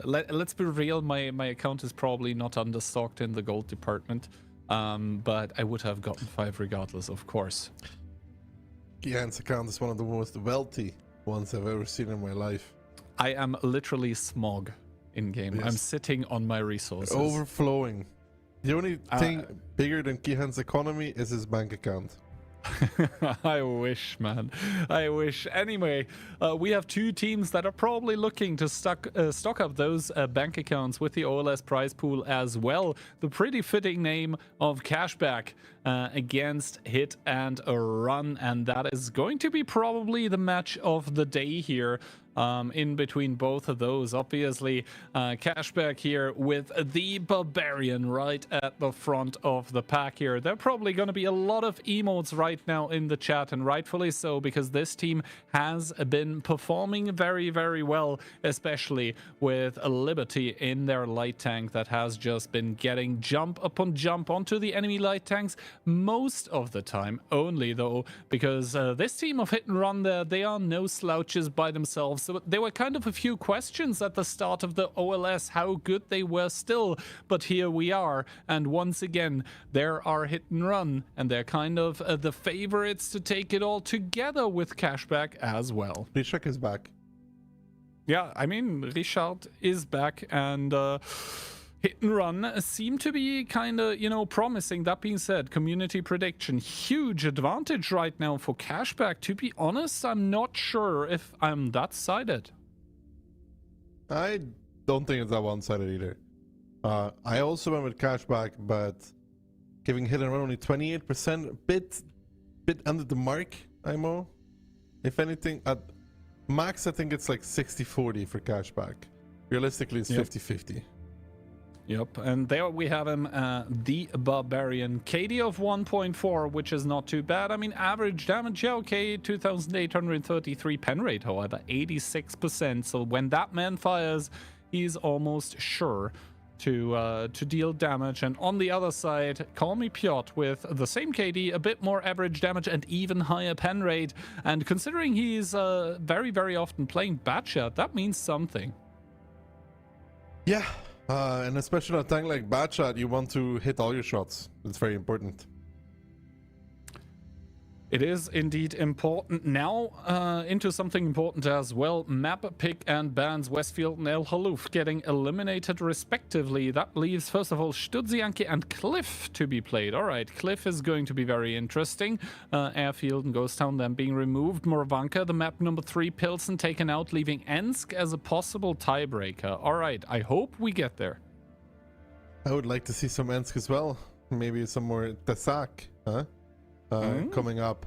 let's be real. My account is probably not understocked in the gold department, but I would have gotten 5 regardless, of course. Kian's account is one of the most wealthy ones I've ever seen in my life. I am literally smog in game. Yes. I'm sitting on my resources. Overflowing. The only thing bigger than Kihan's economy is his bank account. I wish, man. I wish. Anyway, we have 2 teams that are probably looking to stock up those bank accounts with the OLS prize pool as well. The pretty fitting name of Cashback against Hit and Run, and that is going to be probably the match of the day here. In between both of those, obviously, Cashback here with the Barbarian right at the front of the pack here. There are probably going to be a lot of emotes right now in the chat, and rightfully so, because this team has been performing very, very well, especially with a Liberty in their light tank that has just been getting jump upon jump onto the enemy light tanks most of the time, only though, because this team of Hit and Run there, they are no slouches by themselves. So there were kind of a few questions at the start of the OLS how good they were still, but here we are, and once again there are Hit and Run, and they're kind of the favorites to take it all together with Cashback as well. Rishak is back. Yeah, I mean, Richard is back, and Hit and Run seem to be kind of, promising. That being said, community prediction, huge advantage right now for Cashback. To be honest, I'm not sure if I'm that sided. I don't think it's that one-sided either. I also went with Cashback, but giving Hit and Run only 28%, bit under the mark, IMO. If anything, at max, I think it's like 60-40 for Cashback. Realistically, it's 50-50. Yep, and there we have him, the Barbarian. KD of 1.4, which is not too bad. I mean, average damage, yeah, okay, 2,833 pen rate, however, 86%. So when that man fires, he's almost sure to deal damage. And on the other side, call me Piotr with the same KD, a bit more average damage and even higher pen rate. And considering he's very, very often playing Batshot, that means something. Yeah. And especially on a tank like Batshot, you want to hit all your shots. It's very important. It is indeed important. Now into something important as well. Map pick and bans Westfield and El Haluf getting eliminated respectively. That leaves, first of all, Studzianki and Cliff to be played. All right, Cliff is going to be very interesting. Airfield and Ghost Town then being removed. Morvanka, the map number 3, Pilsen taken out, leaving Ensk as a possible tiebreaker. All right, I hope we get there. I would like to see some Ensk as well. Maybe some more Tesak, huh? Coming up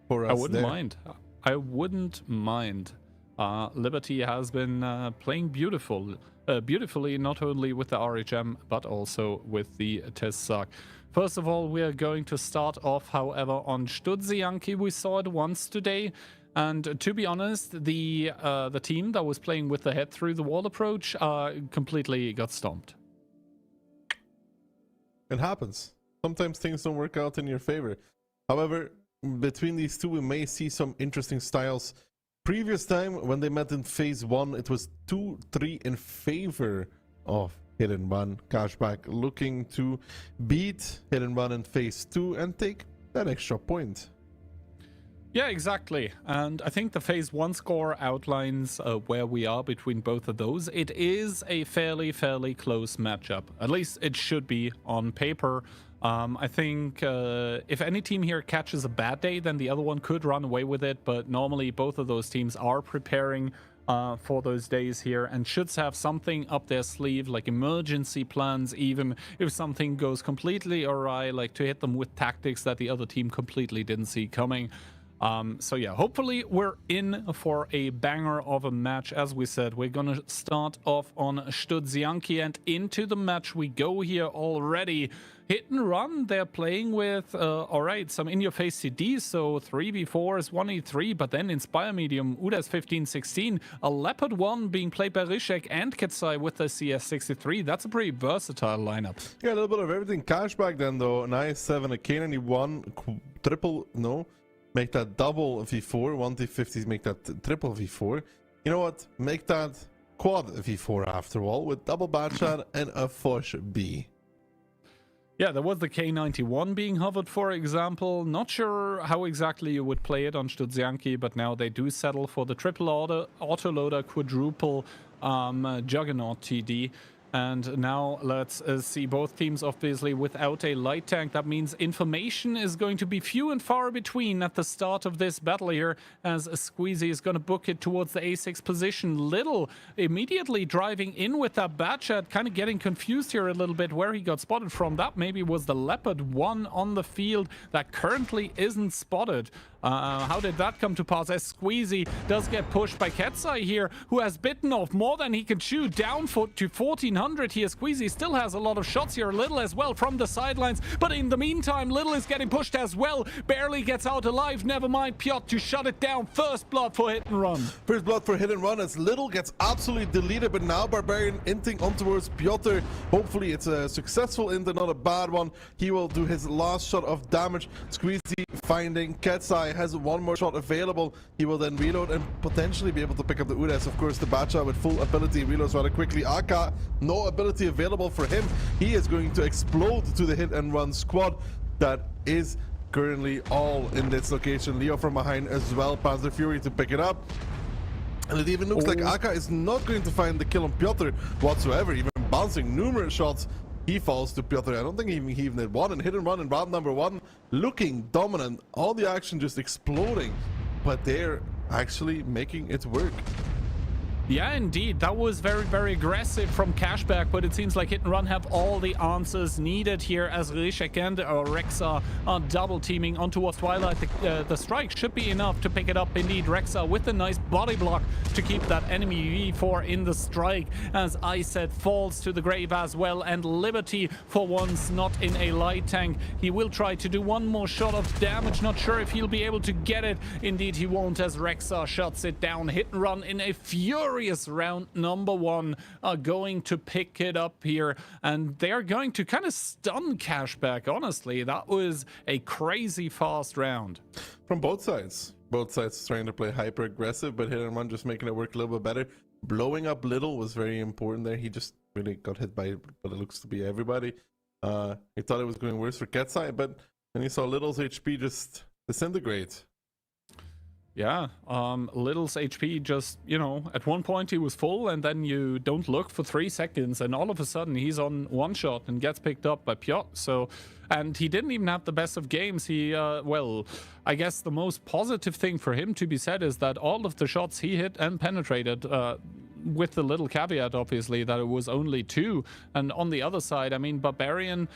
for us. I wouldn't there. mind. I wouldn't mind. Liberty has been playing beautifully, not only with the RHM, but also with the Tesak. First of all, we are going to start off, however, on Studzianki. We saw it once today. And to be honest, the team that was playing with the head through the wall approach completely got stomped. It happens. Sometimes things don't work out in your favor. However, between these two, we may see some interesting styles. Previous time, when they met in Phase 1, it was 2-3 in favor of Hit and Run. Cashback looking to beat Hit and Run in Phase 2 and take that extra point. Yeah, exactly. And I think the Phase 1 score outlines where we are between both of those. It is a fairly close matchup. At least it should be on paper. I think if any team here catches a bad day, then the other one could run away with it. But normally both of those teams are preparing for those days here and should have something up their sleeve, like emergency plans, even if something goes completely awry, like to hit them with tactics that the other team completely didn't see coming. So yeah, hopefully we're in for a banger of a match. As we said, we're gonna start off on Studzianki, and into the match we go here already. Hit and Run, they're playing with, alright, some in-your-face CDs, so 3v4s, 1e3, but then Inspire Medium, Udas 15-16, a Leopard 1 being played by Rishek and Ketsai with the CS63. That's a pretty versatile lineup. Yeah, a little bit of everything. Cashback then though, nice 7, a K91, triple, no. Make that double V4, 1T50s, make that triple V4. You know what? Make that quad V4 after all, with double Batshot and a Foch B. Yeah, there was the K91 being hovered, for example. Not sure how exactly you would play it on Studzianki, but now they do settle for the triple autoloader quadruple Juggernaut TD. And now let's see both teams obviously without a light tank. That means information is going to be few and far between at the start of this battle here, as Squeezy is going to book it towards the A6 position. Little immediately driving in with that Batchat, kind of getting confused here a little bit where he got spotted from. That maybe was the Leopard 1 on the field that currently isn't spotted. How did that come to pass, as Squeezy does get pushed by Ketsai here, who has bitten off more than he can chew, down to 1400 here. Squeezy still has a lot of shots here, Little as well from the sidelines, but in the meantime Little is getting pushed as well, barely gets out alive. Never mind Piotr to shut it down. First blood for Hit and Run. First blood for Hit and Run as Little gets absolutely deleted, but now Barbarian inting on towards Piotr. Hopefully it's a successful int, not a bad one. He will do his last shot of damage. Squeezy finding Ketsai, has one more shot available. He will then reload and potentially be able to pick up the Udas. Of course, the Batcha with full ability reloads rather quickly. Aka, no ability available for him. He is going to explode to the Hit and Run squad that is currently all in this location. Leo from behind as well. Panzer Fury to pick it up. And it even looks like Aka is not going to find the kill on Piotr whatsoever, even bouncing numerous shots. He falls to Piotr. I don't think he even did one. And Hit and Run in round number 1, looking dominant. All the action just exploding, but they're actually making it work. Yeah, indeed. That was very aggressive from Cashback, but it seems like Hit and Run have all the answers needed here, as Rishek and Rexa are double teaming on towards Twilight. The strike should be enough to pick it up. Indeed, Rexa with a nice body block to keep that enemy V4 in the strike, as Iset falls to the grave as well, and Liberty for once not in a light tank. He will try to do one more shot of damage. Not sure if he'll be able to get it. Indeed, he won't, as Rexa shuts it down. Hit and Run in a fury round number 1 are going to pick it up here, and they're going to kind of stun Cashback. Honestly, that was a crazy fast round from both sides. Both sides trying to play hyper aggressive, but Hit and Run just making it work a little bit better. Blowing up Little was very important there. He just really got hit by what it looks to be everybody. He thought it was going worse for Ketsai, but then he saw Little's HP just disintegrate. Yeah, Little's HP just, you know, at one point he was full, and then you don't look for 3 seconds, and all of a sudden he's on one shot and gets picked up by Piotr. So, and he didn't even have the best of games. He, well, I guess the most positive thing for him to be said is that all of the shots he hit and penetrated, with the little caveat, obviously, that it was only 2. And on the other side, I mean, Barbarian,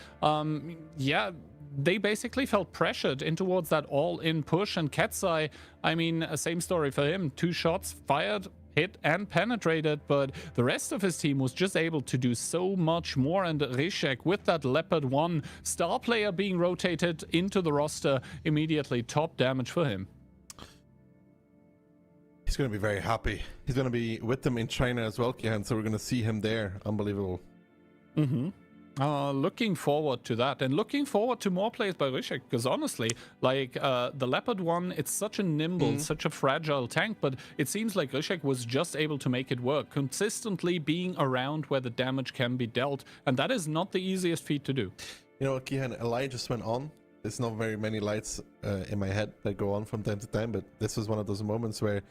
yeah, they basically felt pressured in towards that all-in push. And Ketsai, I mean, same story for him. 2 shots fired, hit and penetrated, but the rest of his team was just able to do so much more. And Rishek, with that Leopard 1 star player being rotated into the roster, immediately top damage for him. He's going to be very happy. He's going to be with them in China as well, Kian, so we're going to see him there. Unbelievable. Looking forward to that, and looking forward to more plays by Rishek, because honestly, like the Leopard 1, it's such a nimble, such a fragile tank, but it seems like Rishek was just able to make it work, consistently being around where the damage can be dealt, and that is not the easiest feat to do. You know, Kian, a light just went on. There's not very many lights in my head that go on from time to time, but this was one of those moments where,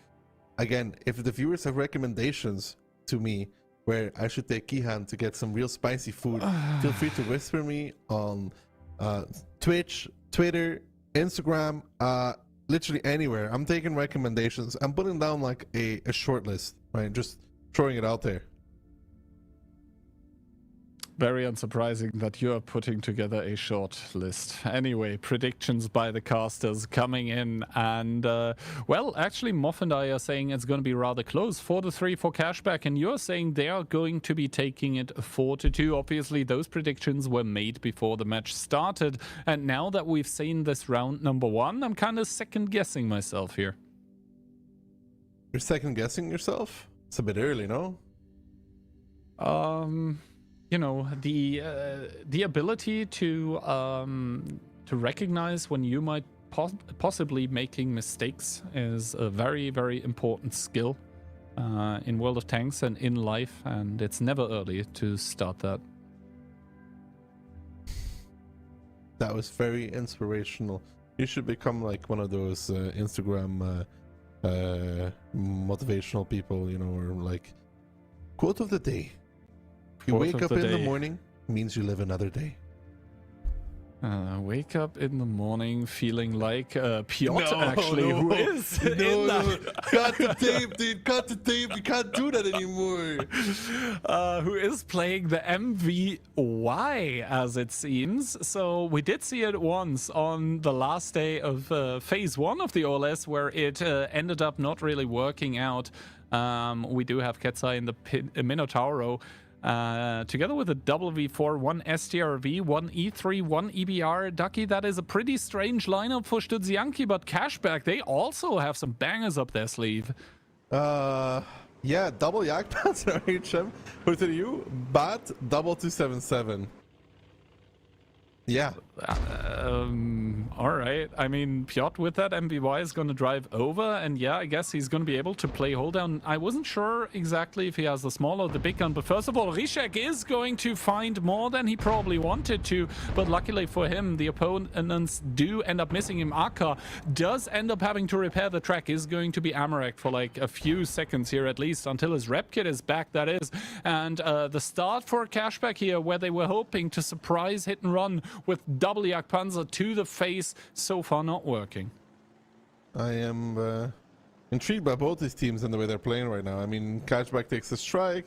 again, if the viewers have recommendations to me where I should take Kihan to get some real spicy food, feel free to whisper me on Twitch, Twitter, Instagram, literally anywhere. I'm taking recommendations. I'm putting down like a short list, right? Just throwing it out there. Very unsurprising that you're putting together a short list. Anyway, predictions by the casters coming in, and well, actually Moff and I are saying it's going to be rather close, 4-3 for Cashback, and you're saying they are going to be taking it 4-2. Obviously those predictions were made before the match started, and now that we've seen this round number 1, I'm kind of second guessing myself here. You're second guessing yourself? It's a bit early, no? You know, the ability to recognize when you might possibly making mistakes is a very, very important skill in World of Tanks and in life, and it's never early to start that. That was very inspirational. You should become like one of those Instagram motivational people, you know, or like quote of the day. You wake up in the morning, means you live another day. Wake up in the morning feeling like Piotr, who is in that. Cut the tape, dude. Cut the tape. We can't do that anymore. Who is playing the MVY, as it seems. So we did see it once on the last day of phase 1 of the OLS, where it ended up not really working out. We do have Ketsai in the Minotauro. Together with a WV4, 1 STRV, 1 E3, 1 EBR. Ducky, that is a pretty strange lineup for Studzianki, but Cashback, they also have some bangers up their sleeve. Yeah, double Yak Panzer HM. What are you? Bat, double 277. Yeah. All right. I mean, Piotr with that MVY is going to drive over, and yeah, I guess he's going to be able to play hold down. I wasn't sure exactly if he has the small or the big gun, but first of all, Rishek is going to find more than he probably wanted to, but luckily for him, the opponents do end up missing him. Aka does end up having to repair the track, is going to be Amarek for like a few seconds here at least, until his rep kit is back, that is. And the start for Cashback here, where they were hoping to surprise hit and run with double Yak Panzer to the face, so far not working. I am intrigued by both these teams and the way they're playing right now. I mean, Cashback takes a strike,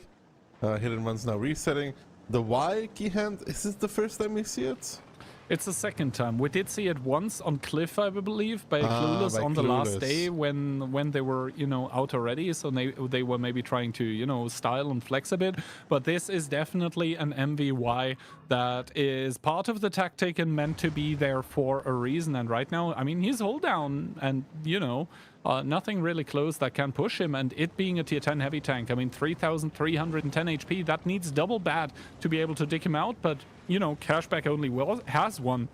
hit and run's now resetting. The Y key hand, is this the first time we see it? It's the second time. We did see it once on Cliff, I believe, by Clueless on the last day when they were, you know, out already. So they were maybe trying to, you know, style and flex a bit. But this is definitely an MVY that is part of the tactic and meant to be there for a reason. And right now, I mean, he's hold down and, you know, nothing really close that can push him, and it being a tier 10 heavy tank, I mean 3,310 HP, that needs double bad to be able to dig him out, but you know, Cashback only has one,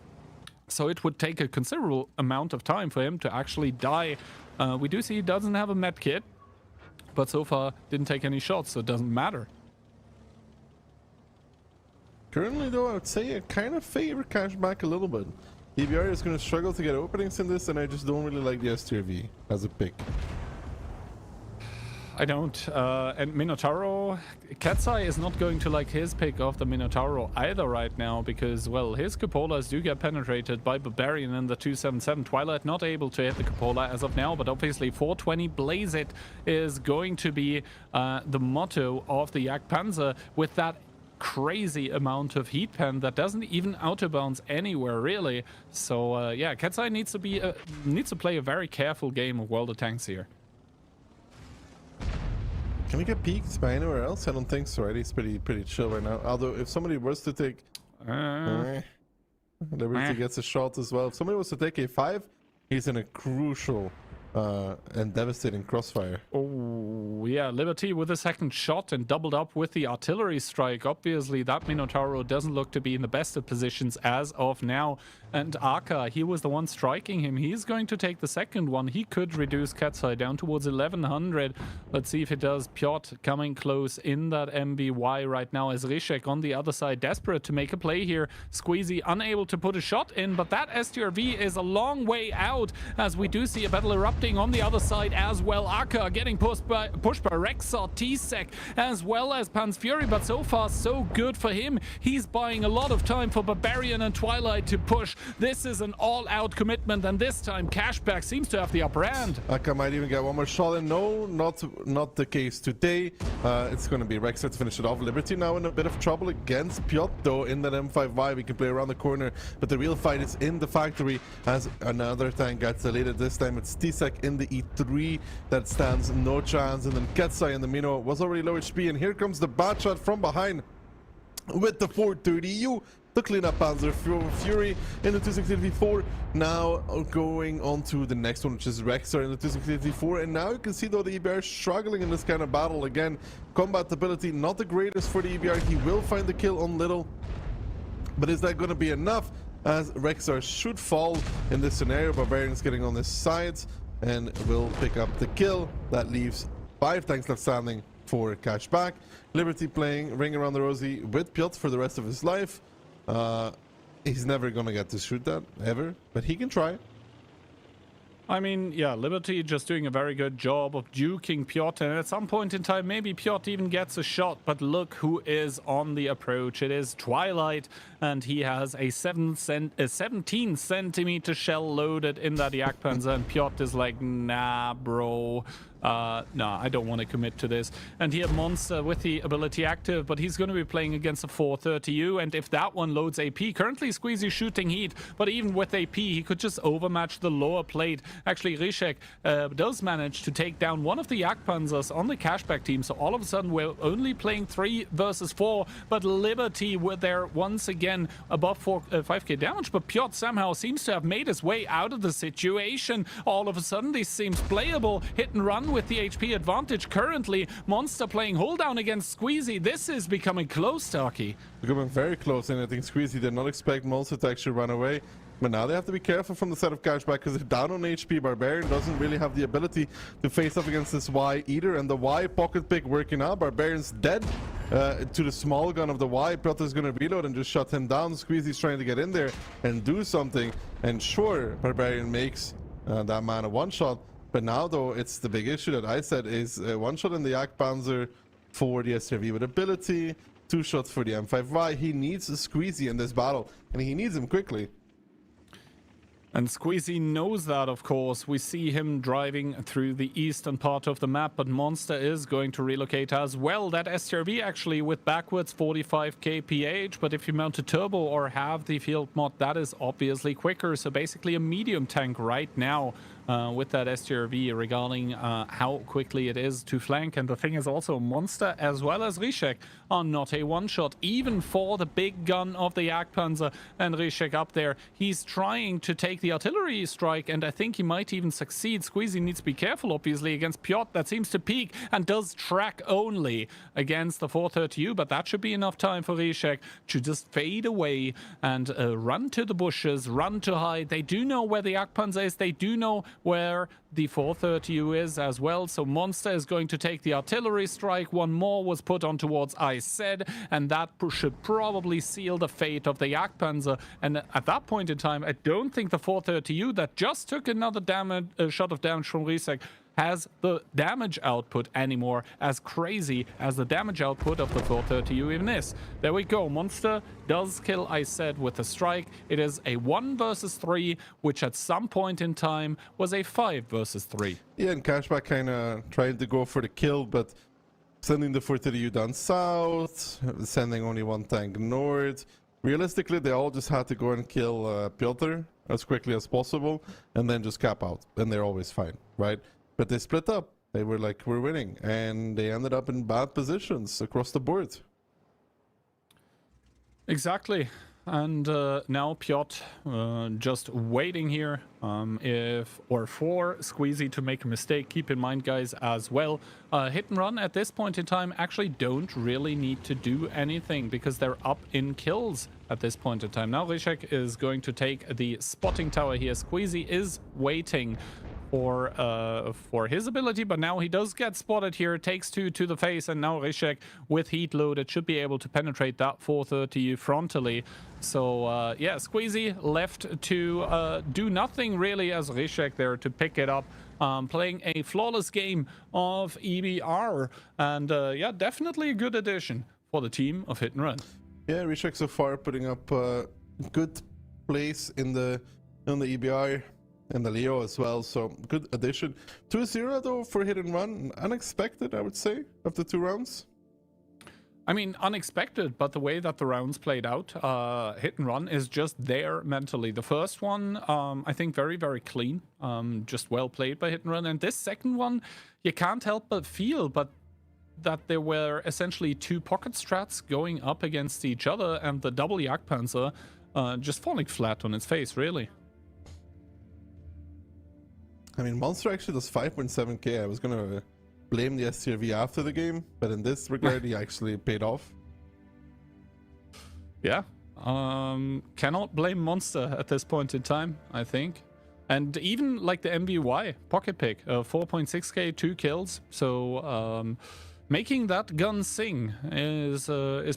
so it would take a considerable amount of time for him to actually die. We do see he doesn't have a med kit, but so far didn't take any shots, so it doesn't matter. Currently though, I would say I kind of favor Cashback a little bit. EBR is going to struggle to get openings in this, and I just don't really like the STRV as a pick. I don't. And Minotauro, Katsai is not going to like his pick of the Minotauro either right now because, well, his cupolas do get penetrated by Barbarian in the 277. Twilight not able to hit the cupola as of now, but obviously 420 Blaze It is going to be the motto of the Jagdpanzer with that crazy amount of heat pen that doesn't even autobounce anywhere really. So yeah, Katsai needs to play a very careful game of World of Tanks here. Can we get peeked by anywhere else? I don't think so, right? He's pretty chill right now. Although, if somebody was to take... Liberty gets a shot as well. If somebody was to take a5, he's in a crucial and devastating crossfire. Oh, yeah, Liberty with a second shot and doubled up with the artillery strike. Obviously, that Minotauro doesn't look to be in the best of positions as of now. And Aka, he was the one striking him. He's going to take the second one. He could reduce Katsai down towards 1100. Let's see if it does. Piotr coming close in that MBY right now as Rishek on the other side, desperate to make a play here. Squeezy unable to put a shot in, but that STRV is a long way out as we do see a battle erupting on the other side as well. Aka getting pushed by Rexar, T-Sec, as well as Pan's Fury, but so far so good for him. He's buying a lot of time for Barbarian and Twilight to push. This is an all-out commitment, and this time Cashback seems to have the upper hand. Aka might even get one more shot in. No, not the case today. It's going to be Rexar to finish it off. Liberty now in a bit of trouble against Piotr, though, in that M5Y. We can play around the corner, but the real fight is in the factory as another tank gets deleted. This time it's T-Sec in the E3 that stands no chance, and then Katsai in the Mino was already low HP, and here comes the bad shot from behind with the 430U to clean up Panzer Fury in the 264. Now going on to the next one, which is Rexar in the 264, and now you can see though the EBR is struggling in this kind of battle again. Combat ability not the greatest for the EBR. He will find the kill on Little, but is that going to be enough as Rexar should fall in this scenario? Barbarian's getting on this side and will pick up the kill. That leaves 5 tanks left standing for Cashback. Liberty playing Ring Around the Rosie with Piotr for the rest of his life. He's never gonna get to shoot that ever, but he can try. I mean, yeah, Liberty just doing a very good job of duking Piotr, and at some point in time, maybe Piotr even gets a shot, but look who is on the approach. It is Twilight, and he has a 17 centimeter shell loaded in that Jagdpanzer, and Piotr is like, nah, bro. Nah, I don't want to commit to this. And here Monster with the ability active, but he's going to be playing against a 430U, and if that one loads AP, currently Squeezy shooting heat, but even with AP, he could just overmatch the lower plate. Actually, Rishek does manage to take down one of the Jagdpanzers on the Cashback team, so all of a sudden we're only playing 3 versus 4, but Liberty were there once again above 5k damage, but Piotr somehow seems to have made his way out of the situation. All of a sudden this seems playable. Hit and run with the HP advantage currently. Monster playing hold down against Squeezy. This is becoming close, Taki. Becoming very close, and I think Squeezy did not expect Monster to actually run away. But now they have to be careful from the side of Cashback because they're down on HP. Barbarian doesn't really have the ability to face up against this Y either, and the Y pocket pick working out. Barbarian's dead to the small gun of the Y. Piotr is going to reload and just shut him down. Squeezy's trying to get in there and do something, and sure, Barbarian makes that man a one-shot. But now, though, it's the big issue that I said is one shot in the Jagdpanzer for the SRV with ability, 2 shots for the M5Y. He needs a Squeezy in this battle, and he needs him quickly. And Squeezy knows that, of course. We see him driving through the eastern part of the map, but Monster is going to relocate as well. That STRV actually with backwards 45 kph, but if you mount a turbo or have the field mod, that is obviously quicker. So basically a medium tank right now with that STRV regarding how quickly it is to flank. And the thing is also Monster as well as Rishek are not a one-shot, even for the big gun of the Jagdpanzer. And Rishek up there, he's trying to take the artillery strike, and I think he might even succeed. Squeezy needs to be careful, obviously, against Piotr. That seems to peak and does track only against the 430U, but that should be enough time for Rishek to just fade away and run to the bushes, run to hide. They do know where the Jagdpanzer is. They do know where the 430U is as well. So Monster is going to take the artillery strike. One more was put on towards I said, and that should probably seal the fate of the Jagdpanzer. And at that point in time, I don't think the 430U that just took another shot of damage from Rishek has the damage output anymore as crazy as the damage output of the 430U even is. There we go. Monster does kill, I said, with a strike. It is a 1 versus 3, which at some point in time was a 5 versus 3. Yeah, and Cashback kind of tried to go for the kill, but sending the 430U down south, sending only one tank north. Realistically, they all just had to go and kill Piotr as quickly as possible and then just cap out, and they're always fine, right? But they split up. They were like, we're winning, and they ended up in bad positions across the board. Exactly. And now Piotr just waiting here for Squeezy to make a mistake. Keep in mind, guys, as well, hit and run at this point in time actually don't really need to do anything because they're up in kills at this point in time. Now Ryszek is going to take the spotting tower here. Squeezy is waiting for his ability, but now he does get spotted here. Takes 2 to the face, and now Ryszek with heat loaded should be able to penetrate that 430 frontally. So yeah, Squeezy left to do nothing really as Ryszek there to pick it up, playing a flawless game of EBR, and yeah, definitely a good addition for the team of Hit and Run. Yeah, Ryszek so far putting up good place in the EBR. And the Leo as well, so good addition. 2-0 though for Hit and Run, unexpected I would say, after 2 rounds. I mean, unexpected, but the way that the rounds played out, Hit and Run is just there mentally. The first one, I think very, very clean, just well played by Hit and Run. And this second one, you can't help but feel, that there were essentially 2 pocket strats going up against each other, and the double Jagdpanzer just falling flat on its face, really. I mean, Monster actually does 5.7k. I was gonna blame the STRV after the game, but in this regard, he actually paid off. Yeah, cannot blame Monster at this point in time, I think. And even like the MBY pocket pick, 4.6k, 2 kills. So making that gun sing is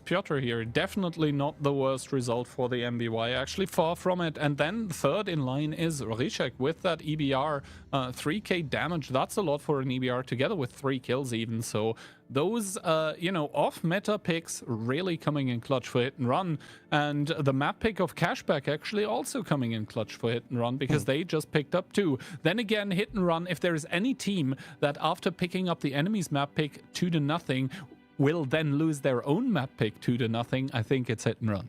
Piotr here. Definitely not the worst result for the MBY, actually far from it. And then third in line is Ryszek with that EBR, 3k damage. That's a lot for an EBR, together with 3 kills even. So those, you know, off-meta picks really coming in clutch for Hit and Run. And the map pick of Cashback actually also coming in clutch for Hit and Run, because they just picked up 2. Then again, Hit and Run, if there is any team that after picking up the enemy's map pick 2-0 will then lose their own map pick 2-0, I think it's Hit and Run.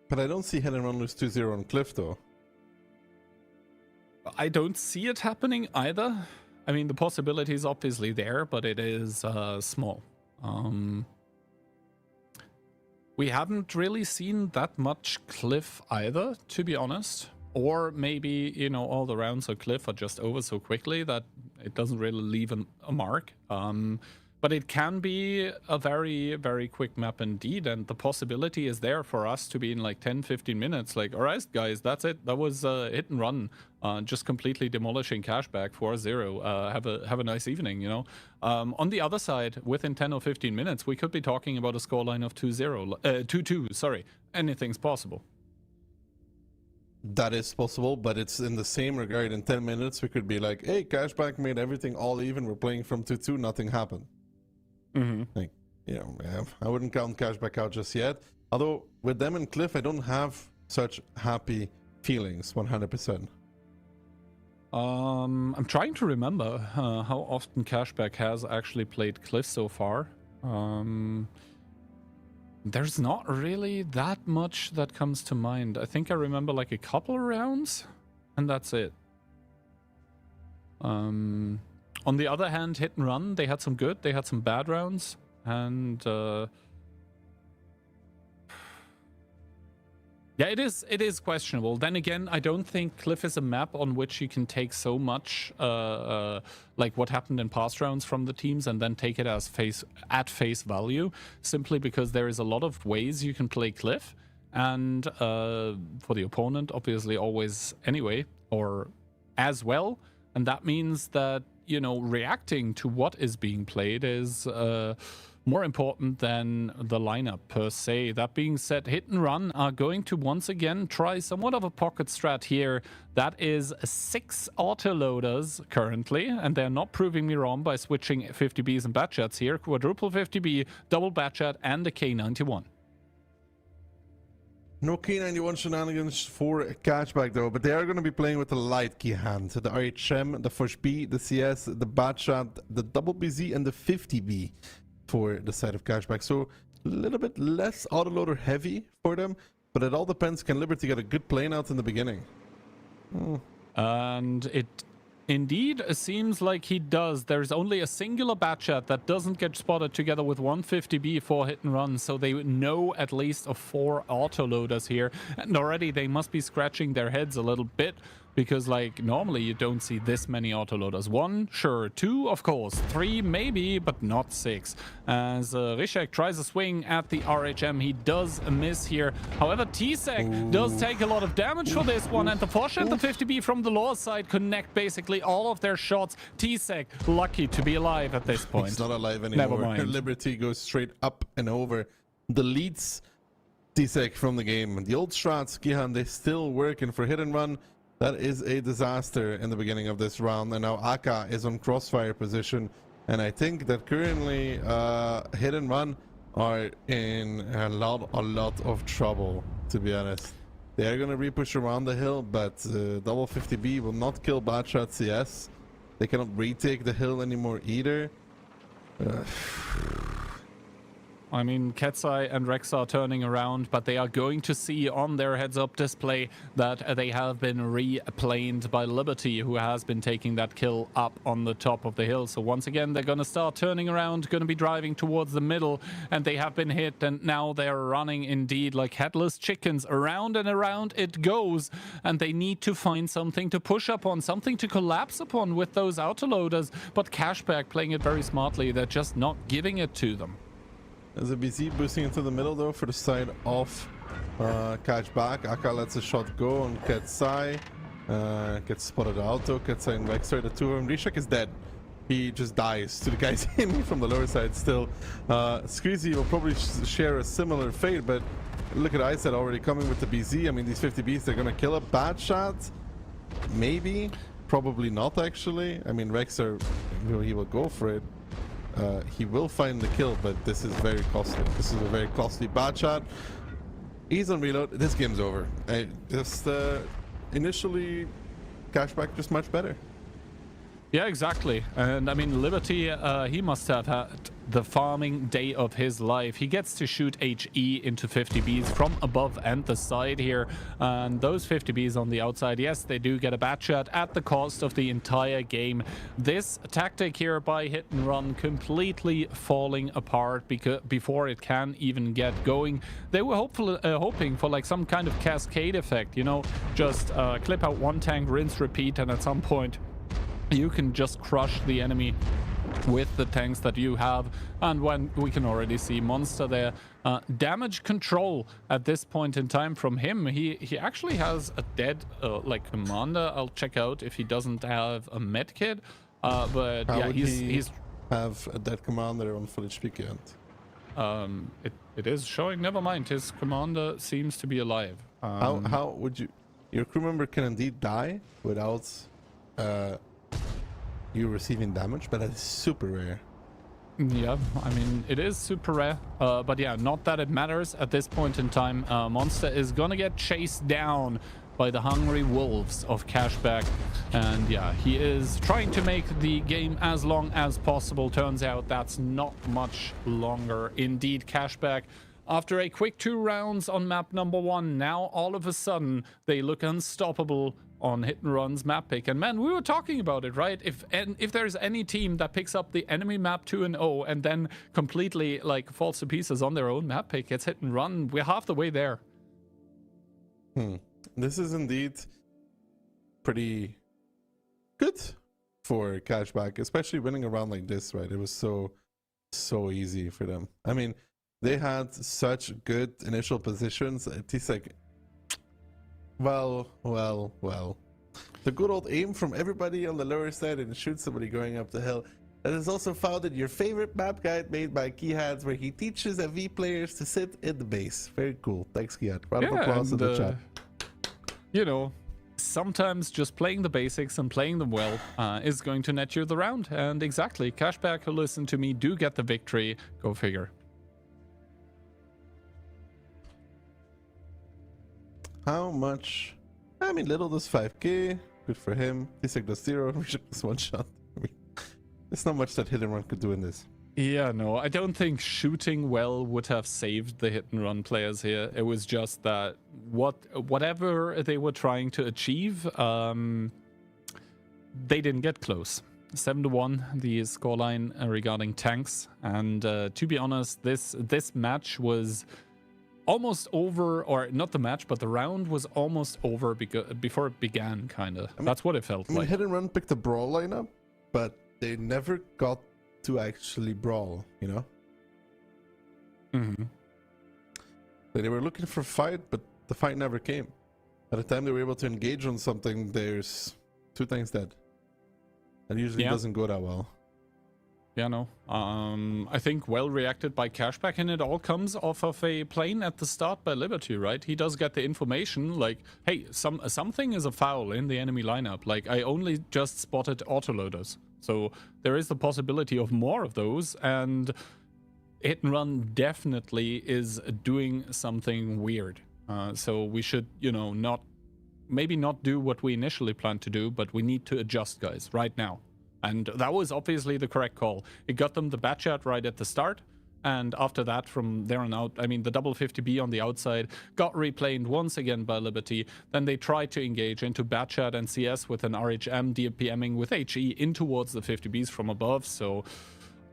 But I don't see Hit and Run lose 2-0 on Cliff though. I don't see it happening either. I mean, the possibility is obviously there, but it is small. We haven't really seen that much Cliff either, to be honest. Or maybe, you know, all the rounds of Cliff are just over so quickly that it doesn't really leave a mark. But it can be a very, very quick map indeed, and the possibility is there for us to be in like 10-15 minutes. Like, all right, guys, that's it. That was Hit and Run, just completely demolishing Cashback 4-0. Have a nice evening, you know. On the other side, within 10 or 15 minutes, we could be talking about a scoreline of 2-2. Sorry, anything's possible. That is possible, but it's in the same regard. In 10 minutes, we could be like, hey, Cashback made everything all even. We're playing from 2-2. Nothing happened. Like, you know, I wouldn't count Cashback out just yet. Although, with them and Cliff, I don't have such happy feelings, 100%. I'm trying to remember how often Cashback has actually played Cliff so far. There's not really that much that comes to mind. I think I remember like a couple of rounds, and that's it. On the other hand, Hit and Run, they had some good, they had some bad rounds, and yeah, it is questionable. Then again, I don't think Cliff is a map on which you can take so much like what happened in past rounds from the teams and then take it as at face value, simply because there is a lot of ways you can play Cliff, and for the opponent, obviously always anyway, or as well, and that means that, you know, reacting to what is being played is more important than the lineup per se. That being said, Hit and Run are going to once again try somewhat of a pocket strat here. That is 6 autoloaders currently, and they're not proving me wrong by switching 50Bs and Batchats here. Quadruple 50B, double Batchat, and a K91. No K91 shenanigans for Cashback though, but they are going to be playing with the light key hand. So the RHM, the Fush B, the CS, the Batchat, the double BZ, and the 50B for the side of Cashback. So a little bit less autoloader heavy for them, but it all depends. Can Liberty get a good plane out in the beginning? And it indeed seems like he does. There's only a singular Batchat that doesn't get spotted together with 150B for Hit and Run, so they know at least of 4 autoloaders here. And already they must be scratching their heads a little bit, because like normally you don't see this many autoloaders. 1, sure. 2, of course. 3, maybe, but not 6. As Rishek tries a swing at the RHM, he does miss here. However, T-Sec does take a lot of damage for this one, and the Fosh and the 50B from the lower side connect basically all of their shots. T-Sec lucky to be alive at this point. He's not alive anymore. Never mind. Liberty goes straight up and over. Deletes T-Sec from the game. The old strats, Gihan, they still working for Hit and Run. That is a disaster in the beginning of this round, and now Aka is on crossfire position, and I think that currently Hit and Run are in a lot of trouble, to be honest. They are going to repush around the hill, but double 50B will not kill Batchat CS. They cannot retake the hill anymore either. I mean, Ketsai and Rex are turning around, but they are going to see on their heads-up display that they have been replaned by Liberty, who has been taking that kill up on the top of the hill. So once again, they're going to start turning around, going to be driving towards the middle, and they have been hit, and now they're running indeed like headless chickens. Around and around it goes, and they need to find something to push upon, something to collapse upon with those autoloaders, but Cashback playing it very smartly. They're just not giving it to them. There's a BZ boosting into the middle though for the side of Cashback. Aka lets a shot go on Ketsai. Gets spotted out though. Ketsai and Vexer, the two of them. Rishak is dead. He just dies to the guys aiming from the lower side still. Skreezy will probably share a similar fate, but look at Iset already coming with the BZ. I mean, these 50Bs, they're gonna kill a bad shot. Maybe. Probably not actually. I mean, Vexer, he will go for it. He will find the kill, but this is very costly. This is a very costly bad shot. He's on reload. This game's over. Initially, Cashback just much better. Yeah, exactly. And I mean, Liberty, he must have had the farming day of his life. He gets to shoot HE into 50Bs from above and the side here. And those 50Bs on the outside, yes, they do get a Batchat at the cost of the entire game. This tactic here by Hit and Run completely falling apart before it can even get going. They were hoping for like some kind of cascade effect, you know, just clip out one tank, rinse, repeat, and at some point you can just crush the enemy with the tanks that you have. And when we can already see Monster there, damage control at this point in time from him. He actually has a dead like commander. I'll check out if he doesn't have a med kit, but How yeah, would he's he have a dead commander on full HP count? It is showing. Never mind, his commander seems to be alive. How would you, your crew member can indeed die without you receiving damage, but that is super rare. Yeah, I mean, it is super rare, but yeah, not that it matters at this point in time. Monster is gonna get chased down by the hungry wolves of Cashback, and yeah, he is trying to make the game as long as possible. Turns out that's not much longer. Indeed, Cashback, after a quick 2 rounds on map number 1, now all of a sudden they look unstoppable on Hit and Run's map pick. And man, we were talking about it, right? If there's any team that picks up the enemy map 2-0 and then completely like falls to pieces on their own map pick, it's Hit and Run. We're half the way there. This is indeed pretty good for Cashback, especially winning a round like this, right? It was so easy for them. I mean, they had such good initial positions. It's like, well. The good old aim from everybody on the lower side and shoot somebody going up the hill. that has also founded your favorite map guide made by Keyhands, where he teaches MV players to sit in the base. Very cool. Thanks, Keyhand. Round of applause in the chat. You know, sometimes just playing the basics and playing them well is going to net you the round. And exactly, Cashback, who listened to me, do get the victory. Go figure. How much? I mean, Little does 5k. Good for him. Tisek does 0. Rishik does 1 shot. I mean, there's not much that hit and run could do in this. Yeah, no, I don't think shooting well would have saved the hit and run players here. It was just that whatever they were trying to achieve, they didn't get close. 7-1, the scoreline regarding tanks. And to be honest, this match was almost over, or not the match, but the round was almost over before it began, kind of. That's what it felt like. Hit and run picked the brawl lineup, but they never got to actually brawl, you know? Mm-hmm. They were looking for a fight, but the fight never came. By the time they were able to engage on something, there's 2 tanks dead. That usually doesn't go that well. Yeah, no. I think well reacted by Cashback, and it all comes off of a plane at the start by Liberty, right? He does get the information like, hey, something is a foul in the enemy lineup. Like, I only just spotted autoloaders. So there is the possibility of more of those, and hit and run definitely is doing something weird. So we should, you know, maybe not do what we initially planned to do, but we need to adjust, guys, right now. And that was obviously the correct call. It got them the bat shot right at the start. And after that, from there on out, I mean, the double 50B on the outside got replaned once again by Liberty. Then they tried to engage into Batchat and CS with an RHM DPMing with HE in towards the 50Bs from above. So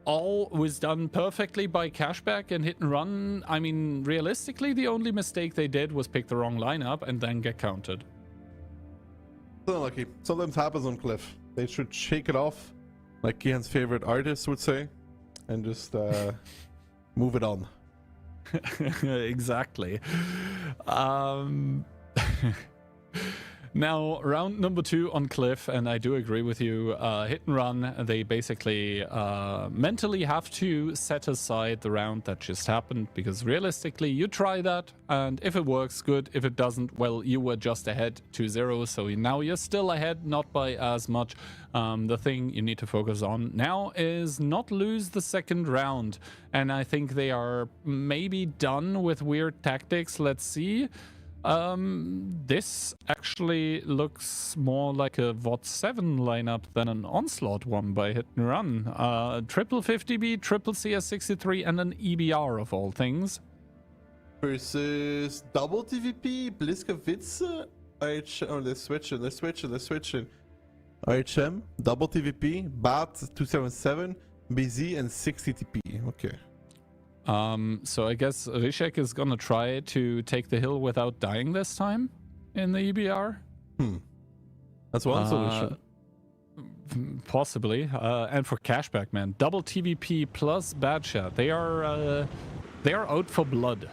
all was done perfectly by Cashback and hit and run. I mean, realistically, the only mistake they did was pick the wrong lineup and then get counted. So unlucky. Sometimes happens on Cliff. They should shake it off, like Kian's favorite artist would say, and just move it on. Exactly. Now, round number 2 on Cliff, and I do agree with you. Hit and run, they basically mentally have to set aside the round that just happened, because realistically, you try that, and if it works, good. If it doesn't, well, you were just ahead 2-0, so now you're still ahead, not by as much. The thing you need to focus on now is not lose the second round, and I think they are maybe done with weird tactics. Let's see. This actually looks more like a VOD 7 lineup than an Onslaught one by hit and run. Triple 50B, triple CS63, and an EBR of all things. Versus double TVP, Bliskavice, IHM, oh, they're switching. IHM, double TVP, BAT 277, BZ, and 60 TP. Okay. So I guess Rishek is gonna try to take the hill without dying this time in the EBR. That's one solution. Possibly. And for Cashback, man, double TVP plus bad shot. They are out for blood,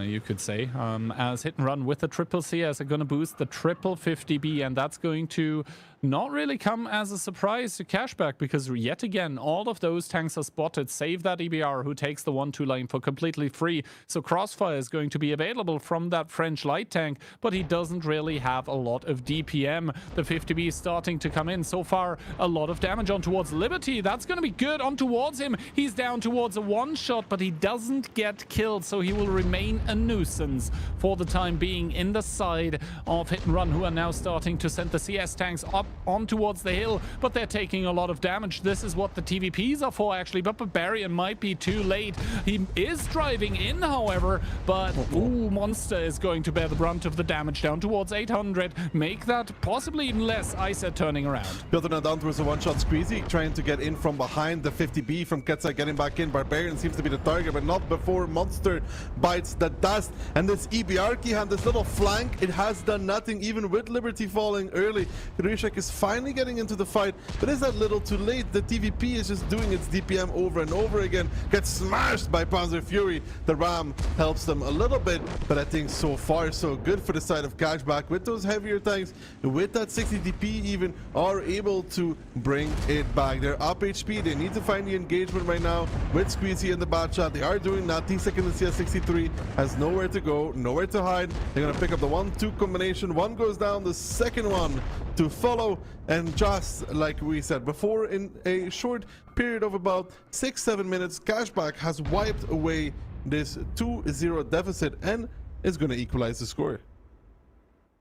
you could say. As hit and run with the triple CS are gonna boost the triple 50B, and that's going to not really come as a surprise to Cashback, because yet again, all of those tanks are spotted, save that EBR who takes the 1-2 lane for completely free. So Crossfire is going to be available from that French light tank, but he doesn't really have a lot of DPM. The 50B is starting to come in. So far, a lot of damage on towards Liberty. That's going to be good on towards him. He's down towards a one-shot, but he doesn't get killed, so he will remain a nuisance for the time being in the side of hit and run, who are now starting to send the CS tanks up on towards the hill, but they're taking a lot of damage. This is what the TVPs are for, actually, but Barbarian might be too late. He is driving in, however, but ooh, Monster is going to bear the brunt of the damage down towards 800. Make that possibly even less. Isa turning around. Building it down towards a one-shot squeezy, trying to get in from behind. The 50B from Ketsa getting back in. Barbarian seems to be the target, but not before Monster bites that dust. And this EBR key hand, this little flank, it has done nothing, even with Liberty falling early. Rishek is finally getting into the fight, but is that little too late? The TVP is just doing its DPM over and over again, gets smashed by Panzer Fury. The Ram helps them a little bit, but I think so far so good for the side of Cashback. With those heavier tanks, with that 60 DP even, are able to bring it back. They're up HP, they need to find the engagement right now with Squeezy and the bad shot. They are doing that. T-Sec in the CS63 has nowhere to go, nowhere to hide. They're gonna pick up the 1-2 combination. One goes down, the second one to follow, and just like we said before, in a short period of about 6-7 minutes, Cashback has wiped away this 2-0 deficit and is going to equalize the score.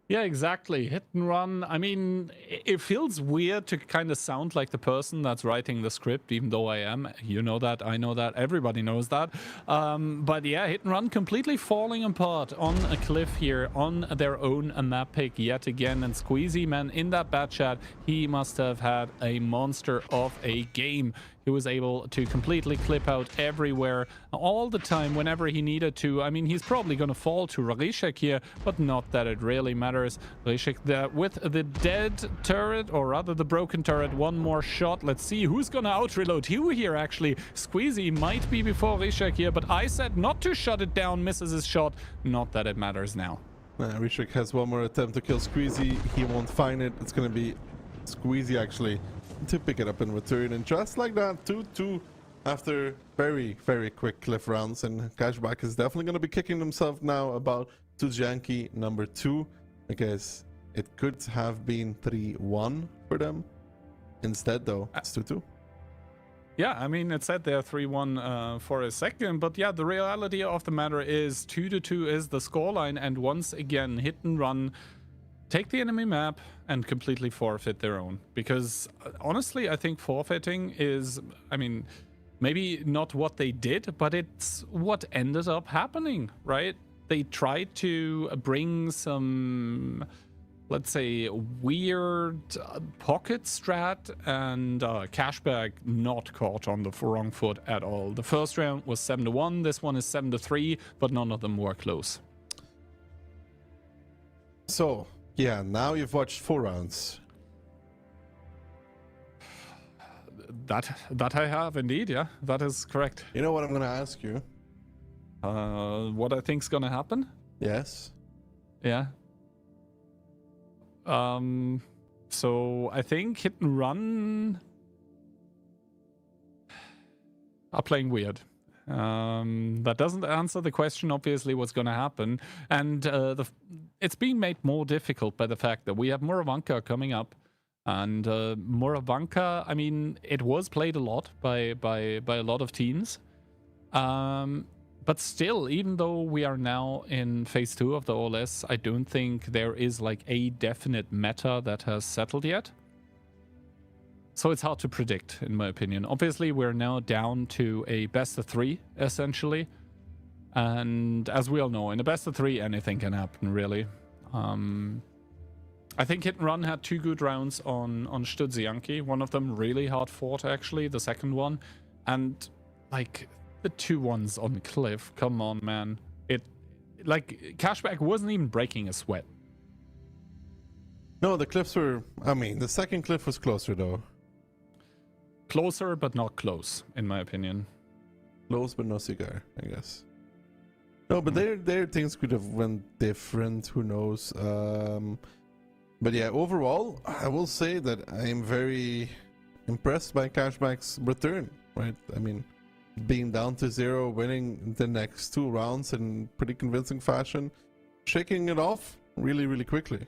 Yeah, exactly. Hit and run. I mean, it feels weird to kind of sound like the person that's writing the script, even though I am. You know that, I know that, everybody knows that. But yeah, hit and run completely falling apart on a cliff here on their own map pick yet again. And Squeezy, man, in that bat chat, he must have had a monster of a game. He was able to completely clip out everywhere all the time whenever he needed to. I mean, he's probably going to fall to Rishek here, but not that it really matters. Rishek with the dead turret, or rather the broken turret. One more shot. Let's see who's going to out-reload who here, actually. Squeezy might be before Rishek here, but I said not to shut it down. Misses his shot. Not that it matters now. Rishek has one more attempt to kill Squeezy. He won't find it. It's going to be Squeezy, actually, to pick it up in return. And just like that, 2-2 after very, very quick cliff rounds. And Cashback is definitely going to be kicking himself now about to Janky number 2, because it could have been 3-1 for them. Instead, though, it's 2-2. Yeah, I mean, it said there 3-1 for a second, but yeah, the reality of the matter is 2-2 is the scoreline, and once again, hit and run take the enemy map and completely forfeit their own. Because honestly, I think forfeiting is, I mean, maybe not what they did, but it's what ended up happening, right? They tried to bring some, let's say, weird pocket strat, and Cashback not caught on the wrong foot at all. The first round was 7-1, this one is 7-3, but none of them were close. So, yeah, now you've watched 4 rounds. That I have indeed, yeah, that is correct. You know what I'm going to ask you? What I think's gonna happen? Yes. Yeah. So I think hit and run are playing weird. That doesn't answer the question, obviously, what's going to happen. And it's being made more difficult by the fact that we have Moravanka coming up. And Moravanka, I mean, it was played a lot by a lot of teams. But still, even though we are now in phase 2 of the OLS, I don't think there is like a definite meta that has settled yet. So it's hard to predict, in my opinion. Obviously, we're now down to a best of 3, essentially. And as we all know, in a best of 3, anything can happen, really. I think Hit and Run had 2 good rounds on Studzianki. One of them really hard fought, actually, the second one. And, like, the 2 ones on Cliff, come on, man. Like, Cashback wasn't even breaking a sweat. No, the cliffs were, I mean, the second cliff was closer, though. Closer, but not close, in my opinion. Close, but no cigar, I guess. No, but their things could have went different, who knows. But yeah, overall, I will say that I am very impressed by Cashback's return, right? I mean, being down to 0, winning the next 2 rounds in pretty convincing fashion, shaking it off really, really quickly.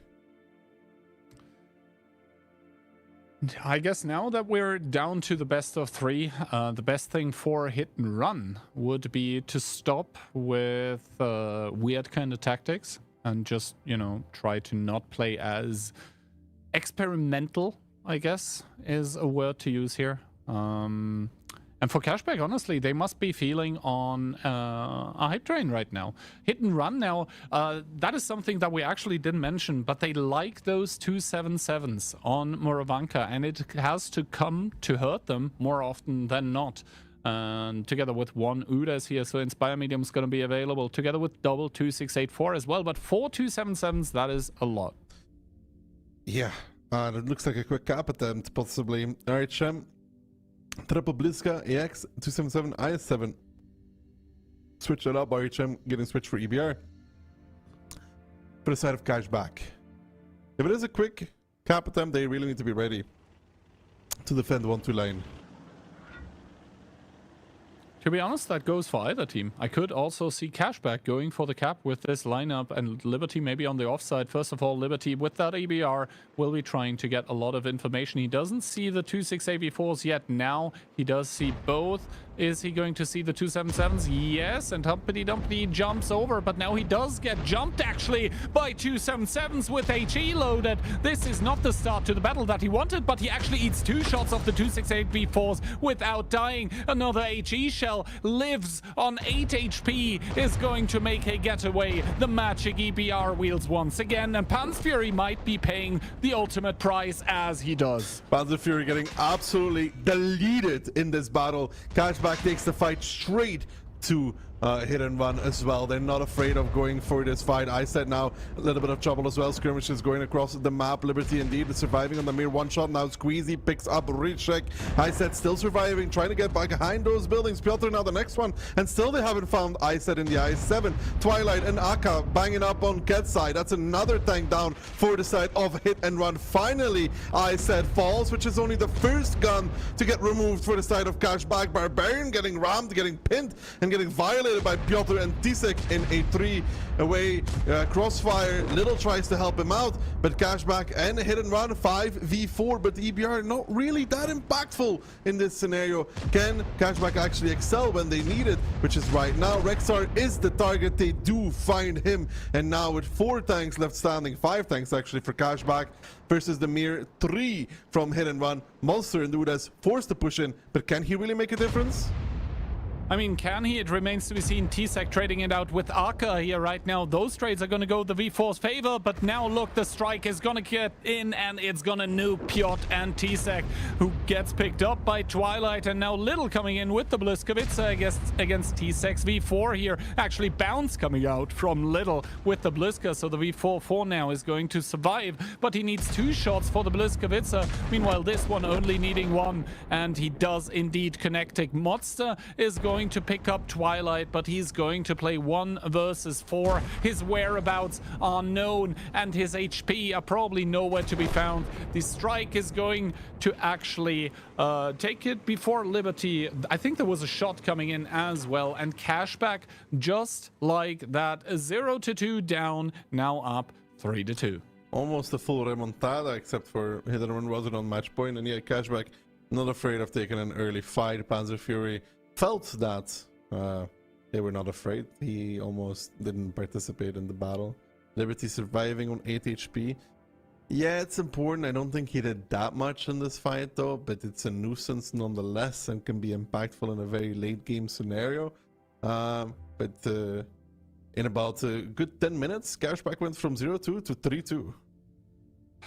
I guess now that we're down to the best of 3, the best thing for Hit and Run would be to stop with weird kind of tactics and just, you know, try to not play as experimental, I guess, is a word to use here. And for Cashback, honestly, they must be feeling on a hype train right now. Hit and Run now, that is something that we actually didn't mention, but they like those 277s on Moravanka, and it has to come to hurt them more often than not. And together with one Udas here, so Inspire Medium is going to be available together with double 2684 as well. But 4 277s, that is a lot. Yeah, and it looks like a quick cap attempt, possibly. All right, Shem. Triple Bliska, AX, 277, IS7. Switch that up, RHM getting switched for EBR. For the side of Cashback. If it is a quick cap attempt, they really need to be ready to defend 1-2 line. To be honest, that goes for either team. I could also see Cashback going for the cap with this lineup and Liberty maybe on the offside. First of all, Liberty with that EBR will be trying to get a lot of information. He doesn't see the 2684s yet. Now he does see both. Is he going to see the 277s? Yes, and Humpty Dumpty jumps over, but now he does get jumped actually by 277s with HE loaded. This is not the start to the battle that he wanted, but he actually eats 2 shots of the 268B4s without dying. Another HE shell lives on 8 HP, is going to make a getaway. The magic EBR wheels once again, and Pan's Fury might be paying the ultimate price as he does. Panzer Fury getting absolutely deleted in this battle. Cashback takes the fight straight to hit and run as well. They're not afraid of going for this fight. I said now a little bit of trouble as well. Skirmishes going across the map. Liberty indeed surviving on the mere one shot. Now Squeezy picks up Richek. I said still surviving, trying to get back behind those buildings. Piotr now the next one, and still they haven't found I said in the IS-7. Twilight and Aka banging up on Ket's side. That's another tank down for the side of hit and run. Finally, I said falls, which is only the first gun to get removed for the side of Cashback. Barbarian getting rammed, getting pinned, and getting violated by Piotr and Tisek in a 3-away crossfire. Little tries to help him out, but Cashback and hit and run 5v4, but EBR not really that impactful in this scenario. Can Cashback actually excel when they need it, which is right now? Rexar is the target. They do find him, and now with 4 tanks left standing, 5 tanks actually for Cashback versus the mere 3 from hit and run. Monster and Udas forced to push in, but can he really make a difference? I mean, can he? It remains to be seen. T-Sec trading it out with Aka here right now. Those trades are going to go the V4's favor, but now look, the strike is going to get in and it's going to nuke Piotr and T-Sec, who gets picked up by Twilight, and now Little coming in with the Bliskovica against T-Sec's V4 here. Actually, Bounce coming out from Little with the Bliska, so the V4 now is going to survive, but he needs 2 shots for the Bliskovica. Meanwhile, this one only needing 1, and he does indeed connect it. Monster is going to pick up Twilight, but he's going to play 1 versus 4. His whereabouts are known and his HP are probably nowhere to be found. The strike is going to actually take it before Liberty. I think there was a shot coming in as well, and Cashback just like that, 0-2 down, now up 3-2. Almost a full remontada, except for hit and run wasn't on match point, and yet Cashback not afraid of taking an early fight. Panzer Fury felt that they were not afraid. He almost didn't participate in the battle. Liberty surviving on 8 HP. Yeah, it's important. I don't think he did that much in this fight though, but it's a nuisance nonetheless and can be impactful in a very late game scenario. But in about a good 10 minutes, Cashback went from 0-2 to 3-2.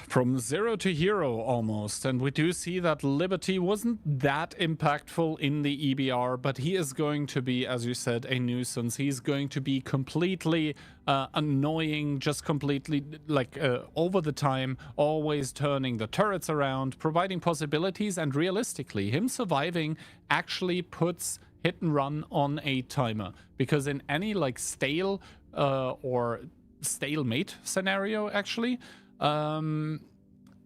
From 0 to hero almost, and we do see that Liberty wasn't that impactful in the EBR, but he is going to be, as you said, a nuisance. He's going to be completely annoying, just completely like over the time, always turning the turrets around, providing possibilities, and realistically, him surviving actually puts hit and run on a timer, because in any like stale or stalemate scenario actually,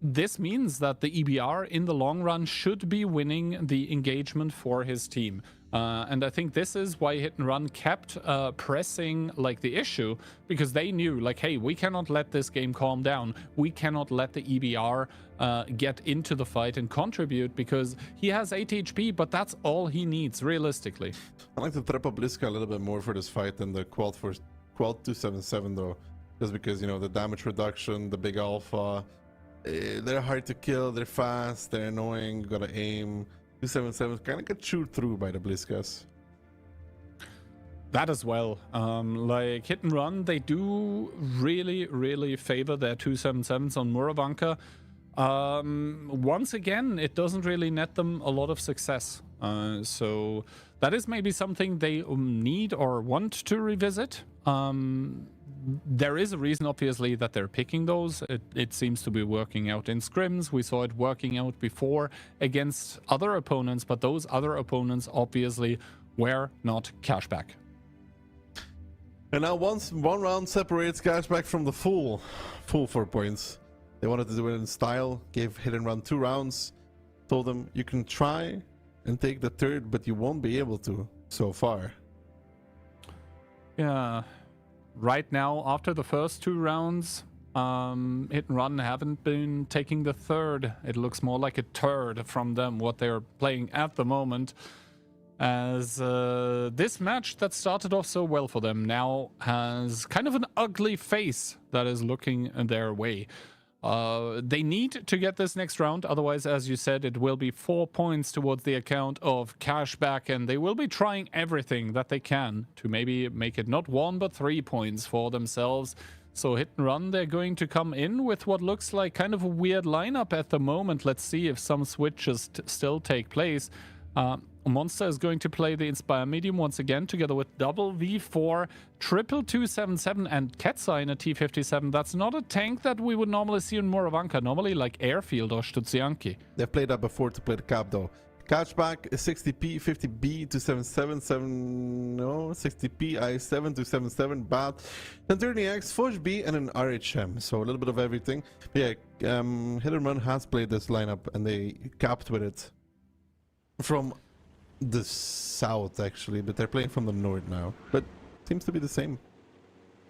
this means that the EBR in the long run should be winning the engagement for his team. And I think this is why Hit and Run kept pressing like the issue, because they knew like, hey, we cannot let this game calm down. We cannot let the EBR get into the fight and contribute, because he has 8 HP, but that's all he needs realistically. I like to trap up Bliska a little bit more for this fight than the Quad 277 though. Just because, you know, the damage reduction, the big alpha, they're hard to kill, they're fast, they're annoying, you gotta aim. 277 kind of get chewed through by the Bliskas. That as well. Like Hit and Run, they do really favor their 277s on Muravanka. Once again, it doesn't really net them a lot of success. So that is maybe something they need or want to revisit. There is a reason, obviously, that they're picking those. It seems to be working out in scrims. We saw it working out before against other opponents, but those other opponents obviously were not cashback. And now one round separates cashback from the full 4 points. They wanted to do it in style, gave Hit and Run 2 rounds, told them you can try and take the third, but you won't be able to so far. Yeah. Right now, after the first 2 rounds, Hit and Run haven't been taking the third. It looks more like a turd from them, what they're playing at the moment. As this match that started off so well for them now has kind of an ugly face that is looking their way. They need to get this next round, otherwise, as you said, it will be 4 points towards the account of cashback, and they will be trying everything that they can to maybe make it not 1 but 3 points for themselves. So Hit and Run, they're going to come in with what looks like kind of a weird lineup at the moment. Let's see if some switches still take place. Monster is going to play the Inspire Medium once again, together with Double V4, Triple 277, and Ketzai in a T57. That's not a tank that we would normally see in Moravanka, normally like Airfield or Stutzianki. They've played that before to play the cap though. Cashback is 60p, 50b, 277, 60p, I7, 277, BAT, then 30X, Fosh B, and an RHM. So a little bit of everything. But yeah, Hit and Run has played this lineup and they capped with it from the south actually, but they're playing from the north now. But seems to be the same.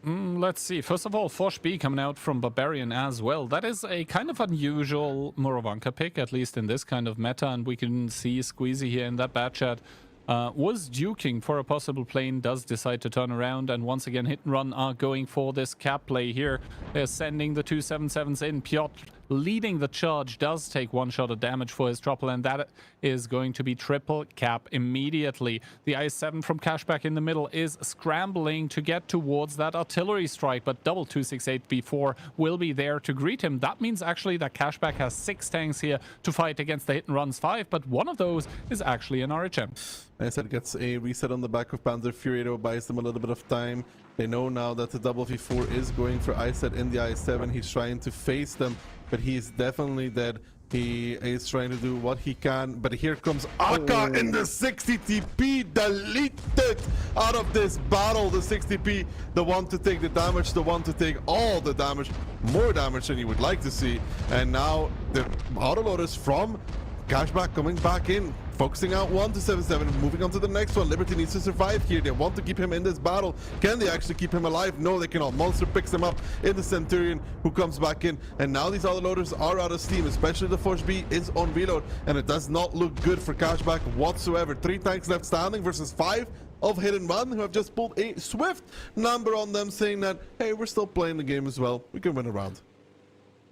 Let's see. First of all, Fosh B coming out from Barbarian as well. That is a kind of unusual Moravanka pick, at least in this kind of meta, and we can see Squeezy here in that bad chat. Was duking for a possible plane, does decide to turn around, and once again Hit and Run are going for this cap play here. They're sending the 277s in. Piotr leading the charge, does take 1 shot of damage for his triple, and that is going to be triple cap immediately. The I7 from Cashback in the middle is scrambling to get towards that artillery strike, but double 268B4 will be there to greet him. That means actually that Cashback has 6 tanks here to fight against the Hit and Run's 5, but one of those is actually an RHM. I said gets a reset on the back of Panzer Fury, though buys them a little bit of time. They know now that the double V4 is going for ISET in the I7. He's trying to face them, but he's definitely dead. He is trying to do what he can, but here comes Aka in the 60 TP, deleted out of this battle. The 60p, the one to take the damage, the one to take all the damage, more damage than you would like to see. And now the autoloaders from Cashback coming back in, focusing out 1 to 77, moving on to the next one. Liberty needs to survive here. They want to keep him in this battle. Can they actually keep him alive? No, they cannot. Monster picks him up in the Centurion, who comes back in. And now these autoloaders are out of steam, especially the Forge B is on reload. And it does not look good for Cashback whatsoever. 3 tanks left standing versus 5 of Hit and Run, who have just pulled a swift number on them, saying that, hey, we're still playing the game as well. We can win a round.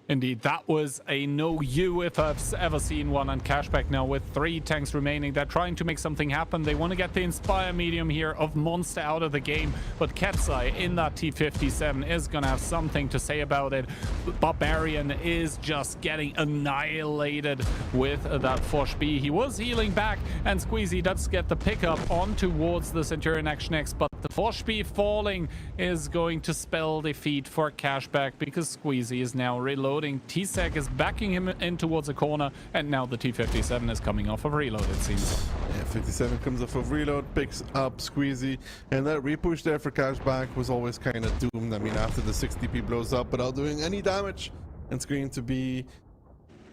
Indeed, that was a no-you if I've ever seen one, and Cashback now with 3 tanks remaining. They're trying to make something happen. They want to get the Inspire Medium here of Monster out of the game, but Ketzai in that T57 is going to have something to say about it. Barbarian is just getting annihilated with that Fosh B. He was healing back, and Squeezy does get the pickup on towards the Centurion Action X, but the Fosh B falling is going to spell defeat for Cashback because Squeezy is now reloading. T-Sec is backing him in towards a corner, and now the T57 is coming off of reload, it seems. Yeah, 57 comes off of reload, picks up Squeezy, and that repush there for Cashback was always kind of doomed. I mean, after the 60p blows up without doing any damage, it's going to be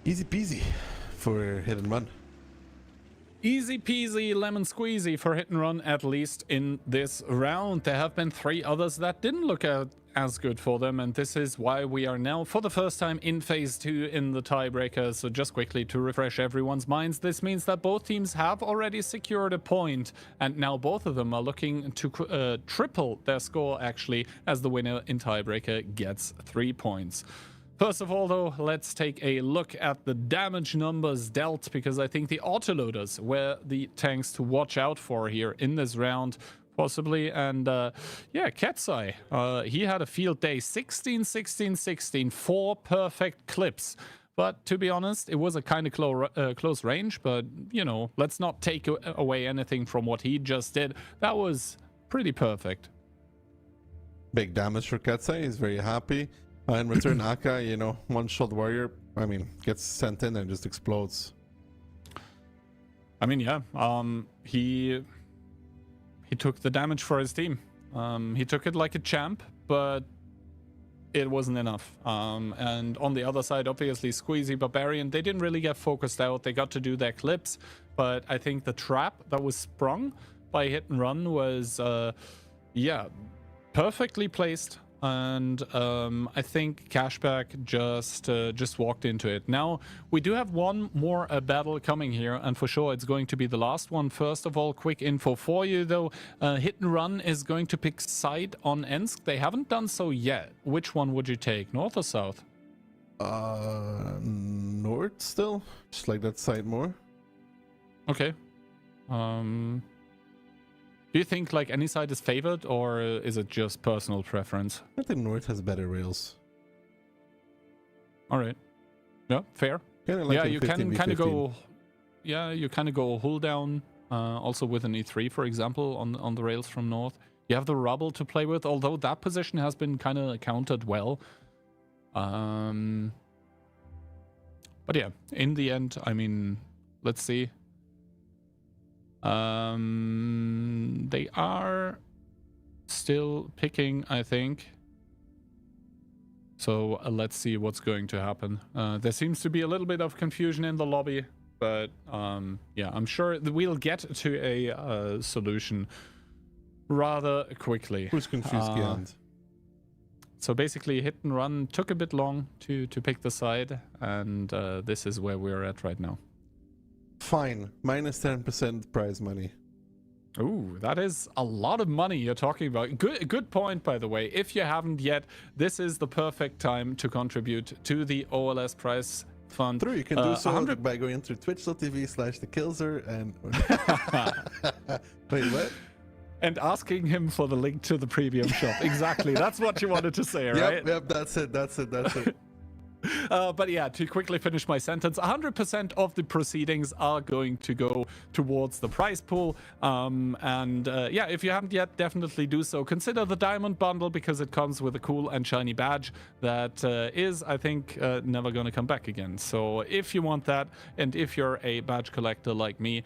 easy peasy for Hit and Run. Easy peasy lemon squeezy for Hit and Run, at least in this round. There have been 3 others that didn't look as good for them, and this is why we are now for the first time in phase 2 in the tiebreaker. So just quickly to refresh everyone's minds, this means that both teams have already secured a point, and now both of them are looking to triple their score actually, as the winner in tiebreaker gets 3 points. First of all, though, let's take a look at the damage numbers dealt, because I think the autoloaders were the tanks to watch out for here in this round, possibly. And yeah, Ketzai, he had a field day, 16, 16, 16, 4 perfect clips. But to be honest, it was a kind of close range. But, you know, let's not take away anything from what he just did. That was pretty perfect. Big damage for Ketsai. He's very happy. In return, Aka, you know, one-shot warrior, I mean, gets sent in and just explodes. I mean, yeah, he took the damage for his team. He took it like a champ, but it wasn't enough. And on the other side, obviously, Squeezy, Barbarian, they didn't really get focused out. They got to do their clips, but I think the trap that was sprung by Hit and Run was, yeah, perfectly placed. And I think Cashback just walked into it. Now, we do have one more battle coming here, and for sure it's going to be the last one. First of all, quick info for you, though. Hit and Run is going to pick side on Ensk. They haven't done so yet. Which one would you take, north or south? North still? Just like that side more. Okay. Do you think like any side is favored, or is it just personal preference? I think North has better rails. All right. Yeah, fair. Like yeah, you 15 can kind of 15. go. Yeah, you kind of go hull down. Also with an E3, for example, on the rails from north. You have the rubble to play with, although that position has been kind of countered well. But yeah, in the end, I mean, let's see. They are still picking, I think. So let's see what's going to happen. There seems to be a little bit of confusion in the lobby, but yeah, I'm sure that we'll get to a solution rather quickly. Who's confused, Giant? So basically, Hit and Run took a bit long to pick the side, and this is where we're at right now. Fine. Minus 10% prize money. Ooh, that is a lot of money you're talking about. Good point, by the way. If you haven't yet, this is the perfect time to contribute to the OLS prize fund. True, you can do so by going through twitch.tv/thekillzer and... Wait, what? And asking him for the link to the premium shop. Exactly, that's what you wanted to say, right? Yep, that's it. But yeah, to quickly finish my sentence, 100% of the proceedings are going to go towards the prize pool. Yeah, if you haven't yet, definitely do so. Consider the diamond bundle because it comes with a cool and shiny badge that is, I think, never going to come back again. So if you want that, and if you're a badge collector like me,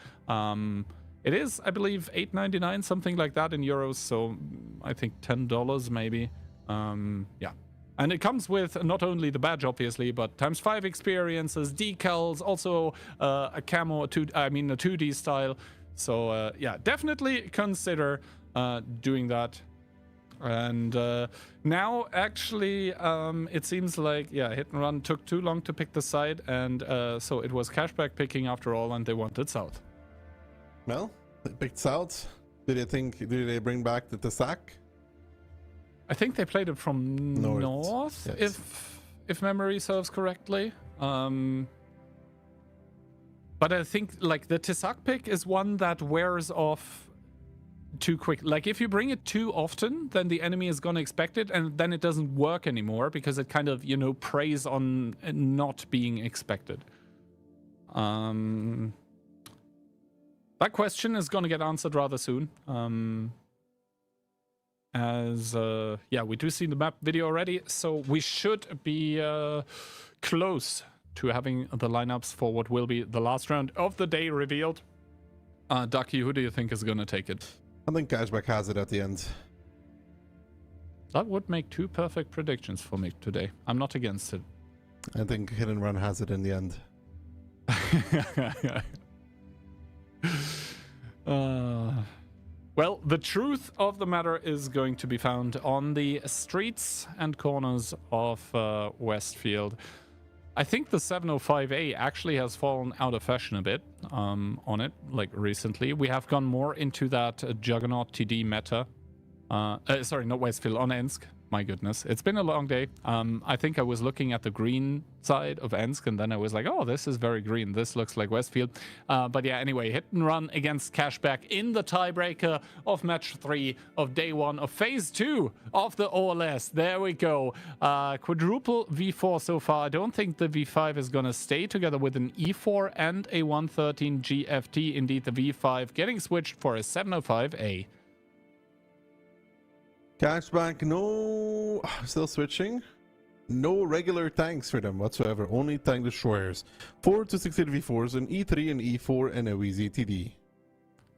it is, I believe, $8.99, something like that in euros. So I think $10 maybe. Yeah. And it comes with not only the badge, obviously, but ×5 experiences, decals, also a camo, a 2D style. So yeah, definitely consider doing that. And now, actually, it seems like, yeah, Hit and Run took too long to pick the side, and so it was Cashback picking after all, and they wanted South. Well, they picked South. Did they bring back the sack? I think they played it from north yes. if memory serves correctly. But I think like the Tisak pick is one that wears off too quick. Like if you bring it too often, then the enemy is going to expect it, and then it doesn't work anymore because it kind of, you know, preys on not being expected. That question is going to get answered rather soon. Yeah, we do see the map video already, so we should be close to having the lineups for what will be the last round of the day revealed. Ducky, who do you think is going to take it? I think Cashback has it at the end. That would make two perfect predictions for me today. I'm not against it. I think Hit and Run has it in the end. Well, the truth of the matter is going to be found on the streets and corners of Westfield. I think the 705A actually has fallen out of fashion a bit on it, like recently. We have gone more into that Juggernaut TD meta. Sorry, not Westfield, on Ensk. My goodness, it's been a long day. I think I was looking at the green side of Ensk, and then I was like, oh, this is very green. This looks like Westfield. But yeah, anyway, hit and run against Cashback in the tiebreaker of match 3 of day 1 of phase 2 of the OLS. There we go. Quadruple V4 so far. I don't think the V5 is going to stay together with an E4 and a 113 GFT. Indeed, the V5 getting switched for a 705A. Cashback, no, still switching. No regular tanks for them whatsoever, only tank destroyers. 4 to 68 V4s, an E3, an E4, and a WZTD.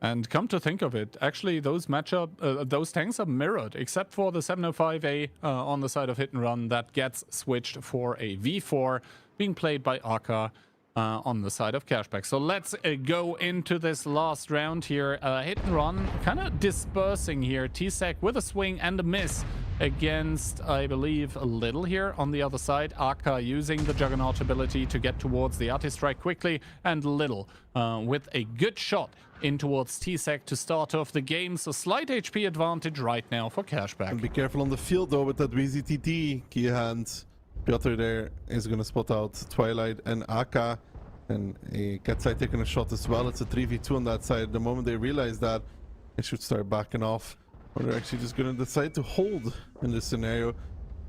And come to think of it, actually those those tanks are mirrored, except for the 705A on the side of Hit and Run that gets switched for a V4 being played by Aka on the side of Cashback. So let's go into this last round here. Hit and Run kind of dispersing here. T-Sec with a swing and a miss against, I believe, a Little here on the other side. Aka using the Juggernaut ability to get towards the Arti-Strike quickly, and Little with a good shot in towards T-Sec to start off the game. So slight HP advantage right now for Cashback. And be careful on the field though with that WZTT. Key hand. Piotr there is going to spot out Twilight and Aka, and a Catside taking a shot as well. It's a 3v2 on that side. The moment they realize that, they should start backing off, or they're actually just going to decide to hold in this scenario.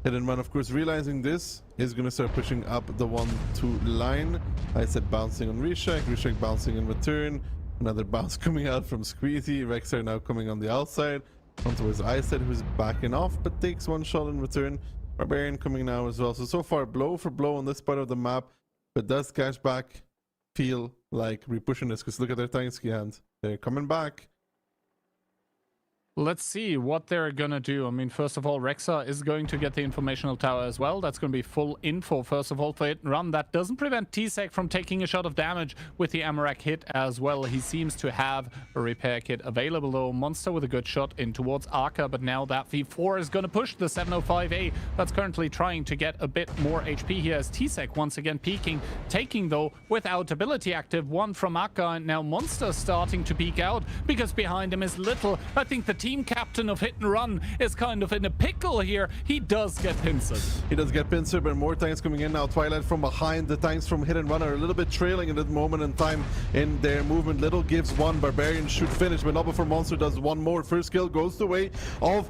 Hit and Run, of course, realizing this, is going to start pushing up the 1-2 line. I said bouncing on Rishek, Rishek bouncing in return. Another bounce coming out from Squeezy. Rexar now coming on the outside. On towards Iset, who's backing off, but takes one shot in return. Barbarian coming now as well. So far, blow for blow on this part of the map. But does Cashback feel like repushing this? Because look at their tank hand. They're coming back. Let's see what they're gonna do. I mean, first of all, Rexa is going to get the informational tower as well. That's gonna be full info, first of all, for Hit and Run. That doesn't prevent T-Sec from taking a shot of damage with the Amarak hit as well. He seems to have a repair kit available, though. Monster with a good shot in towards Aka, but now that V4 is gonna push the 705A. That's currently trying to get a bit more HP here as T-Sec once again peeking, taking, though, without ability active, one from Aka, and now Monster starting to peek out because behind him is Little. I think the team captain of Hit and Run is kind of in a pickle here. He does get pincered. He does get pincered, but more tanks coming in now. Twilight from behind. The tanks from Hit and Run are a little bit trailing at that moment in time in their movement. Little gives one. Barbarian should finish, but not before Monster does one more. First kill goes the way of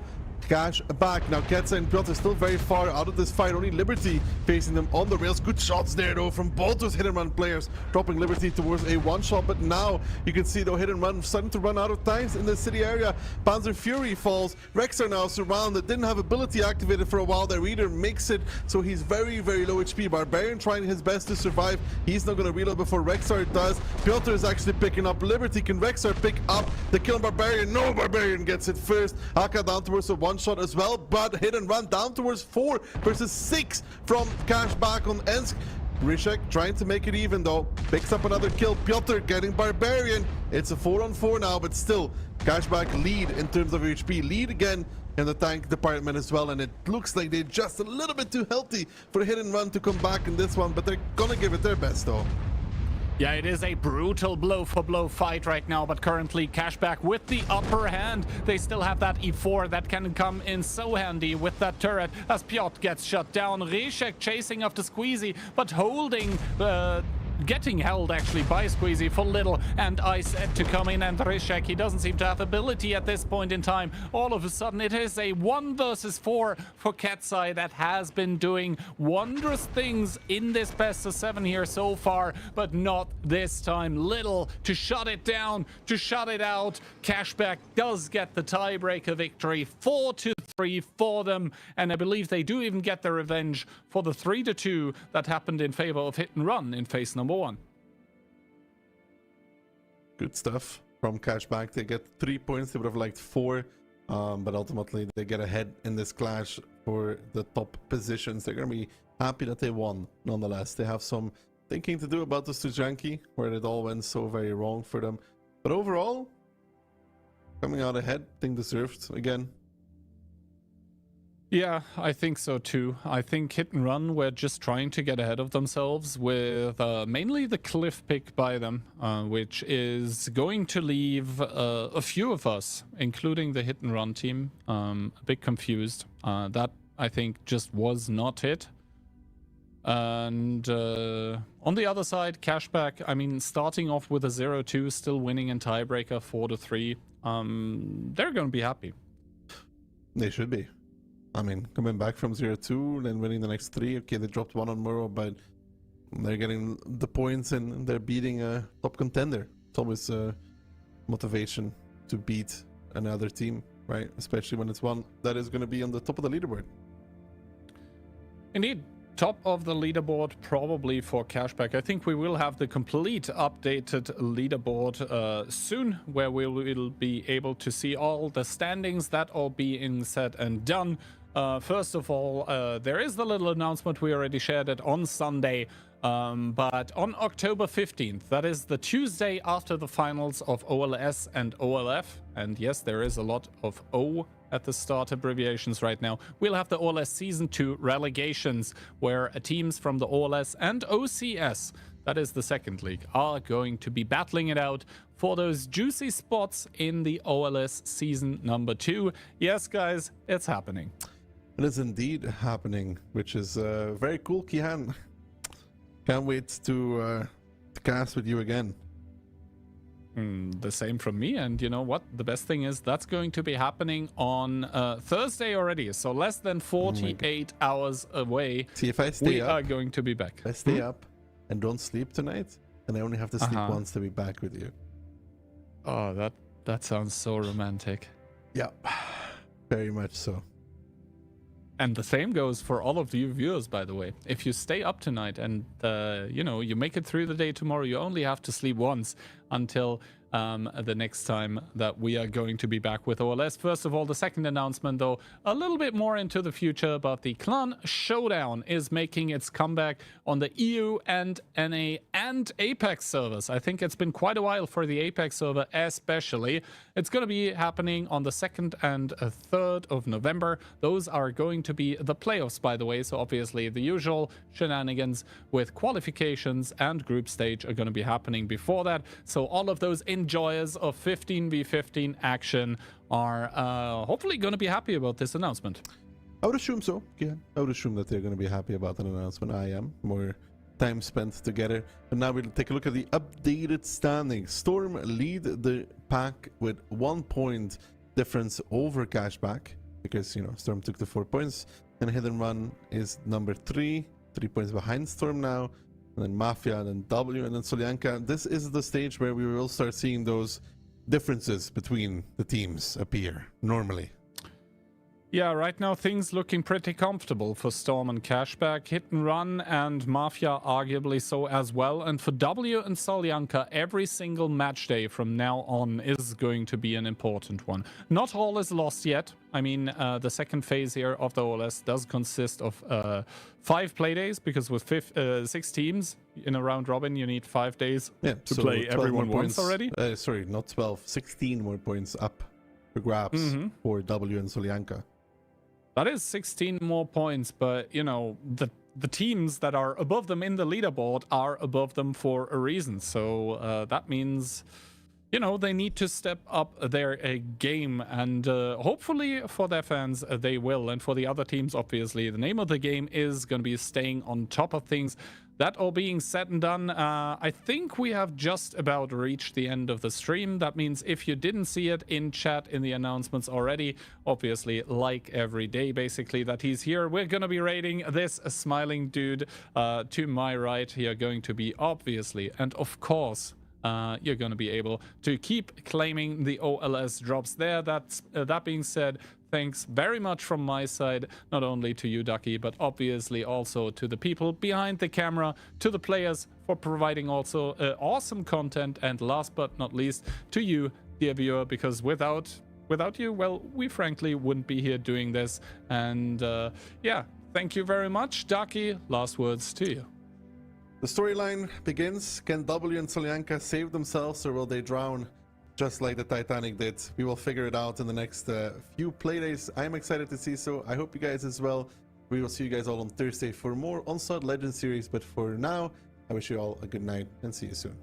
Cashback. Now Ketsa and Piotr still very far out of this fight. Only Liberty facing them on the rails. Good shots there though from both those Hit and Run players, dropping Liberty towards a one shot. But now you can see though Hit and Run starting to run out of tanks in the city area. Panzer Fury falls. Rex are now surrounded. Didn't have ability activated for a while. Their reader makes it, so he's very low HP. Barbarian trying his best to survive. He's not going to reload before Rexar does. Piotr is actually picking up Liberty. Can Rexar pick up the kill on Barbarian? No, Barbarian gets it first. Aka down towards a one shot as well, but Hit and Run down towards 4 versus 6 from Cashback on Ensk. Rishek trying to make it even though, picks up another kill. Piotr getting Barbarian. It's a 4-on-4 now, but still Cashback lead in terms of HP, lead again in the tank department as well, and it looks like they're just a little bit too healthy for Hit and Run to come back in this one, but they're gonna give it their best though. Yeah, it is a brutal blow-for-blow fight right now, but currently Cashback with the upper hand. They still have that E4 that can come in so handy with that turret as Piotr gets shut down. Rishek chasing after Squeezy, but holding getting held actually by Squeezy for Little and Iset to come in, and Rishek, he doesn't seem to have ability at this point in time. All of a sudden it is a 1 versus 4 for Katsai that has been doing wondrous things in this best of 7 here so far, but not this time. Little to shut it down, to shut it out. Cashback does get the tiebreaker victory, 4-3 for them, and I believe they do even get the revenge for the 3-2 that happened in favor of Hit and Run in phase number 1. Good stuff from Cashback. They get 3 points. They would have liked 4, but ultimately they get ahead in this clash for the top positions. They're going to be happy that they won nonetheless. They have some thinking to do about the Stujanki, where it all went so very wrong for them. But overall, coming out ahead, I think deserved again. Yeah, I think so too. I think Hit and Run were just trying to get ahead of themselves with mainly the cliff pick by them, which is going to leave a few of us, including the Hit and Run team, a bit confused. That I think just was not it. And on the other side, Cashback, I mean, starting off with a 0-2, still winning in tiebreaker 4-3, they're going to be happy. They should be. I mean, coming back from 0-2, then winning the next 3. Okay, they dropped 1 on Muro, but they're getting the points and they're beating a top contender. It's always motivation to beat another team, right? Especially when it's one that is going to be on the top of the leaderboard. Indeed. Top of the leaderboard probably for Cashback. I think we will have the complete updated leaderboard soon, where we will be able to see all the standings that are being said and done. First of all, there is the little announcement, we already shared it on Sunday, but on October 15th, that is the Tuesday after the finals of OLS and OLF, and yes, there is a lot of O at the start abbreviations right now, we'll have the OLS Season 2 relegations, where teams from the OLS and OCS, that is the second league, are going to be battling it out for those juicy spots in the OLS Season number 2. Yes, guys, it's happening. It is indeed happening, which is very cool, Kihan. Can't wait to cast with you again. The same from me, and you know what? The best thing is that's going to be happening on Thursday already, so less than 48 hours away. See, if I stay up, we are going to be back. If I stay up and don't sleep tonight, and I only have to sleep once to be back with you. Oh, that sounds so romantic. Yeah, very much so. And the same goes for all of you viewers, by the way. If you stay up tonight and, you know, you make it through the day tomorrow, you only have to sleep once until the next time that we are going to be back with OLS. First of all, the second announcement, though, a little bit more into the future, but the Clan Showdown is making its comeback on the EU and NA and Apex servers. I think it's been quite a while for the Apex server especially. It's going to be happening on the 2nd and 3rd of November. Those are going to be the playoffs, by the way, so obviously the usual shenanigans with qualifications and group stage are going to be happening before that. So all of those enjoyers of 15v15 action are hopefully going to be happy about this announcement. I would assume so. Yeah, I would assume that they're going to be happy about an announcement. I am. More time spent together. And now we'll take a look at the updated standings. Storm lead the pack with 1 point difference over Cashback, because, you know, Storm took the 4 points. And Hit and Run is number 3 points behind Storm now. And then Mafia, and then W, and then Solyanka. This is the stage where we will start seeing those differences between the teams appear normally. Yeah, right now things looking pretty comfortable for Storm and Cashback. Hit and Run and Mafia arguably so as well. And for W and Solyanka, every single match day from now on is going to be an important one. Not all is lost yet. I mean, the second phase here of the OLS does consist of 5 play days, because with 6 teams in a round robin, you need 5 days to play everyone once already. Sorry, not 12, 16 more points up for grabs for W and Solyanka. That is 16 more points, but, you know, the teams that are above them in the leaderboard are above them for a reason. So that means, you know, they need to step up their game, and hopefully for their fans, they will. And for the other teams, obviously, the name of the game is going to be staying on top of things. That all being said and done, I think we have just about reached the end of the stream. That means if you didn't see it in chat in the announcements already, obviously, like every day, basically, that he's here, we're going to be rating this smiling dude to my right here, going to be obviously, and of course, you're going to be able to keep claiming the OLS drops there. That being said, thanks very much from my side, not only to you, Ducky, but obviously also to the people behind the camera, to the players for providing also awesome content, and last but not least, to you, dear viewer, because without you, well, we frankly wouldn't be here doing this. And yeah, thank you very much. Ducky, last words to you. The storyline begins. Can W and Solyanka save themselves, or will they drown just like the Titanic did? We will figure it out in the next few playdays. I'm excited to see so. I hope you guys as well. We will see you guys all on Thursday for more Onslaught Legends Series, but for now, I wish you all a good night and see you soon.